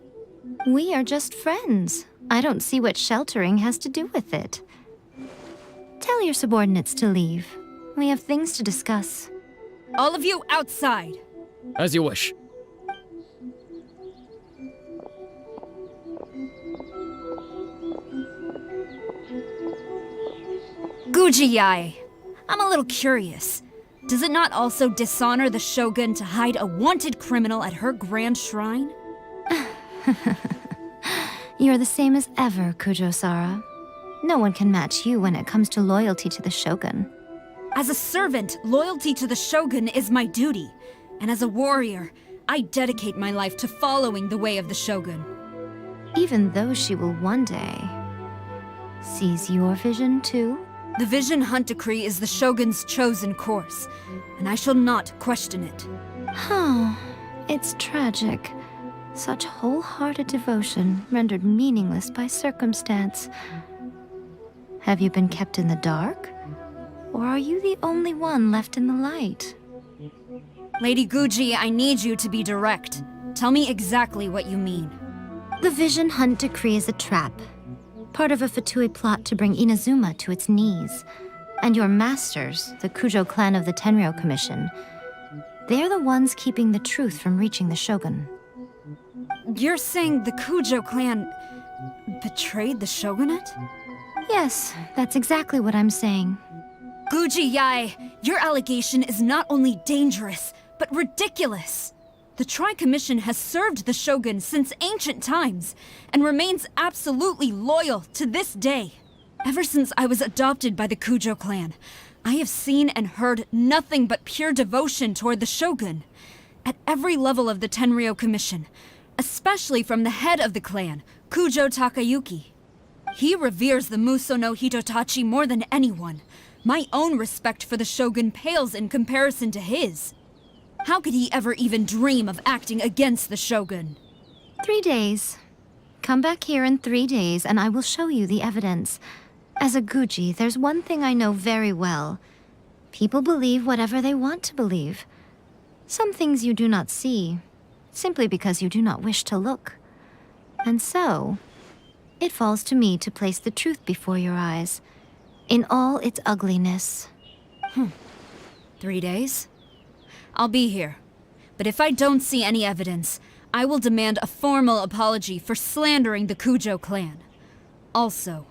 Speaker 13: We are just friends. I don't see what sheltering has to do with it. Tell your subordinates to leave. We have things to discuss.
Speaker 14: All of you outside.
Speaker 15: As you wish.
Speaker 14: Guji-ai, I'm a little curious. Does it not also dishonor the Shogun to hide a wanted criminal at her grand shrine?
Speaker 13: You're the same as ever, Kujo-Sara. No one can match you when it comes to loyalty to the Shogun.
Speaker 14: As a servant, loyalty to the Shogun is my duty. And as a warrior, I dedicate my life to following the way of the Shogun.
Speaker 13: Even though she will one day seize your vision too?
Speaker 14: The Vision Hunt Decree is the Shogun's chosen course, and I shall not question it.
Speaker 13: Oh, it's tragic. Such wholehearted devotion rendered meaningless by circumstance. Have you been kept in the dark? Or are you the only one left in the light?
Speaker 14: Lady Guji, I need you to be direct. Tell me exactly what you mean.
Speaker 13: The Vision Hunt Decree is a trap. Part of a Fatui plot to bring Inazuma to its knees. And your masters, the Kujo clan of the Tenryou Commission, they're the ones keeping the truth from reaching the Shogun.
Speaker 14: You're saying the Kujo clan betrayed the shogunate?
Speaker 13: Yes, that's exactly what I'm saying.
Speaker 14: Guji-ai, your allegation is not only dangerous, but ridiculous. The Tri-Commission has served the Shogun since ancient times, and remains absolutely loyal to this day. Ever since I was adopted by the Kujo clan, I have seen and heard nothing but pure devotion toward the Shogun. At every level of the Tenryou Commission, especially from the head of the clan, Kujo Takayuki. He reveres the Muso no Hitotachi more than anyone. My own respect for the Shogun pales in comparison to his. How could he ever even dream of acting against the Shogun?
Speaker 13: 3 days. Come back here in 3 days and I will show you the evidence. As a Guji, there's one thing I know very well. People believe whatever they want to believe. Some things you do not see, simply because you do not wish to look. And so, it falls to me to place the truth before your eyes, in all its ugliness.
Speaker 14: 3 days? I'll be here. But if I don't see any evidence, I will demand a formal apology for slandering the Kujo clan. Also,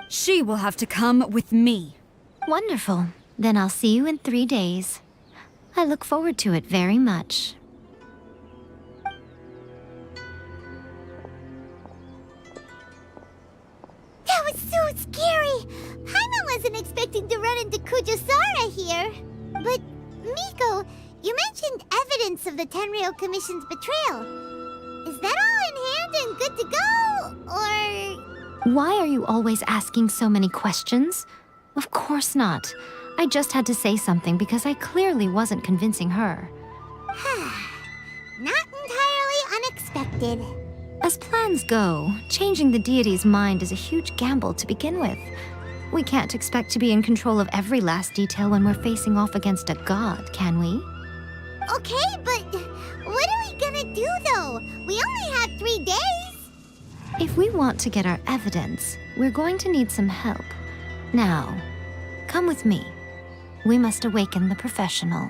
Speaker 14: she will have to come with me.
Speaker 13: Wonderful. Then I'll see you in 3 days. I look forward to it very much.
Speaker 1: That was so scary! Paimon wasn't expecting to run into Kujo-Sara here. But, Miko, you mentioned evidence of the Tenryou Commission's betrayal. Is that all in hand and good to go, or...?
Speaker 13: Why are you always asking so many questions? Of course not. I just had to say something because I clearly wasn't convincing her.
Speaker 1: Not entirely unexpected.
Speaker 13: As plans go, changing the deity's mind is a huge gamble to begin with. We can't expect to be in control of every last detail when we're facing off against a god, can we?
Speaker 1: Okay, but what are we gonna do, though? We only have 3 days.
Speaker 13: If we want to get our evidence, we're going to need some help. Now, come with me. We must awaken the professional.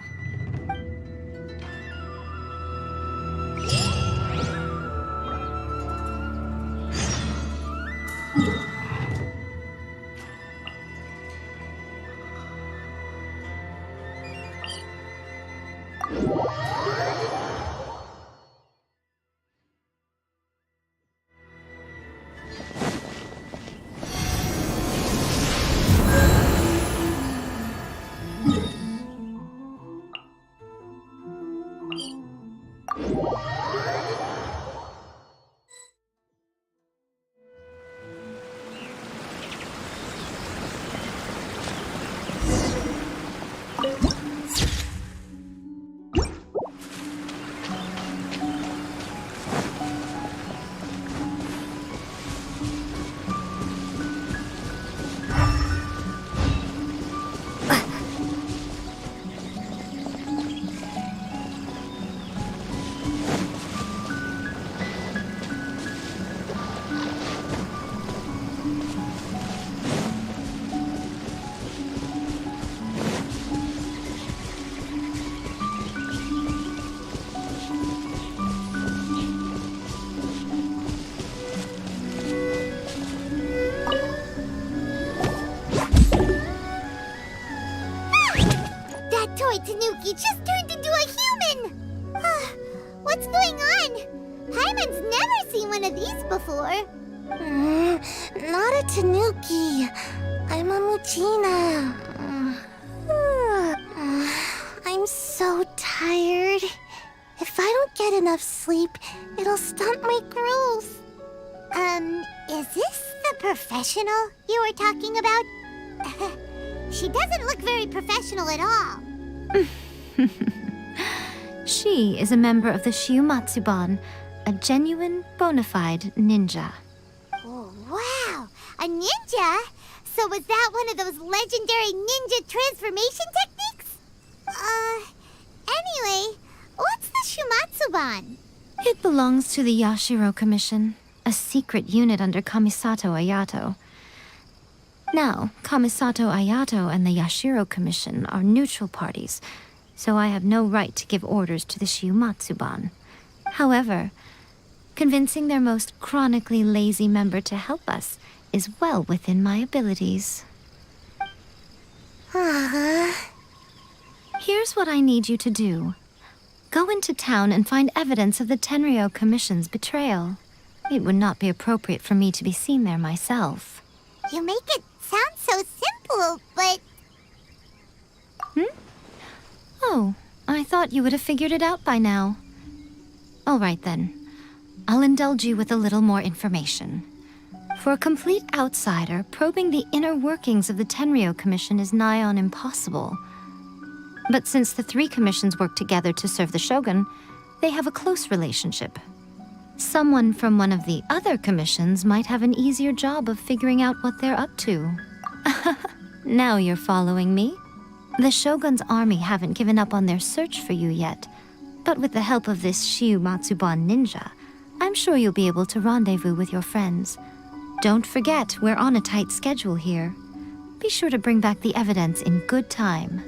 Speaker 1: just turned into a human! What's going on? Paimon's never seen one of these before.
Speaker 4: Not a tanuki. I'm a Muchina. I'm so tired. If I don't get enough sleep, it'll stunt my growth.
Speaker 1: Is this the professional you were talking about? She doesn't look very professional at all.
Speaker 13: She is a member of the Shiumatsuban, a genuine, bona fide ninja.
Speaker 1: Oh, wow! A ninja? So was that one of those legendary ninja transformation techniques? Anyway, what's the Shumatsuban?
Speaker 13: It belongs to the Yashiro Commission, a secret unit under Kamisato Ayato. Now, Kamisato Ayato and the Yashiro Commission are neutral parties, so I have no right to give orders to the Shiumatsuban. However, convincing their most chronically lazy member to help us is well within my abilities. Here's what I need you to do. Go into town and find evidence of the Tenryo Commission's betrayal. It would not be appropriate for me to be seen there myself.
Speaker 1: You make it sound so simple, but...
Speaker 13: Oh, I thought you would have figured it out by now. All right then. I'll indulge you with a little more information. For a complete outsider, probing the inner workings of the Tenryo Commission is nigh on impossible. But since the three commissions work together to serve the Shogun, they have a close relationship. Someone from one of the other commissions might have an easier job of figuring out what they're up to. Now you're following me? The Shogun's army haven't given up on their search for you yet, but with the help of this Shiumatsuban ninja, I'm sure you'll be able to rendezvous with your friends. Don't forget, we're on a tight schedule here. Be sure to bring back the evidence in good time.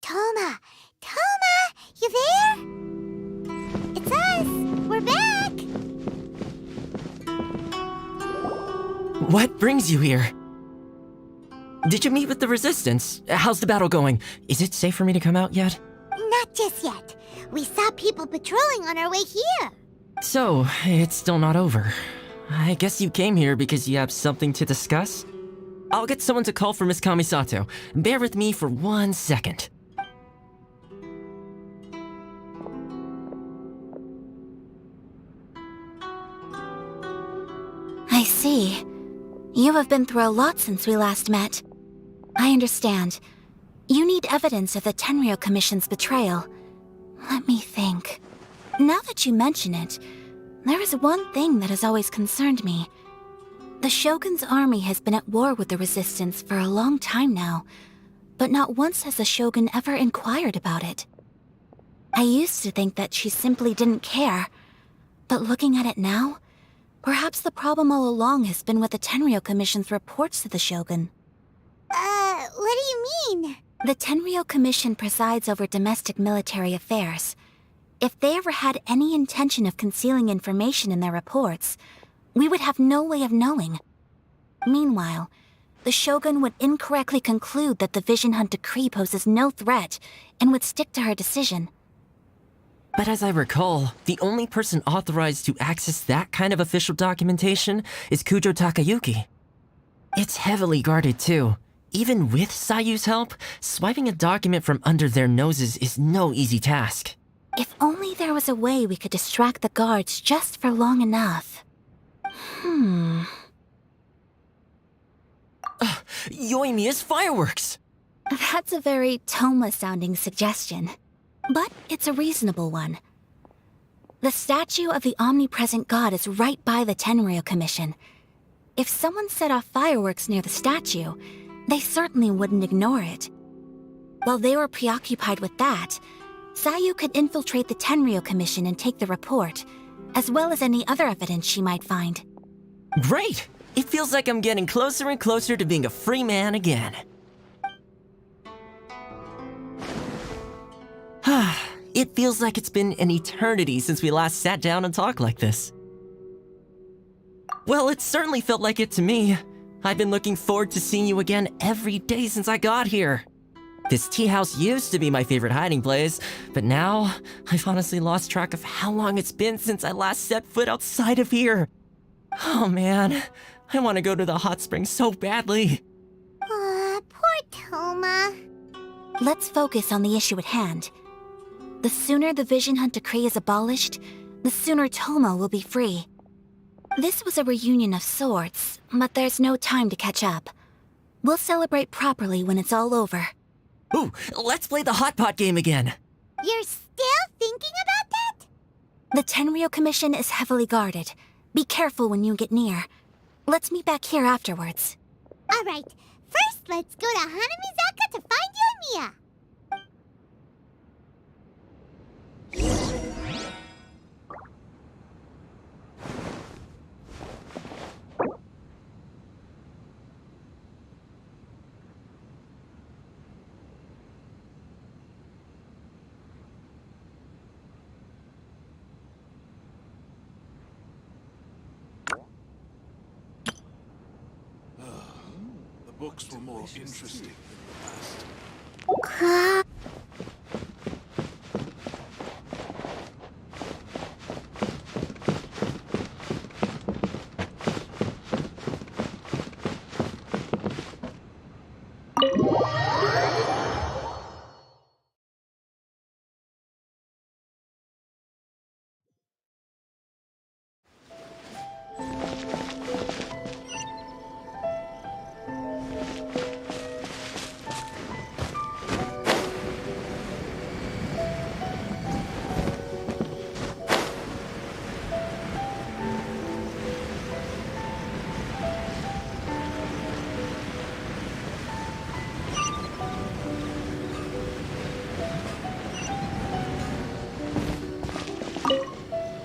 Speaker 1: Toma, you there? It's us. We're back.
Speaker 15: What brings you here? Did you meet with the Resistance? How's the battle going? Is it safe for me to come out yet?
Speaker 1: Not just yet. We saw people patrolling on our way here.
Speaker 15: So, it's still not over. I guess you came here because you have something to discuss? I'll get someone to call for Miss Kamisato. Bear with me for 1 second.
Speaker 4: I see. You have been through a lot since we last met. I understand. You need evidence of the Tenryo Commission's betrayal. Let me think. Now that you mention it, there is one thing that has always concerned me. The Shogun's army has been at war with the Resistance for a long time now, but not once has the Shogun ever inquired about it. I used to think that she simply didn't care, but looking at it now, perhaps the problem all along has been with the Tenryo Commission's reports to the Shogun.
Speaker 1: What do you mean?
Speaker 4: The Tenryo Commission presides over domestic military affairs. If they ever had any intention of concealing information in their reports, we would have no way of knowing. Meanwhile, the Shogun would incorrectly conclude that the Vision Hunt decree poses no threat and would stick to her decision.
Speaker 15: But as I recall, the only person authorized to access that kind of official documentation is Kujo Takayuki. It's heavily guarded too. Even with Sayu's help, swiping a document from under their noses is no easy task.
Speaker 16: If only there was a way we could distract the guards just for long enough.
Speaker 15: Yoimiya's fireworks!
Speaker 16: That's a very Toma-sounding suggestion. But it's a reasonable one. The statue of the omnipresent god is right by the Tenryou Commission. If someone set off fireworks near the statue, they certainly wouldn't ignore it. While they were preoccupied with that, Sayu could infiltrate the Tenryou Commission and take the report, as well as any other evidence she might find.
Speaker 15: Great! It feels like I'm getting closer and closer to being a free man again. It feels like it's been an eternity since we last sat down and talked like this. Well, it certainly felt like it to me. I've been looking forward to seeing you again every day since I got here. This tea house used to be my favorite hiding place, but now I've honestly lost track of how long it's been since I last set foot outside of here. Oh man, I want to go to the hot springs so badly.
Speaker 1: Poor Toma.
Speaker 16: Let's focus on the issue at hand. The sooner the Vision Hunt decree is abolished, the sooner Toma will be free. This was a reunion of sorts, but there's no time to catch up. We'll celebrate properly when it's all over.
Speaker 15: Ooh, let's play the hot pot game again.
Speaker 1: You're still thinking about that?
Speaker 16: The Tenryou Commission is heavily guarded. Be careful when you get near. Let's meet back here afterwards.
Speaker 1: Alright, first let's go to Hanamizaka to find Yoimiya.
Speaker 11: The books were more interesting than the past.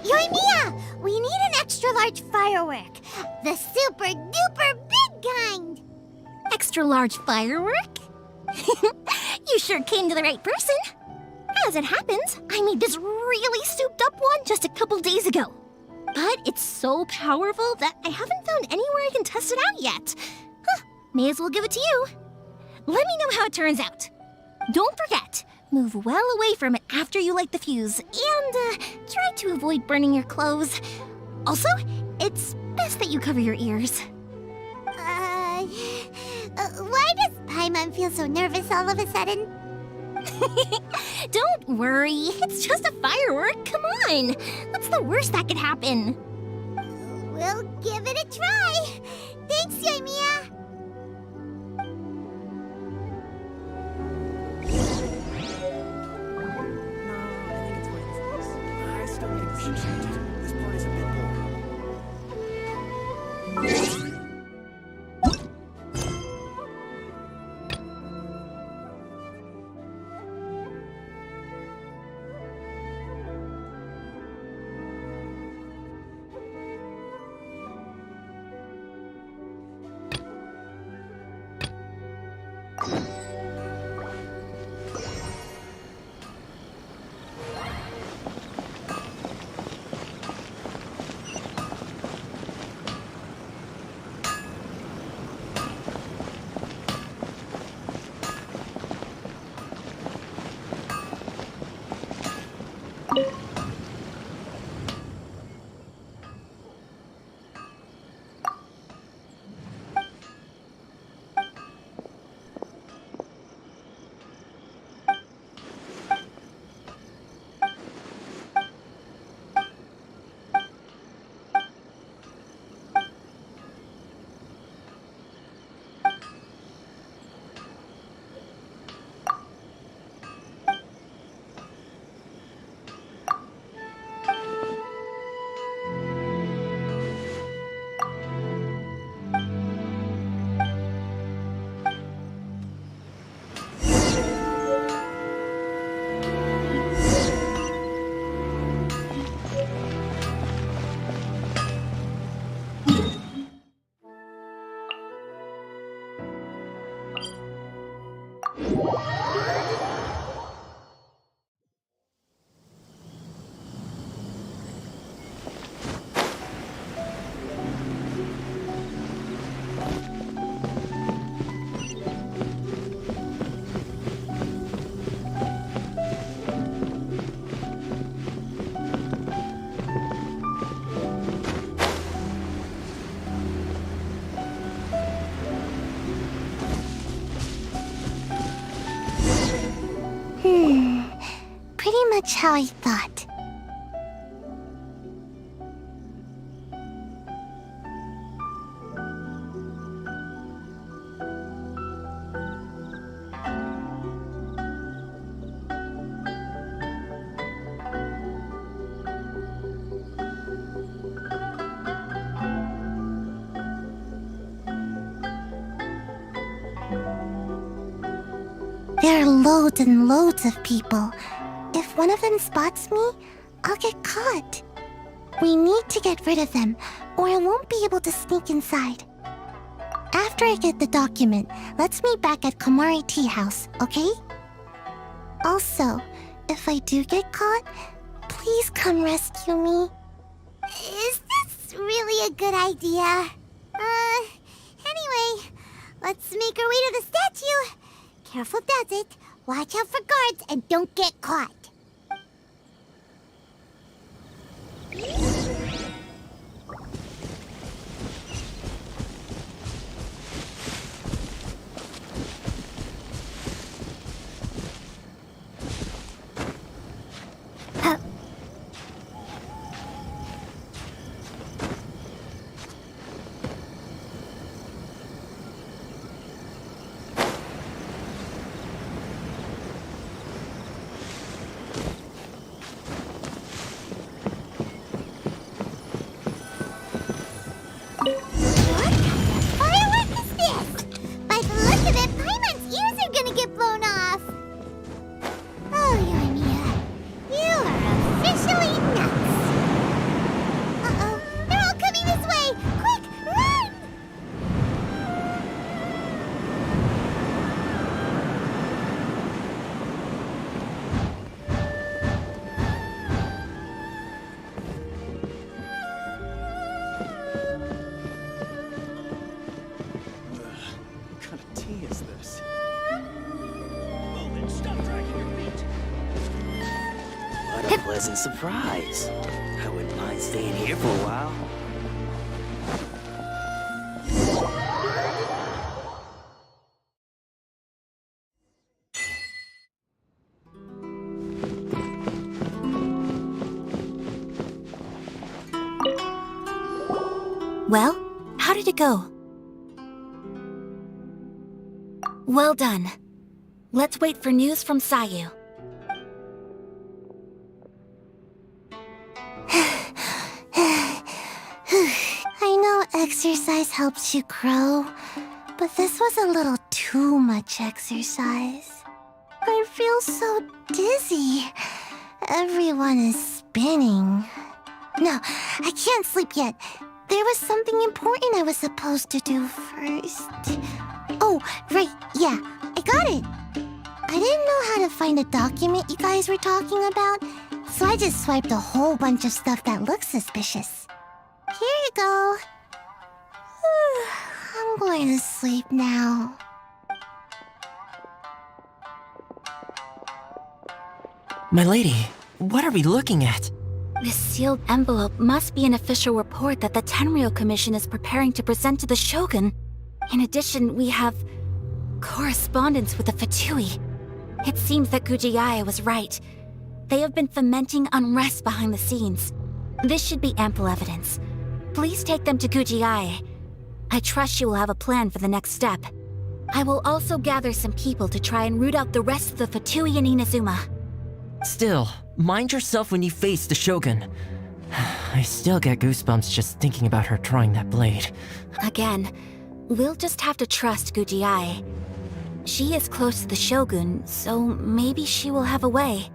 Speaker 1: Yoimiya, we need an extra-large firework. The super-duper big kind.
Speaker 4: Extra-large firework? You sure came to the right person. As it happens, I made this really souped-up one just a couple days ago. But it's so powerful that I haven't found anywhere I can test it out yet. May as well give it to you. Let me know how it turns out. Don't forget, move well away from it after you light the fuse, and try to avoid burning your clothes. Also, it's best that you cover your ears.
Speaker 1: Why does Paimon feel so nervous all of a sudden?
Speaker 4: Don't worry, it's just a firework. Come on. What's the worst that could happen?
Speaker 1: We'll give it a try. Thanks, Yoimiya.
Speaker 4: how I thought. There are loads and loads of people. If one of them spots me, I'll get caught. We need to get rid of them, or I won't be able to sneak inside. After I get the document, let's meet back at Komari Tea House, okay? Also, if I do get caught, please come rescue me.
Speaker 1: Is this really a good idea? Anyway, let's make our way to the statue. Careful does it. Watch out for guards and don't get caught.
Speaker 10: Pleasant surprise. I wouldn't mind staying here for a while.
Speaker 16: Well, how did it go? Well done. Let's wait for news from Sayu.
Speaker 4: I know exercise helps you grow, but this was a little too much exercise. I feel so dizzy. Everyone is spinning. No, I can't sleep yet. There was something important I was supposed to do first. Oh, right, yeah, I got it. I didn't know how to find a document you guys were talking about, so I just swiped a whole bunch of stuff that looks suspicious. Here you go. I'm going to sleep now.
Speaker 15: My lady, what are we looking at?
Speaker 16: This sealed envelope must be an official report that the Tenryou Commission is preparing to present to the Shogun. In addition, we have correspondence with the Fatui. It seems that Gujiai was right. They have been fomenting unrest behind the scenes. This should be ample evidence. Please take them to Gujiai. I trust she will have a plan for the next step. I will also gather some people to try and root out the rest of the Fatui in Inazuma.
Speaker 15: Still, mind yourself when you face the Shogun. I still get goosebumps just thinking about her drawing that blade.
Speaker 16: Again, we'll just have to trust Gujiai. She is close to the Shogun, so maybe she will have a way.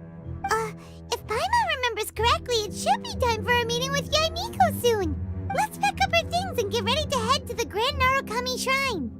Speaker 1: If Paimon remembers correctly, it should be time for a meeting with Yaimiko soon. Let's pack up our things and get ready to head to the Grand Narukami Shrine.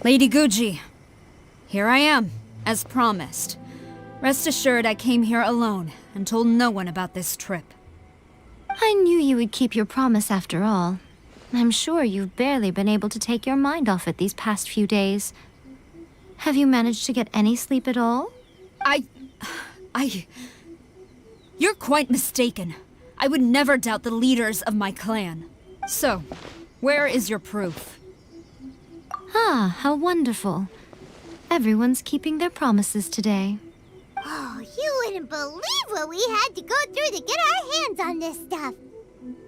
Speaker 14: Lady Guji, here I am, As promised. Rest assured I came here alone and told no one about this trip.
Speaker 13: I knew you would keep your promise after all. I'm sure you've barely been able to take your mind off it these past few days. Have you managed to get any sleep at all?
Speaker 14: You're quite mistaken. I would never doubt the leaders of my clan. So, where is your proof?
Speaker 13: Ah, how wonderful. Everyone's keeping their promises today.
Speaker 1: Oh, you wouldn't believe what we had to go through to get our hands on this stuff.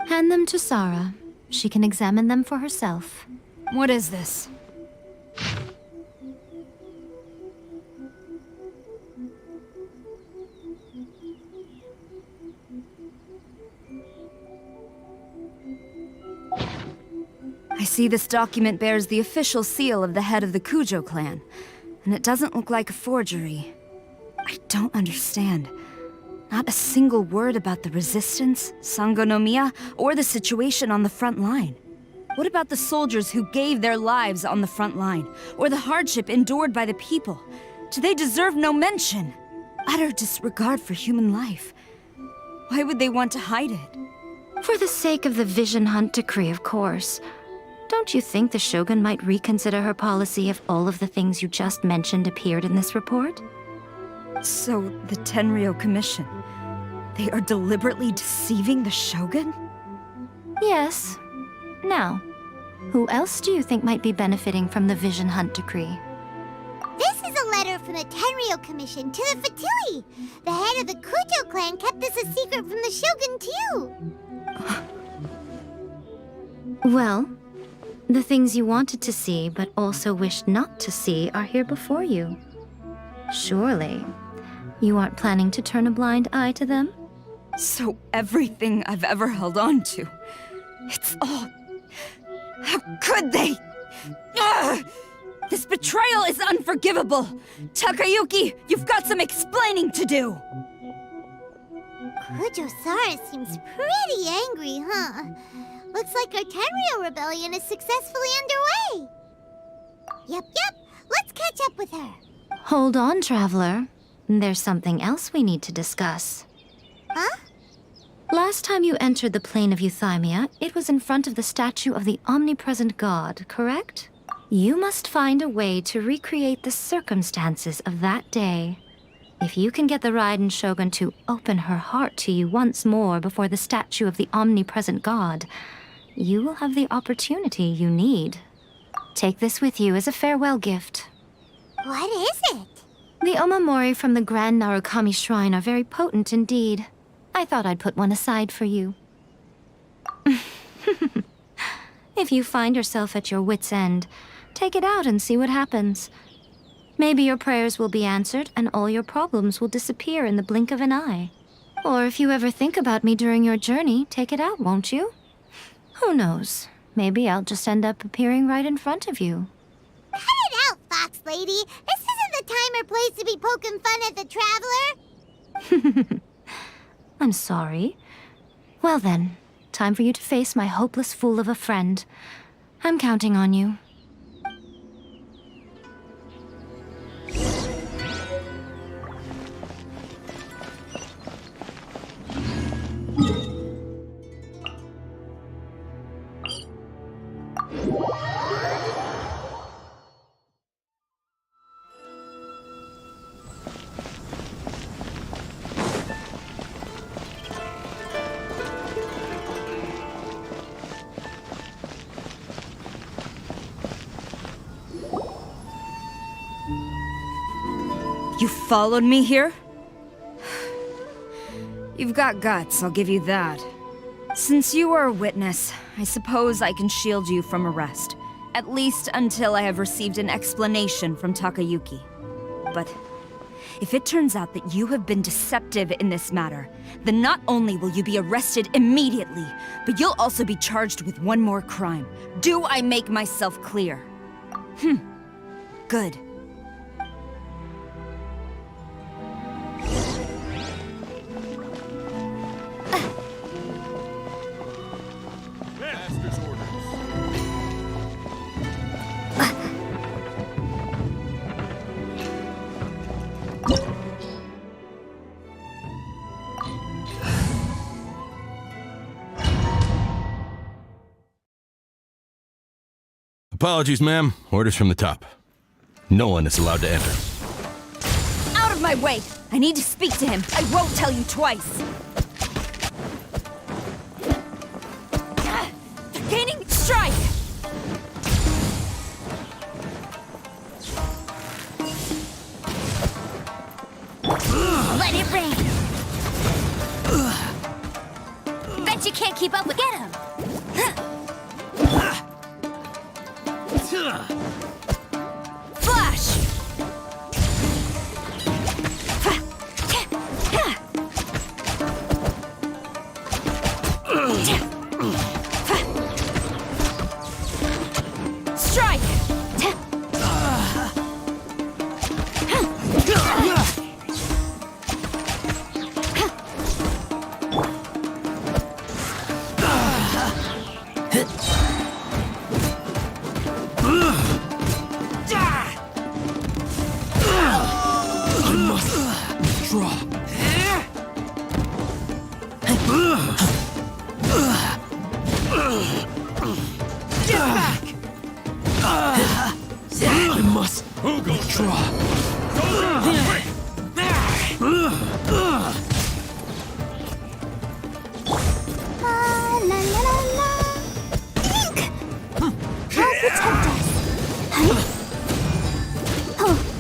Speaker 13: Hand them to Sarah. She can examine them for herself.
Speaker 14: What is this? I see this document bears the official seal of the head of the Kujo clan, and it doesn't look like a forgery. I don't understand. Not a single word about the resistance, Sangonomiya, or the situation on the front line. What about the soldiers who gave their lives on the front line, or the hardship endured by the people? Do they deserve no mention? Utter disregard for human life. Why would they want to hide it?
Speaker 13: For the sake of the Vision Hunt decree, of course. Don't you think the Shogun might reconsider her policy if all of the things you just mentioned appeared in this report?
Speaker 14: So, the Tenryou Commission, they are deliberately deceiving the Shogun?
Speaker 13: Yes. Now, who else do you think might be benefiting from the Vision Hunt decree?
Speaker 1: This is a letter from the Tenryou Commission to the Fatui. The head of the Kujo clan kept this a secret from the Shogun, too.
Speaker 13: Well, the things you wanted to see but also wished not to see are here before you. Surely, you aren't planning to turn a blind eye to them?
Speaker 14: So everything I've ever held on to, it's all... How could they? Ugh! This betrayal is unforgivable! Takayuki, you've got some explaining to do!
Speaker 1: Kujo-Sara seems pretty angry, huh? Looks like our Tenryou rebellion is successfully underway. Yep, let's catch up with her.
Speaker 13: Hold on, Traveler. There's something else we need to discuss.
Speaker 1: Huh?
Speaker 13: Last time you entered the plane of Euthymia, it was in front of the statue of the omnipresent god, correct? You must find a way to recreate the circumstances of that day. If you can get the Raiden Shogun to open her heart to you once more before the statue of the omnipresent god, you will have the opportunity you need. Take this with you as a farewell gift.
Speaker 1: What is it?
Speaker 13: The omamori from the Grand Narukami Shrine are very potent indeed. I thought I'd put one aside for you. If you find yourself at your wit's end, take it out and see what happens. Maybe your prayers will be answered and all your problems will disappear in the blink of an eye. Or if you ever think about me during your journey, take it out, won't you? Who knows? Maybe I'll just end up appearing right in front of you.
Speaker 1: Cut it out, Fox Lady! This isn't the time or place to be poking fun at the Traveler!
Speaker 13: I'm sorry. Well then, time for you to face my hopeless fool of a friend. I'm counting on you.
Speaker 14: You followed me here? You've got guts, I'll give you that. Since you are a witness, I suppose I can shield you from arrest. At least until I have received an explanation from Takayuki. But if it turns out that you have been deceptive in this matter, then not only will you be arrested immediately, but you'll also be charged with one more crime. Do I make myself clear? Good.
Speaker 2: Apologies, ma'am. Orders from the top. No one is allowed to enter.
Speaker 14: Out of my way! I need to speak to him. I won't tell you twice. They're gaining strike!
Speaker 1: Let it rain. Bet you can't keep up with. Get him.
Speaker 14: Flash! Strike!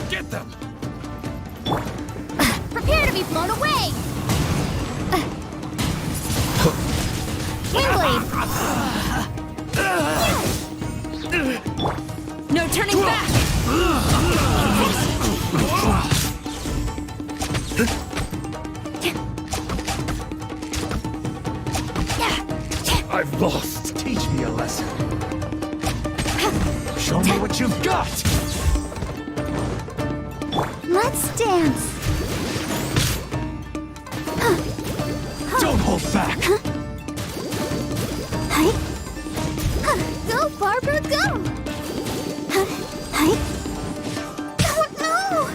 Speaker 11: Get them!
Speaker 1: Prepare to be blown away. Wingblade.
Speaker 14: No turning back!
Speaker 11: I've lost. Teach me a lesson. Show me what you've got!
Speaker 1: Let's dance.
Speaker 11: Don't hold back!
Speaker 1: Go, Barbara, go! Oh, no!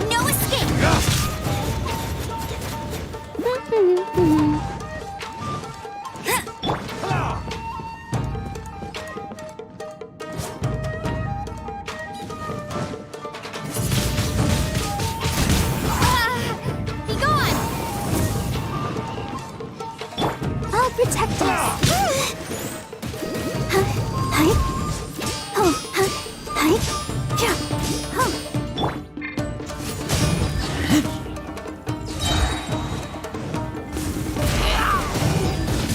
Speaker 1: No escape! Be gone! I'll protect us.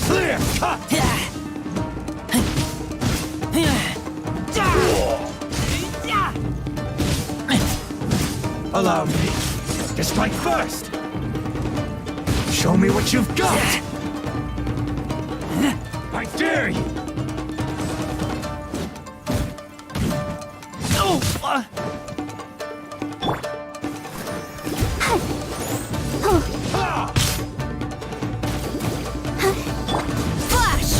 Speaker 11: Clear cut! Allow me to strike first! Show me what you've got! I dare you!
Speaker 14: Flash!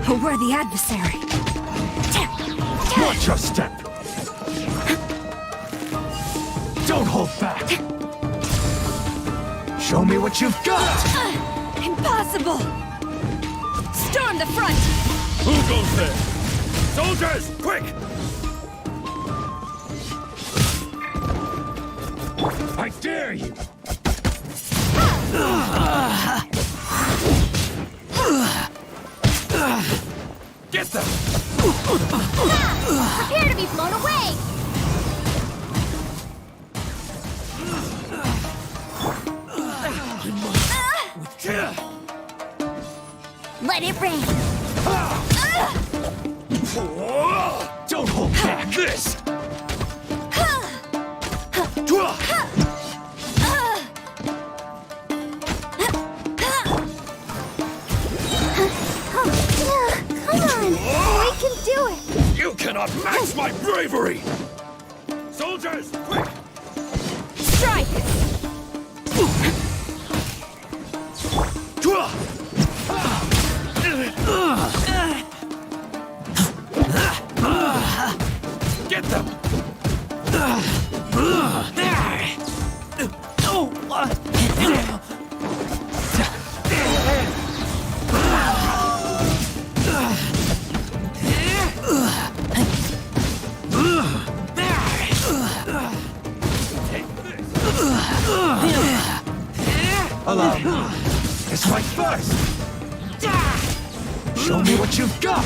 Speaker 14: A worthy adversary.
Speaker 11: Watch your step! Don't hold back! Show me what you've got!
Speaker 14: Impossible! Storm the front!
Speaker 11: Who goes there? Soldiers, quick! I dare you! Get them!
Speaker 1: Prepare to be blown away! Let it rain!
Speaker 11: Don't hold back! This!
Speaker 1: Come on! We can do it!
Speaker 11: You cannot match my bravery! Soldiers, quick!
Speaker 14: Strike!
Speaker 11: Get them! Strike first! Show me what you've got!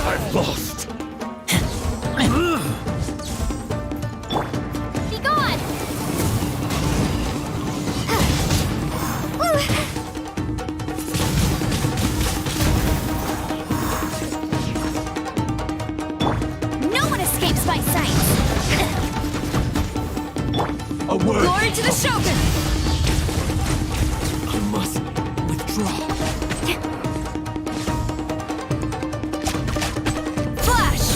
Speaker 11: I've lost!
Speaker 1: Be gone! No one escapes my sight!
Speaker 11: A word!
Speaker 14: Glory to the Shogun!
Speaker 11: I must withdraw.
Speaker 14: Flash!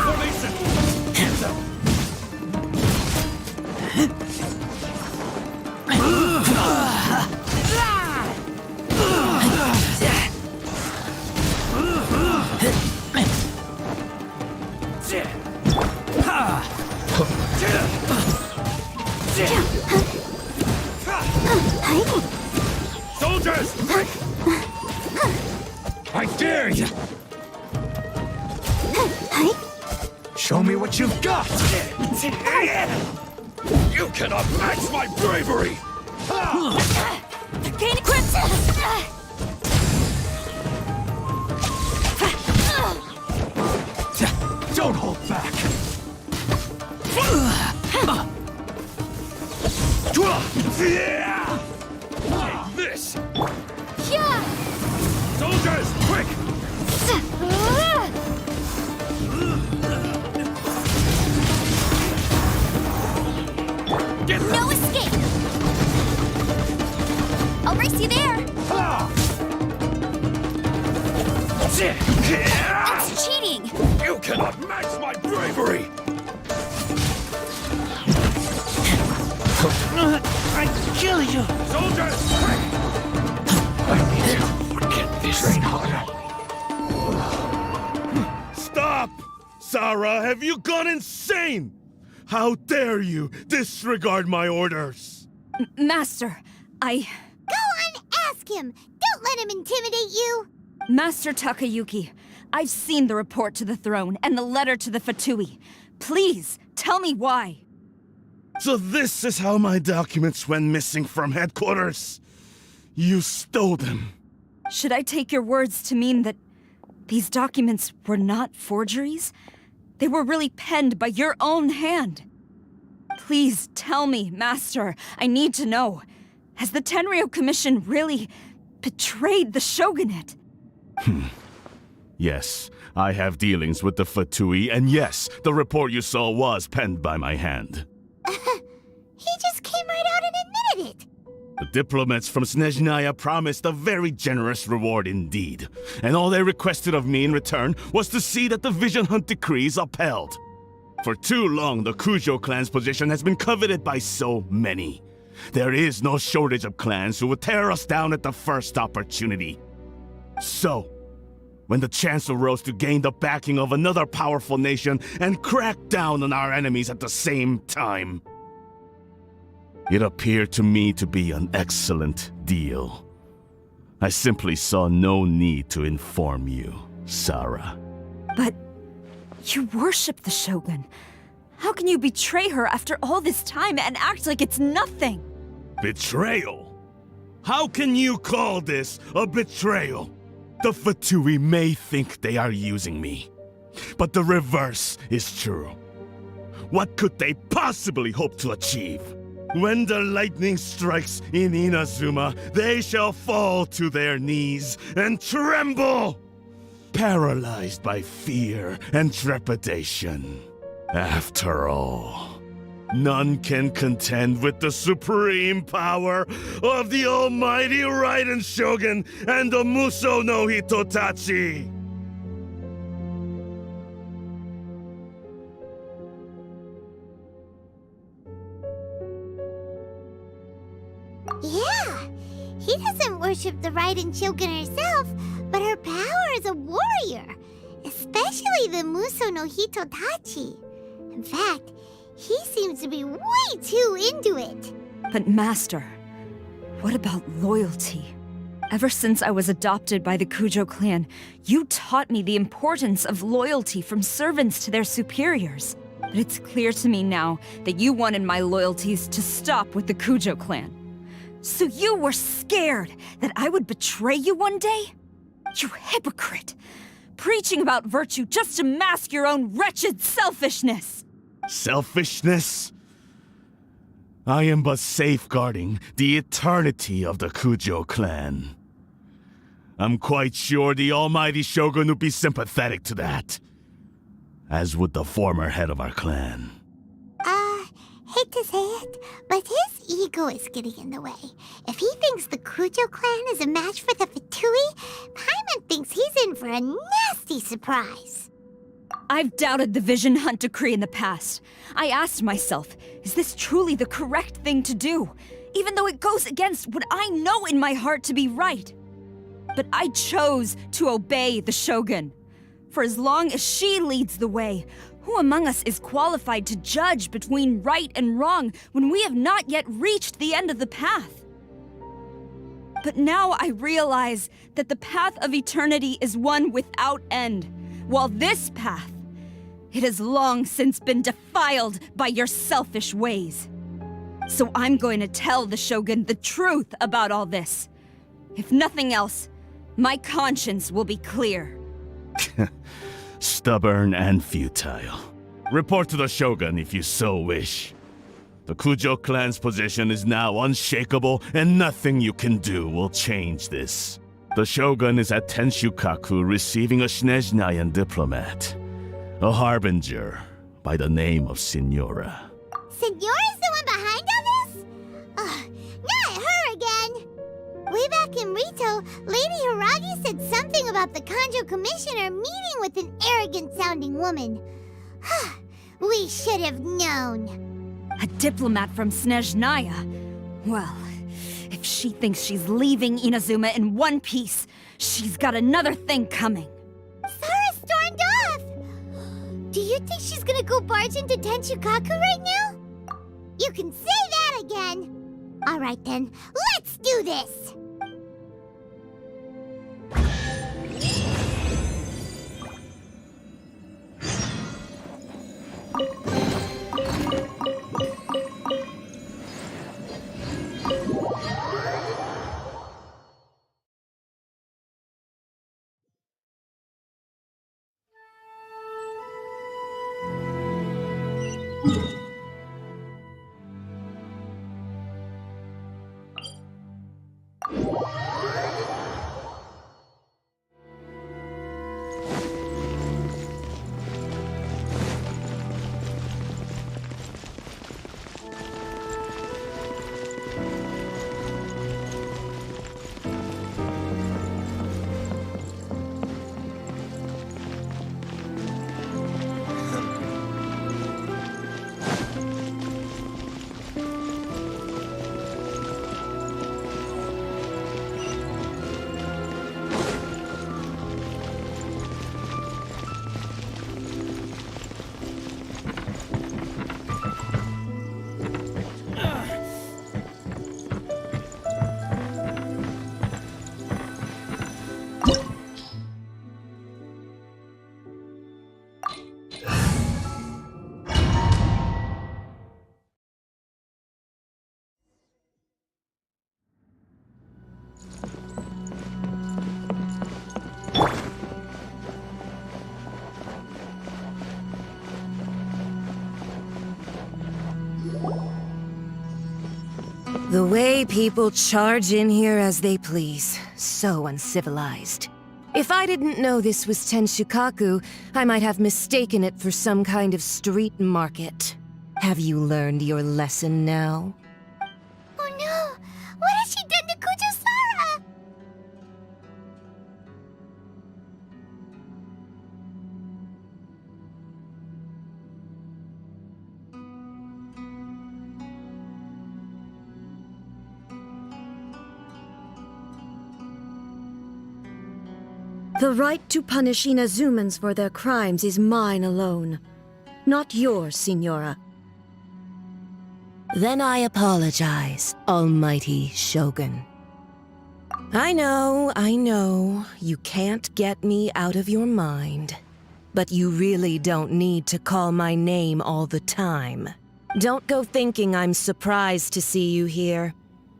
Speaker 11: Formation! Hands up! Soldiers! Quick! I dare you! Show me what you've got! You cannot match my bravery!
Speaker 14: Gain equipped!
Speaker 11: Don't hold back! Take this! Soldiers, quick! Get
Speaker 1: No escape! I'll race you there! That's cheating!
Speaker 11: You cannot match my bravery!
Speaker 12: I kill you!
Speaker 11: Soldiers, quick! I need to forget this. Train harder.
Speaker 17: Stop! Sarah, have you gone insane? How dare you disregard my orders?
Speaker 14: Master,
Speaker 1: Go on, ask him! Don't let him intimidate you!
Speaker 14: Master Takayuki, I've seen the report to the throne and the letter to the Fatui. Please, tell me why.
Speaker 17: So this is how my documents went missing from headquarters. You stole them.
Speaker 14: Should I take your words to mean that these documents were not forgeries? They were really penned by your own hand. Please tell me, Master. I need to know. Has the Tenryou Commission really betrayed the shogunate?
Speaker 17: Yes, I have dealings with the Fatui, and yes, the report you saw was penned by my hand.
Speaker 1: He just came right out and admitted it!
Speaker 17: The diplomats from Snezhnaya promised a very generous reward indeed, and all they requested of me in return was to see that the Vision Hunt decree is upheld. For too long, the Kujo clan's position has been coveted by so many. There is no shortage of clans who would tear us down at the first opportunity. So, when the chance arose to gain the backing of another powerful nation and crack down on our enemies at the same time, it appeared to me to be an excellent deal. I simply saw no need to inform you, Sarah.
Speaker 14: But you worship the Shogun. How can you betray her after all this time and act like it's nothing?
Speaker 17: Betrayal? How can you call this a betrayal? The Fatui may think they are using me, but the reverse is true. What could they possibly hope to achieve? When the lightning strikes in Inazuma, they shall fall to their knees and tremble, paralyzed by fear and trepidation. After all, none can contend with the supreme power of the almighty Raiden Shogun and the Muso no Hitotachi!
Speaker 1: Yeah, he doesn't worship the Raiden Shogun herself, but her power as a warrior, especially the Muso no Hitotachi. In fact, he seems to be way too into it.
Speaker 14: But Master, what about loyalty? Ever since I was adopted by the Kujo clan, you taught me the importance of loyalty from servants to their superiors. But it's clear to me now that you wanted my loyalties to stop with the Kujo clan. So you were scared that I would betray you one day? You hypocrite! Preaching about virtue just to mask your own wretched selfishness!
Speaker 17: Selfishness? I am but safeguarding the eternity of the Kujo clan. I'm quite sure the almighty Shogun would be sympathetic to that. As would the former head of our clan.
Speaker 1: Hate to say it, but his ego is getting in the way. If he thinks the Kujo clan is a match for the Fatui, Paimon thinks he's in for a nasty surprise.
Speaker 14: I've doubted the Vision Hunt decree in the past. I asked myself, is this truly the correct thing to do? Even though it goes against what I know in my heart to be right. But I chose to obey the Shogun. For as long as she leads the way, who among us is qualified to judge between right and wrong when we have not yet reached the end of the path? But now I realize that the path of eternity is one without end, while this path, it has long since been defiled by your selfish ways. So I'm going to tell the Shogun the truth about all this. If nothing else, my conscience will be clear.
Speaker 17: Stubborn and futile. Report to the Shogun if you so wish. The Kujo clan's position is now unshakable, and nothing you can do will change this. The Shogun is at Tenshukaku receiving a Snezhnayan diplomat, a harbinger by the name of Signora.
Speaker 1: Signora's the one behind all this? Not her again! Way back in Rito, Lady Hiragi said something about the Kanjo Commissioner meeting with an arrogant-sounding woman. We should have known.
Speaker 14: A diplomat from Snezhnaya? Well, if she thinks she's leaving Inazuma in one piece, she's got another thing coming.
Speaker 1: Sara stormed off! Do you think she's gonna go barge into Tenshukaku right now? You can say that again! Alright then, let's do this!
Speaker 18: The way people charge in here as they please. So uncivilized. If I didn't know this was Tenshukaku, I might have mistaken it for some kind of street market. Have you learned your lesson now?
Speaker 1: Oh no! What has she done to Kujo-Sara?
Speaker 18: The right to punish Inazumans for their crimes is mine alone. Not yours, Signora. Then I apologize, Almighty Shogun. I know. You can't get me out of your mind. But you really don't need to call my name all the time. Don't go thinking I'm surprised to see you here.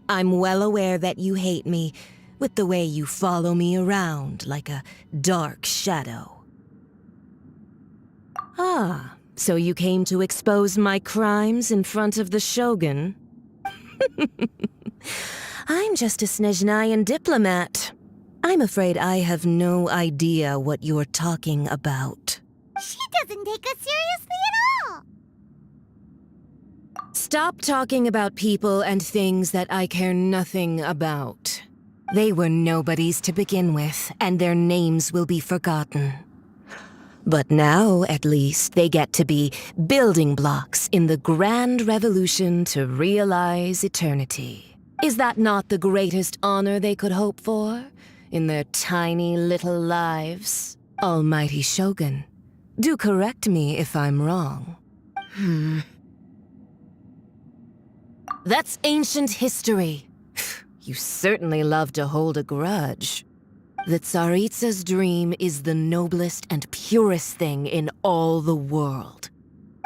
Speaker 18: I'm well aware that you hate me, with the way you follow me around like a dark shadow. Ah, so you came to expose my crimes in front of the Shogun? I'm just a Snezhnayan diplomat. I'm afraid I have no idea what you're talking about.
Speaker 1: She doesn't take us seriously at all!
Speaker 18: Stop talking about people and things that I care nothing about. They were nobodies to begin with, and their names will be forgotten. But now, at least, they get to be building blocks in the grand revolution to realize eternity. Is that not the greatest honor they could hope for in their tiny little lives? Almighty Shogun, do correct me if I'm wrong. That's ancient history. You certainly love to hold a grudge. The Tsaritsa's dream is the noblest and purest thing in all the world.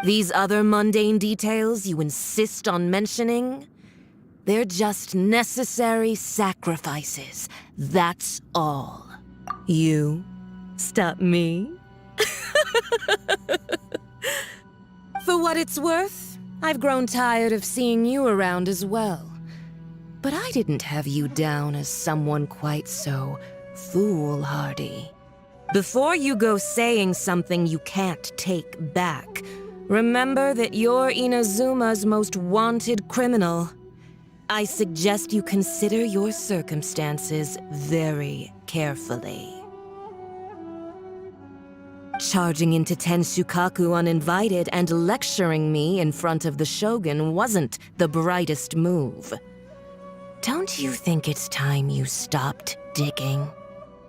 Speaker 18: These other mundane details you insist on mentioning, they're just necessary sacrifices. That's all. You stop me? For what it's worth, I've grown tired of seeing you around as well. But I didn't have you down as someone quite so foolhardy. Before you go saying something you can't take back, remember that you're Inazuma's most wanted criminal. I suggest you consider your circumstances very carefully. Charging into Tenshukaku uninvited and lecturing me in front of the Shogun wasn't the brightest move. Don't you think it's time you stopped digging?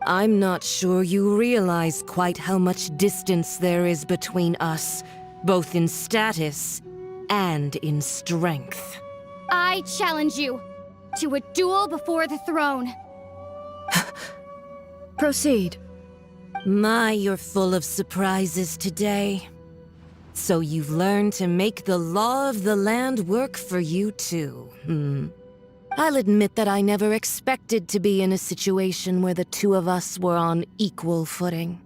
Speaker 18: I'm not sure you realize quite how much distance there is between us, both in status and in strength.
Speaker 14: I challenge you to a duel before the throne.
Speaker 18: Proceed. My, you're full of surprises today. So you've learned to make the law of the land work for you too, I'll admit that I never expected to be in a situation where the two of us were on equal footing.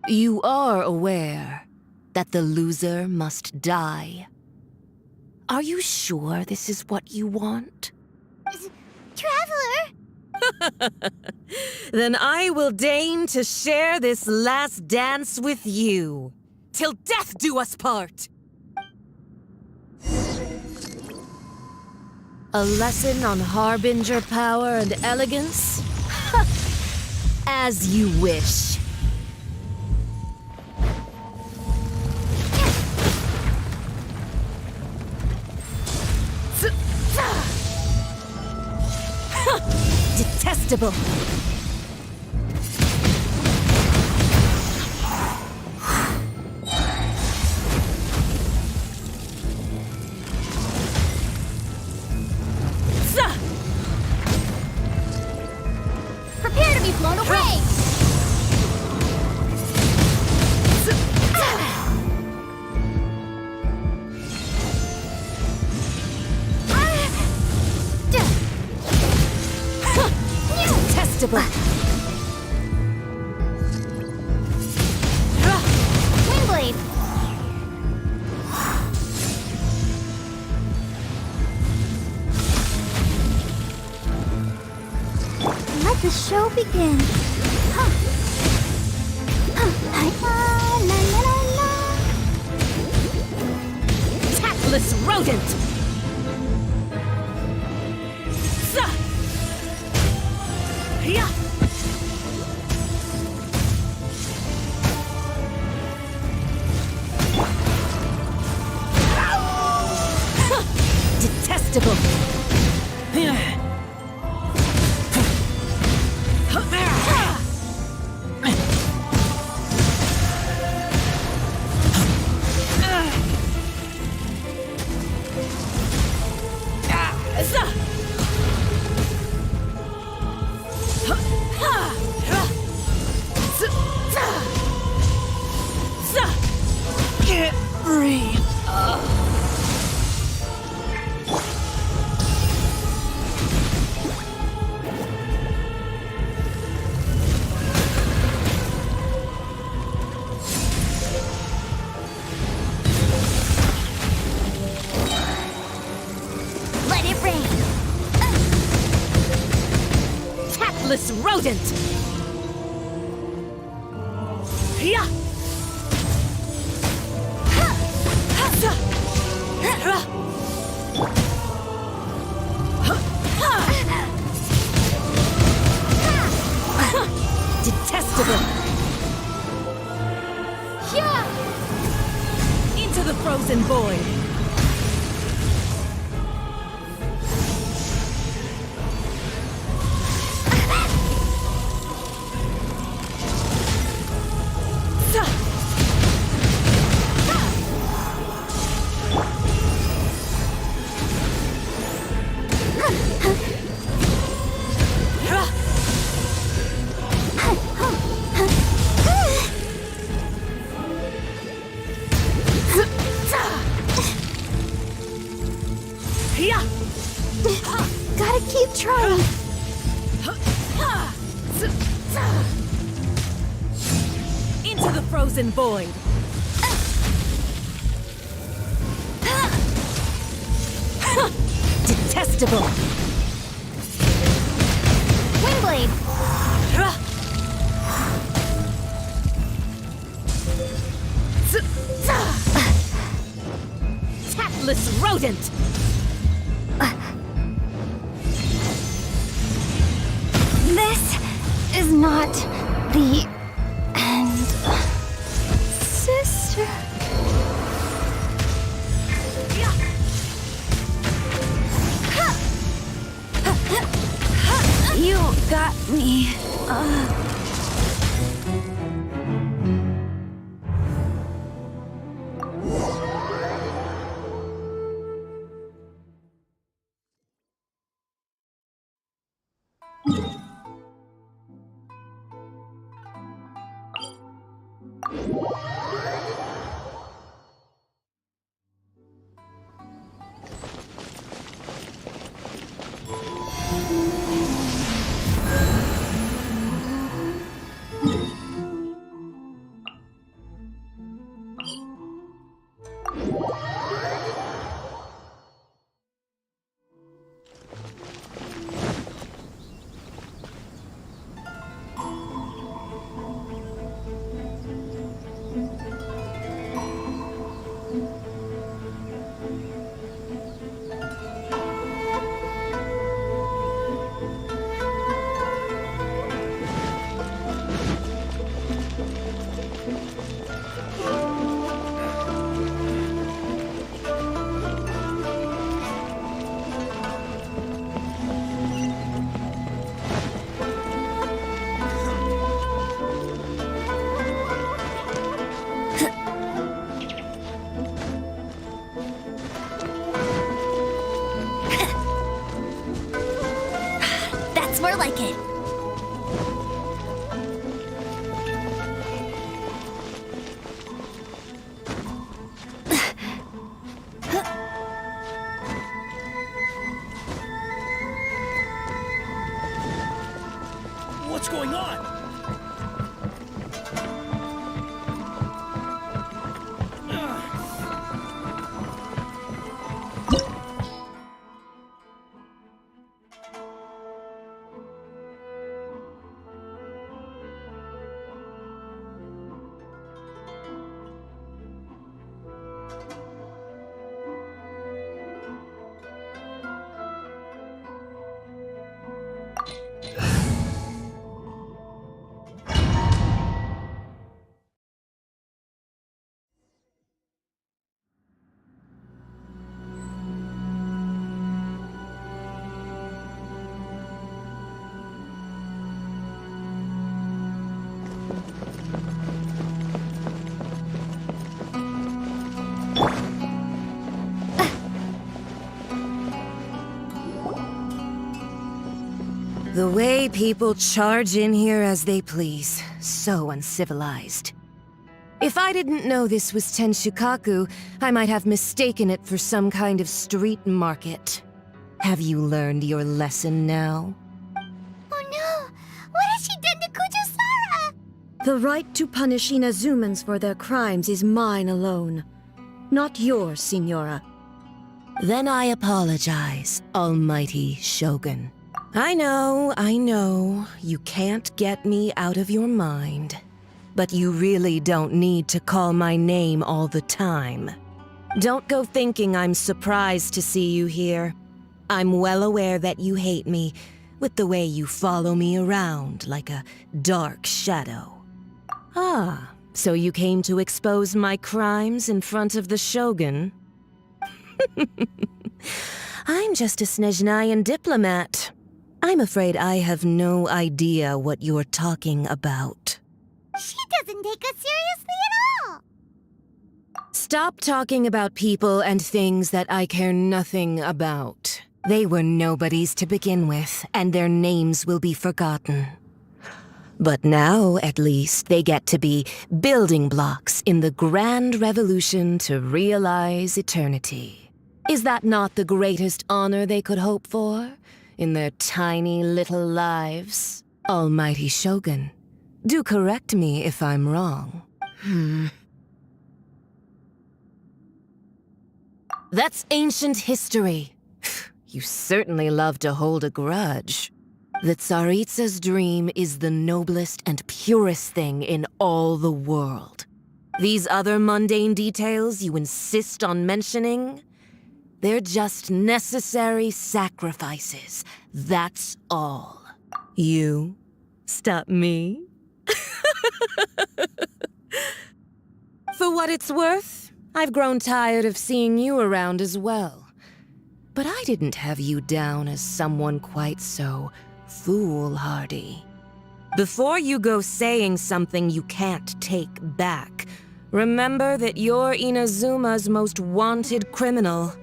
Speaker 18: You are aware that the loser must die. Are you sure this is what you want?
Speaker 1: Traveler!
Speaker 18: Then I will deign to share this last dance with you. Till death do us part! A lesson on Harbinger power and elegance? As you wish. Detestable.
Speaker 14: Prepare to be blown away!
Speaker 18: Detestable.
Speaker 14: Windblade!
Speaker 1: Let the show begin.
Speaker 18: Tactless rodent! Yeah. Detestable. tactless rodent! Yeah! Detestable! Into the frozen void!
Speaker 1: Gotta keep trying.
Speaker 18: Into the frozen void! Detestable!
Speaker 1: Windblade.
Speaker 18: Tactless rodent!
Speaker 1: This is not the end. Sister. You got me. That's more like it.
Speaker 3: What's going on?
Speaker 18: The way people charge in here as they please. So uncivilized. If I didn't know this was Tenshukaku, I might have mistaken it for some kind of street market. Have you learned your lesson now?
Speaker 1: Oh no! What has she done to Kujusara?
Speaker 19: The right to punish Inazumans for their crimes is mine alone. Not yours, Signora.
Speaker 18: Then I apologize, Almighty Shogun. I know. You can't get me out of your mind. But you really don't need to call my name all the time. Don't go thinking I'm surprised to see you here. I'm well aware that you hate me, with the way you follow me around like a dark shadow. Ah, so you came to expose my crimes in front of the Shogun? I'm just a Snezhnayan diplomat. I'm afraid I have no idea what you're talking about.
Speaker 1: She doesn't take us seriously at all!
Speaker 18: Stop talking about people and things that I care nothing about. They were nobodies to begin with, and their names will be forgotten. But now, at least, they get to be building blocks in the grand revolution to realize eternity. Is that not the greatest honor they could hope for in their tiny little lives? Almighty Shogun, do correct me if I'm wrong. That's ancient history. You certainly love to hold a grudge. The Tsaritsa's dream is the noblest and purest thing in all the world. These other mundane details you insist on mentioning, they're just necessary sacrifices. That's all. You stop me? For what it's worth, I've grown tired of seeing you around as well. But I didn't have you down as someone quite so foolhardy. Before you go saying something you can't take back, remember that you're Inazuma's most wanted criminal.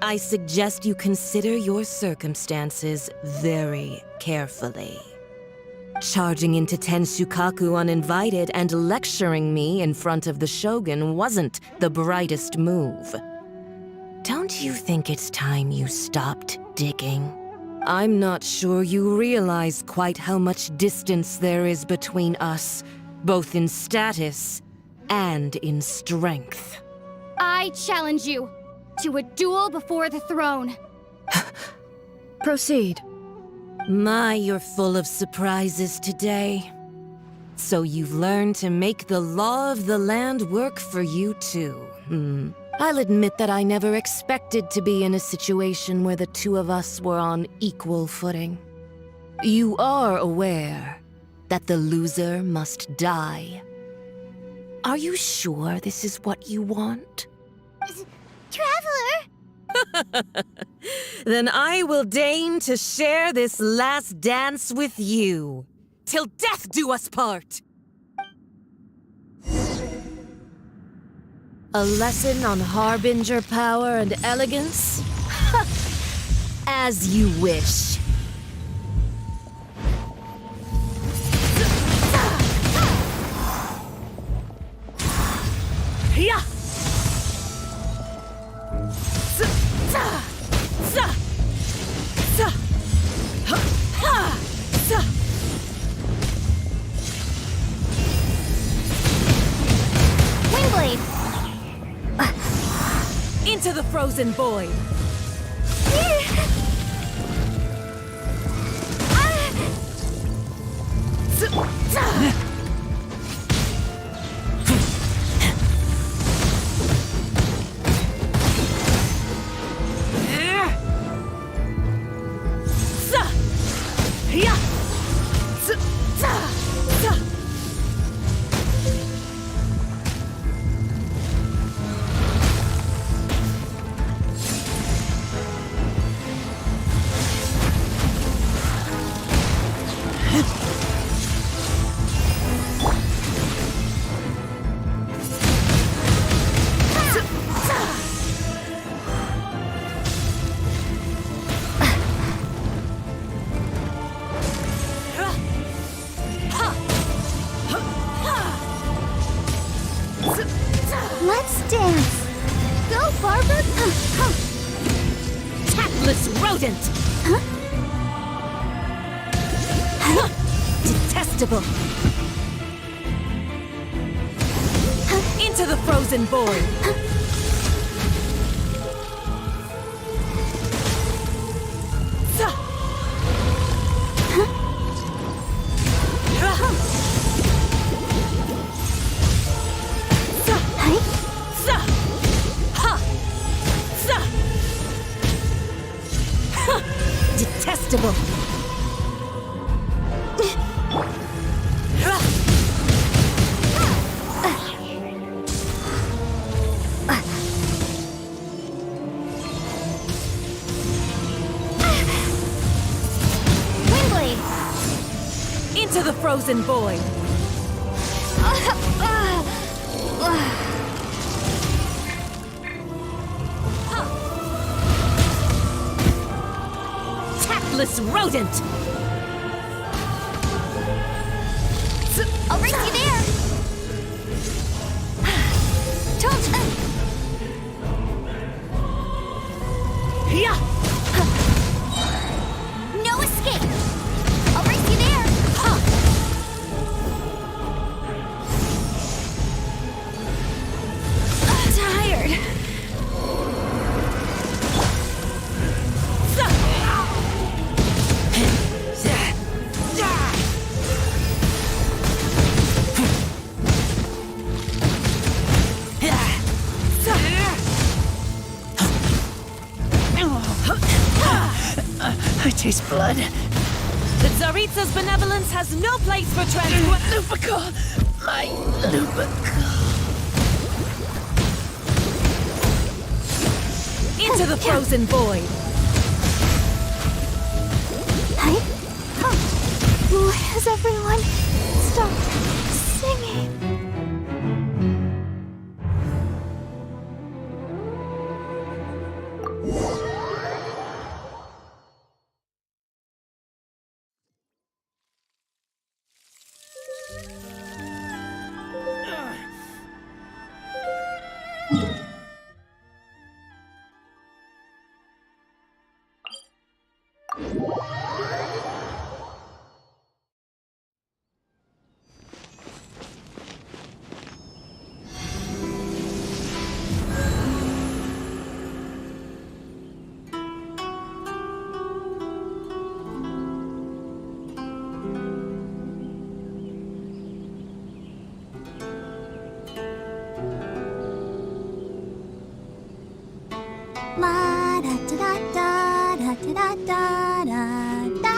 Speaker 18: I suggest you consider your circumstances very carefully. Charging into Tenshukaku uninvited and lecturing me in front of the Shogun wasn't the brightest move. Don't you think it's time you stopped digging? I'm not sure you realize quite how much distance there is between us, both in status and in strength.
Speaker 14: I challenge you to a duel before the throne.
Speaker 19: Proceed.
Speaker 18: My, you're full of surprises today. So you've learned to make the law of the land work for you too, I'll admit that I never expected to be in a situation where the two of us were on equal footing. You are aware that the loser must die. Are you sure this is what you want?
Speaker 1: Traveler!
Speaker 18: Then I will deign to share this last dance with you. Till death do us part! A lesson on Harbinger power and elegance? As you wish.
Speaker 1: Wingblade!
Speaker 18: Into the frozen void!
Speaker 1: Let's dance! Go, Barbara!
Speaker 18: Tactless rodent! Detestable! Into the frozen void! frozen void. Tactless rodent!
Speaker 1: I'll bring you there! No escape! I'll bring you there!
Speaker 18: Tired.
Speaker 10: I taste blood.
Speaker 18: The Tsaritsa's benevolence has no place for
Speaker 10: Lupical! My Lupical.
Speaker 18: Into the frozen void.
Speaker 1: Why has everyone stopped singing? La da da da da da da da da.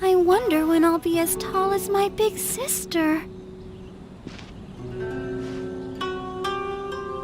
Speaker 13: I wonder when I'll be as tall as my big sister.